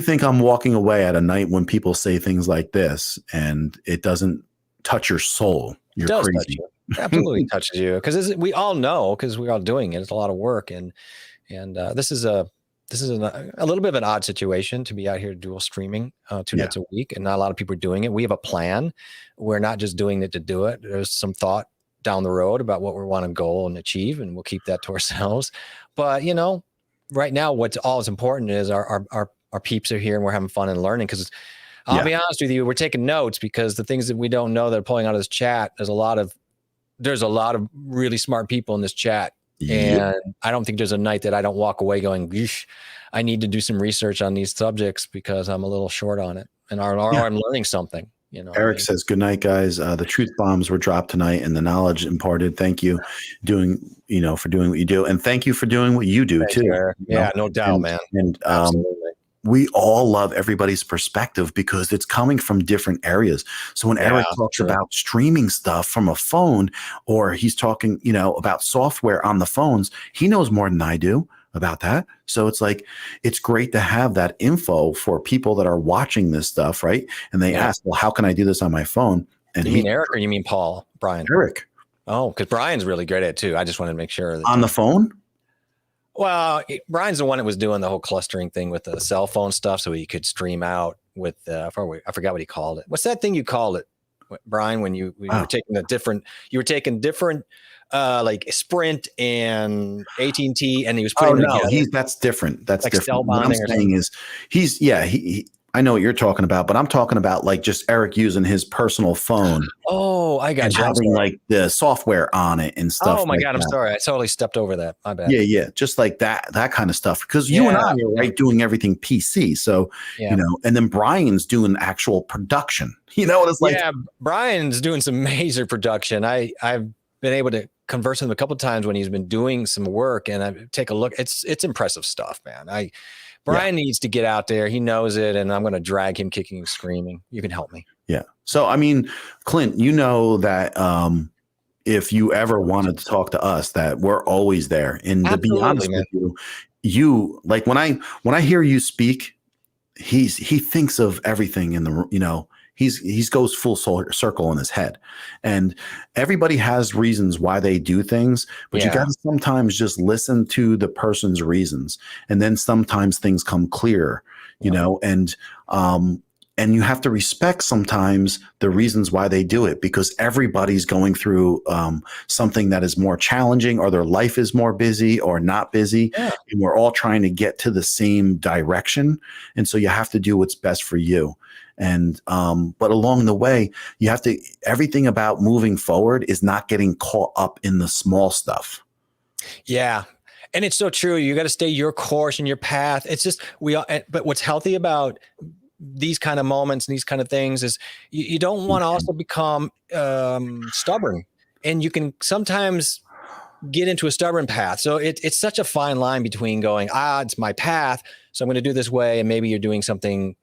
think I'm walking away at a night when people say things like this and it doesn't touch your soul, you're crazy. Absolutely touches you, because we all know, because we're all doing it. It's a lot of work, and this is a little bit of an odd situation to be out here dual streaming 2 nights a week, and not a lot of people are doing it. We have a plan. We're not just doing it to do it. There's some thought down the road about what we want to goal and achieve, and we'll keep that to ourselves. But right now, what's always important is our peeps are here, and we're having fun and learning. Because I'll be honest with you, we're taking notes, because the things that we don't know that are pulling out of this chat, there's a lot of really smart people in this chat, And I don't think there's a night that I don't walk away going, "Yeesh, I need to do some research on these subjects because I'm a little short on it, and or I'm learning something." You know, Eric says, "Good night, guys. The truth bombs were dropped tonight, and the knowledge imparted. Thank you, for doing what you do, and thank you for doing what you do too. Yeah, no doubt, man. And Absolutely. we all love everybody's perspective because it's coming from different areas. So when Eric talks about streaming stuff from a phone, or he's talking, about software on the phones, he knows more than I do about that. So it's like, it's great to have that info for people that are watching this stuff, right? And they ask, well, how can I do this on my phone? And you mean Eric or you mean Brian? Eric. Oh, because Brian's really great at it too. I just wanted to make sure. On the phone? Well, Brian's the one that was doing the whole clustering thing with the cell phone stuff, so he could stream out with. I forgot what he called it. What's that thing you called it, Brian? When you were taking different, like Sprint and AT&T, and he was putting them together. That's different. That's like different. What I'm saying is, he I know what you're talking about, but I'm talking about like just Eric using his personal phone. Oh, I got you. Having like the software on it and stuff. Oh my like God, I'm sorry. I totally stepped over that. My bad. Yeah. Just like that kind of stuff. Because you and I are right doing everything PC. So, and then Brian's doing actual production. You know what it's like? Yeah, Brian's doing some major production. I've been able to converse with him a couple of times when he's been doing some work, and I take a look. It's impressive stuff, man. Brian needs to get out there. He knows it, and I'm going to drag him kicking and screaming. You can help me. Yeah. So, I mean, Clint, you know that if you ever wanted to talk to us, that we're always there. And to be honest with you, like when I hear you speak, he thinks of everything in the, he's goes full circle in his head, and everybody has reasons why they do things, but you got to sometimes just listen to the person's reasons. And then sometimes things come clear, and you have to respect sometimes the reasons why they do it, because everybody's going through something that is more challenging, or their life is more busy or not busy. Yeah. And we're all trying to get to the same direction. And so you have to do what's best for you. And, but along the way, you have to, everything about moving forward is not getting caught up in the small stuff. Yeah. And it's so true. You got to stay your course and your path. It's just, but what's healthy about these kind of moments and these kind of things is you don't want to also become stubborn, and you can sometimes get into a stubborn path. So it's such a fine line between going, it's my path, so I'm going to do this way. And maybe you're doing something,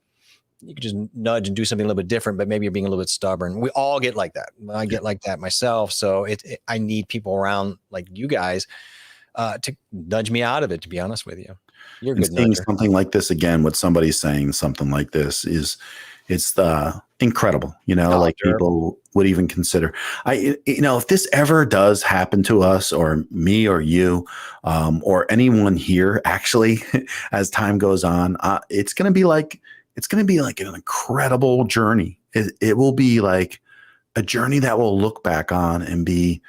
you could just nudge and do something a little bit different, but maybe you're being a little bit stubborn. We all get like that. I get like that myself. So I need people around like you guys to nudge me out of it, to be honest with you. You're good. Seeing something like this again, what somebody's saying something like this it's incredible, like people would even consider. If this ever does happen to us, or me or you, or anyone here, actually, as time goes on, it's going to be like an incredible journey. It will be like a journey that we'll look back on and be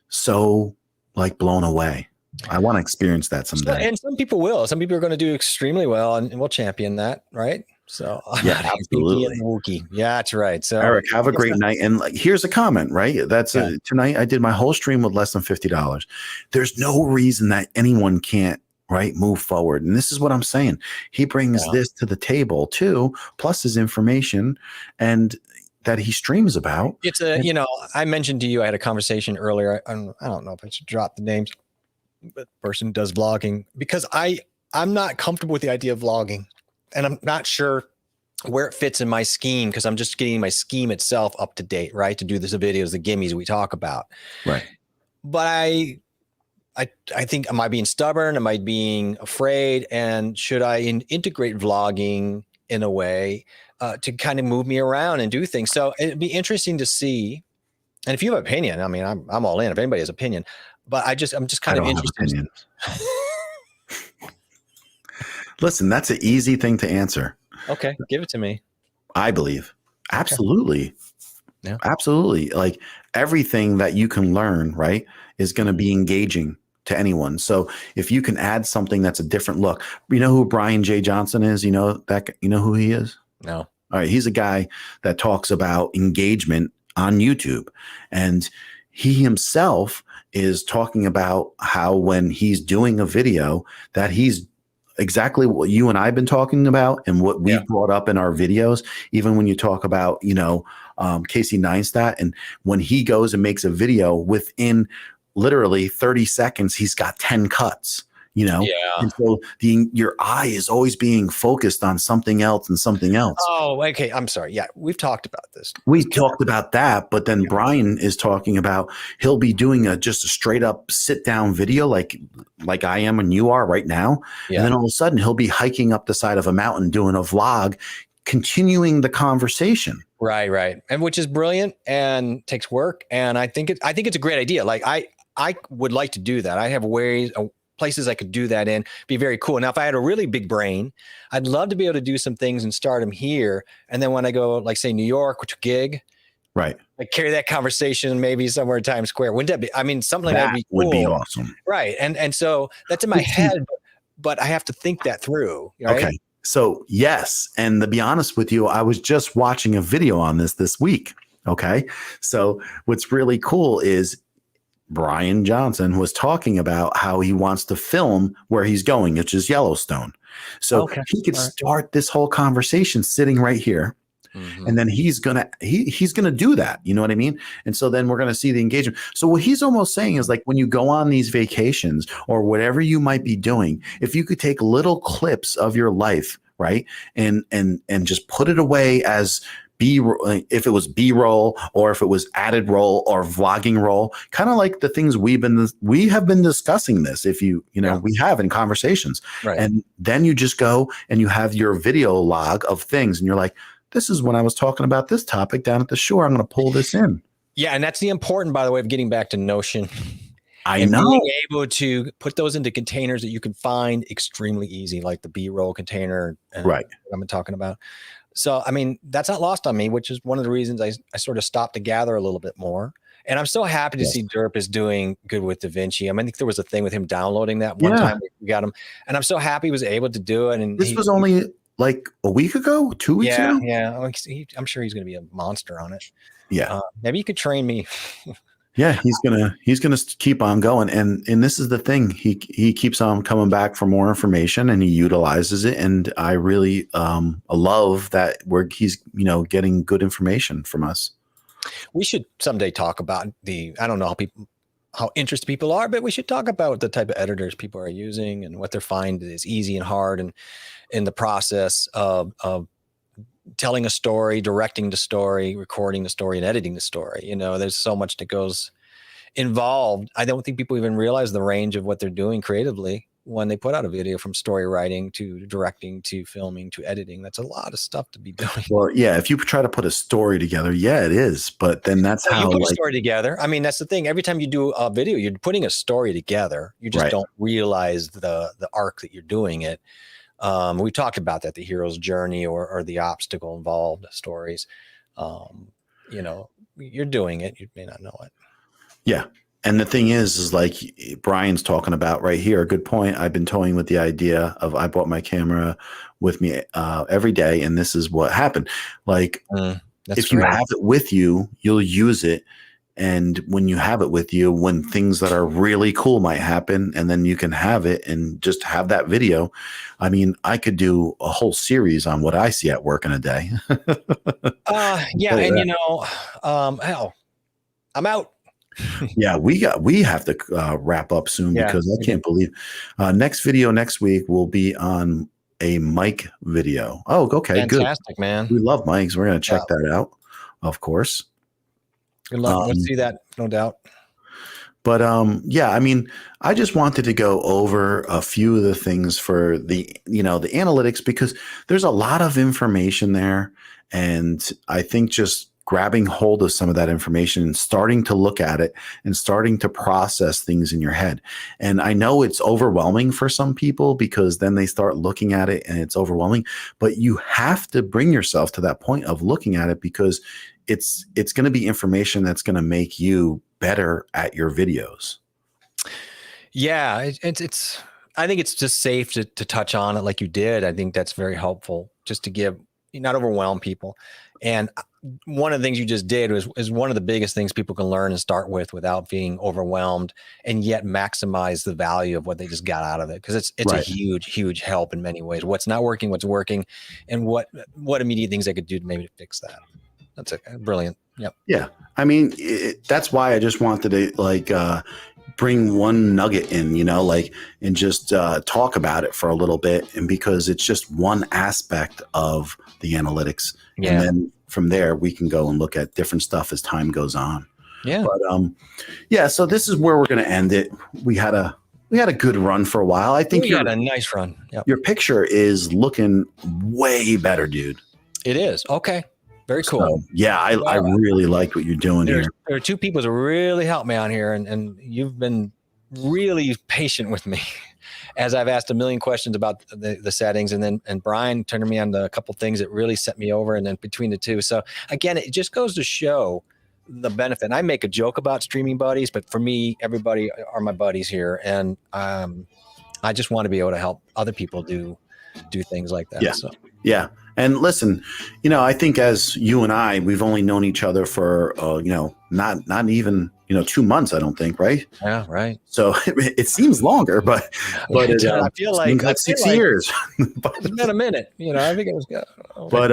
so like blown away. I want to experience that someday. And some people will. Some people are going to do extremely well, and we'll champion that, right? So yeah, absolutely. Yeah, that's right. So Eric, have a great night. And here's a comment, right? That's tonight I did my whole stream with less than $50. There's no reason that anyone can't move forward. And this is what I'm saying. He brings this to the table too, plus his information and that he streams about. It's I mentioned to you, I had a conversation earlier. I don't know if I should drop the names, but the person does vlogging, because I'm not comfortable with the idea of vlogging, and I'm not sure where it fits in my scheme, because I'm just getting my scheme itself up to date, right? To do the videos, the gimmies we talk about. Right. But I think, am I being stubborn? Am I being afraid? And should I integrate vlogging in a way to kind of move me around and do things? So it'd be interesting to see. And if you have an opinion, I mean, I'm all in. If anybody has opinion, but I'm just kind of interested. Listen, that's an easy thing to answer. Okay, give it to me. I believe. Absolutely. Okay. Yeah. Absolutely. Like everything that you can learn, right, is going to be engaging to anyone. So if you can add something that's a different look, you know who Brian J. Johnson is? You know who he is? No. All right. He's a guy that talks about engagement on YouTube, and he himself is talking about how when he's doing a video that he's exactly what you and I've been talking about and what we've brought up in our videos. Even when you talk about, Casey Neistat, and when he goes and makes a video within literally 30 seconds, he's got 10 cuts. Yeah. And so your eye is always being focused on something else and something else. Oh, okay. I'm sorry. Yeah, we've talked about this. We talked about that, but then Brian is talking about he'll be doing just a straight up sit down video like I am and you are right now. Yeah. And then all of a sudden he'll be hiking up the side of a mountain doing a vlog, continuing the conversation. Right. And which is brilliant and takes work. And I think it's a great idea. Like I would like to do that. I have places I could do that in, be very cool. Now, if I had a really big brain, I'd love to be able to do some things and start them here. And then when I go, like say New York, which gig, right, like carry that conversation maybe somewhere in Times Square. Wouldn't that be? I mean, something like that would be cool. Would be awesome, right? And so that's in my head, but I have to think that through. Right? Okay, so yes, and to be honest with you, I was just watching a video on this week. Okay, so what's really cool is Brian Johnson was talking about how he wants to film where he's going, which is Yellowstone. So he could start this whole conversation sitting right here. Mm-hmm. And then he's gonna do that. You know what I mean? And so then we're gonna see the engagement. So what he's almost saying is like when you go on these vacations or whatever you might be doing, if you could take little clips of your life, right, and just put it away as if it was B-roll or if it was added roll or vlogging roll, kind of like the things we have been discussing this, if we have in conversations. Right. And then you just go and you have your video log of things and you're like, this is when I was talking about this topic down at the shore. I'm going to pull this in. Yeah. And that's the important, by the way, of getting back to Notion. I know. Being able to put those into containers that you can find extremely easy, like the B-roll container. Right. I'm talking about. So, I mean, that's not lost on me, which is one of the reasons I sort of stopped to gather a little bit more. And I'm so happy to see Derp is doing good with DaVinci. I mean, I think there was a thing with him downloading that one time we got him. And I'm so happy he was able to do it. And this was only like a week ago, 2 weeks ago? Yeah. I'm sure he's going to be a monster on it. Yeah. Maybe you could train me. Yeah, he's gonna keep on going, and this is the thing. He keeps on coming back for more information, and he utilizes it. And I really love that he's getting good information from us. We should someday talk about I don't know how interested people are, but we should talk about the type of editors people are using and what they find is easy and hard, and in the process of telling a story, directing the story, recording the story, and editing the story. There's so much that goes involved. I don't think people even realize the range of what they're doing creatively when they put out a video, from story writing to directing to filming to editing. That's a lot of stuff to be doing. Well, yeah, if you try to put a story together, yeah, it is. But then that's how you put a story together. I mean, that's the thing. Every time you do a video, you're putting a story together. You just don't realize the arc that you're doing it. We talked about that, the hero's journey or the obstacle involved stories. You're doing it. You may not know it. Yeah. And the thing is like Brian's talking about right here, a good point. I've been toying with the idea of I brought my camera with me every day, and this is what happened. Like if you have it with you, you'll use it. And when you have it with you, when things that are really cool might happen, and then you can have it and just have that video. I mean, I could do a whole series on what I see at work in a day. Yeah. And hell, I'm out. Yeah, we have to wrap up soon because I can't believe next video next week will be on a mic video. Oh, okay. Fantastic, good. Man. We love mics. We're going to check that out, of course. Good luck. Let's see that, no doubt. But I mean, I just wanted to go over a few of the things for the analytics, because there's a lot of information there. And I think just grabbing hold of some of that information and starting to look at it and starting to process things in your head. And I know it's overwhelming for some people because then they start looking at it and it's overwhelming, but you have to bring yourself to that point of looking at it, because it's going to be information that's going to make you better at your videos. Yeah. I think it's just safe to touch on it like you did. I think that's very helpful, just to not overwhelm people. And one of the things you just did is one of the biggest things people can learn and start with without being overwhelmed, and yet maximize the value of what they just got out of it. Because it's a huge help in many ways. What's not working, what's working, and what immediate things I could do to maybe fix that. That's brilliant. Yep. Yeah. I mean, that's why I just wanted to bring one nugget in, and just talk about it for a little bit. And because it's just one aspect of the analytics. Yeah. And then from there, we can go and look at different stuff as time goes on. Yeah. But so this is where we're going to end it. We had a good run for a while. I think you had a nice run. Yep. Your picture is looking way better, dude. It is. Okay. Very cool. So, yeah, I really like what you're doing here. There are two people that really helped me on here, and you've been really patient with me as I've asked a million questions about the settings, and Brian turned me on to a couple things that really set me over, and then between the two. So again, it just goes to show the benefit. And I make a joke about streaming buddies, but for me, everybody are my buddies here, and I just want to be able to help other people do things like that. Yeah. So. Yeah. And listen, I think as you and I, we've only known each other for, not even, 2 months, I don't think. Right. Yeah. Right. So it seems longer, but I feel like 6 years. It's been a minute. I think it was good. But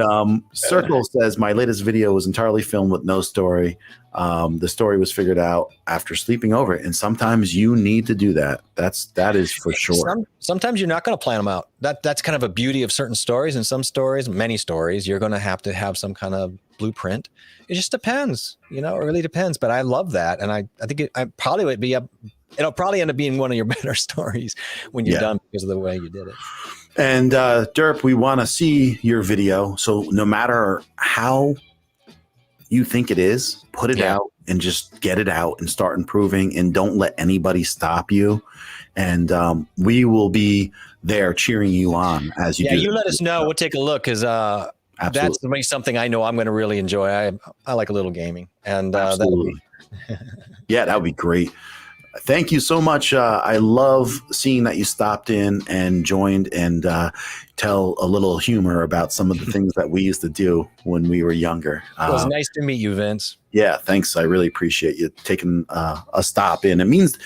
Circle says my latest video was entirely filmed with no story. The story was figured out after sleeping over it. And sometimes you need to do that. That is for sure. Sometimes you're not going to plan them out. That's kind of a beauty of certain stories. And some stories, many stories, you're going to have some kind of blueprint. It just depends. It really depends. But I love that. And I think it'll probably end up being one of your better stories when you're done because of the way you did it. And Derp, we want to see your video. So no matter how you think it is, put it out and just get it out and start improving, and don't let anybody stop you. And we will be there cheering you on as you do. Yeah, you let us know. We'll take a look, because that's something I know I'm going to really enjoy. I like a little gaming, and absolutely. Yeah, that would be great. Thank you so much. I love seeing that you stopped in and joined and tell a little humor about some of the things that we used to do when we were younger. It was nice to meet you, Vince. Yeah, thanks. I really appreciate you taking a stop in. It means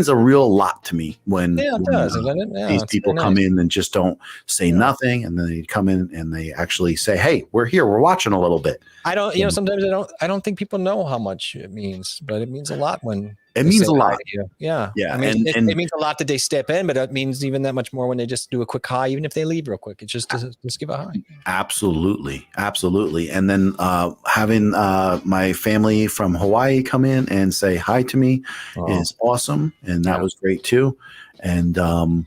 a real lot to me when these people come in and just don't say nothing, and then they come in and they actually say, "Hey, we're here. We're watching a little bit." I don't. Sometimes I don't think people know how much it means, but it means a lot when. It means a lot. Yeah. Yeah. I mean, it means a lot that they step in, but it means even that much more when they just do a quick hi, even if they leave real quick. It's just give a hi. Absolutely. Absolutely. And then having my family from Hawaii come in and say hi to me is awesome. And that was great too. And, that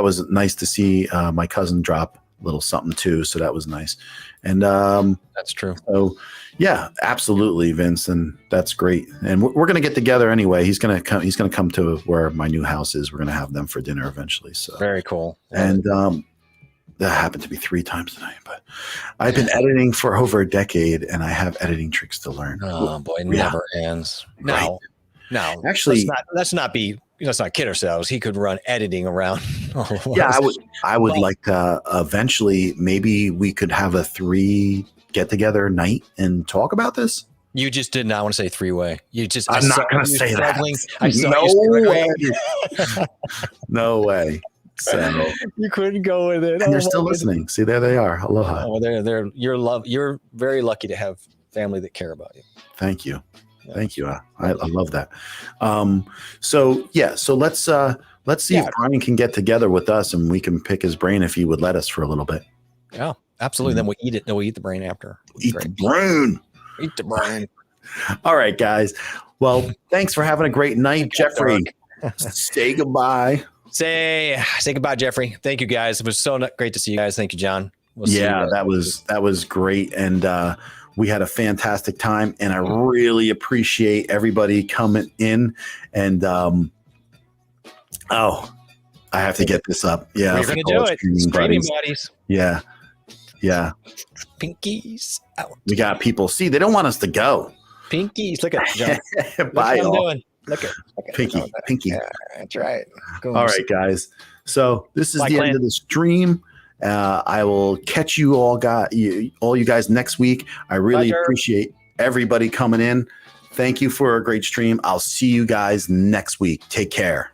was nice to see my cousin drop a little something too. So that was nice. And that's true. So yeah, absolutely, Vince, and that's great. And we're going to get together anyway. He's going to come. He's going to come to where my new house is. We're going to have them for dinner eventually. So very cool. And that happened to be 3 times tonight. But I've been editing for over a decade, and I have editing tricks to learn. Oh boy, it never ends. No, actually, let's not kid ourselves. He could run editing around. Yeah, I would like to eventually. Maybe we could have a 3 get-together night and talk about this. You just did not want to say 3-way. I'm not going to say that. No way. No way. So you couldn't go with it. And they're still listening. See, there they are. Aloha. Oh, you're very lucky to have family that care about you. Thank you. Yeah. Thank you. I love that. So let's see if Brian can get together with us and we can pick his brain if he would let us for a little bit. Yeah, absolutely. Then we'll eat it. No, we'll eat the brain after. Eat the brain. All right, guys. Well, thanks for having a great night, Jeffrey. Say goodbye. Say goodbye, Jeffrey. Thank you, guys. It was so great to see you guys. Thank you, John. That was great. And we had a fantastic time. And I really appreciate everybody coming in. And I have to get this up. Yeah. We're going to do it. Streaming buddies. Yeah. Yeah. Pinkies out. We got people. See, they don't want us to go. Pinkies. Look at John. Bye, what I'm doing. Look at Pinky. Yeah, that's right. All right, guys. So this is the end of the stream. I will catch you all you guys next week. I really appreciate everybody coming in. Thank you for a great stream. I'll see you guys next week. Take care.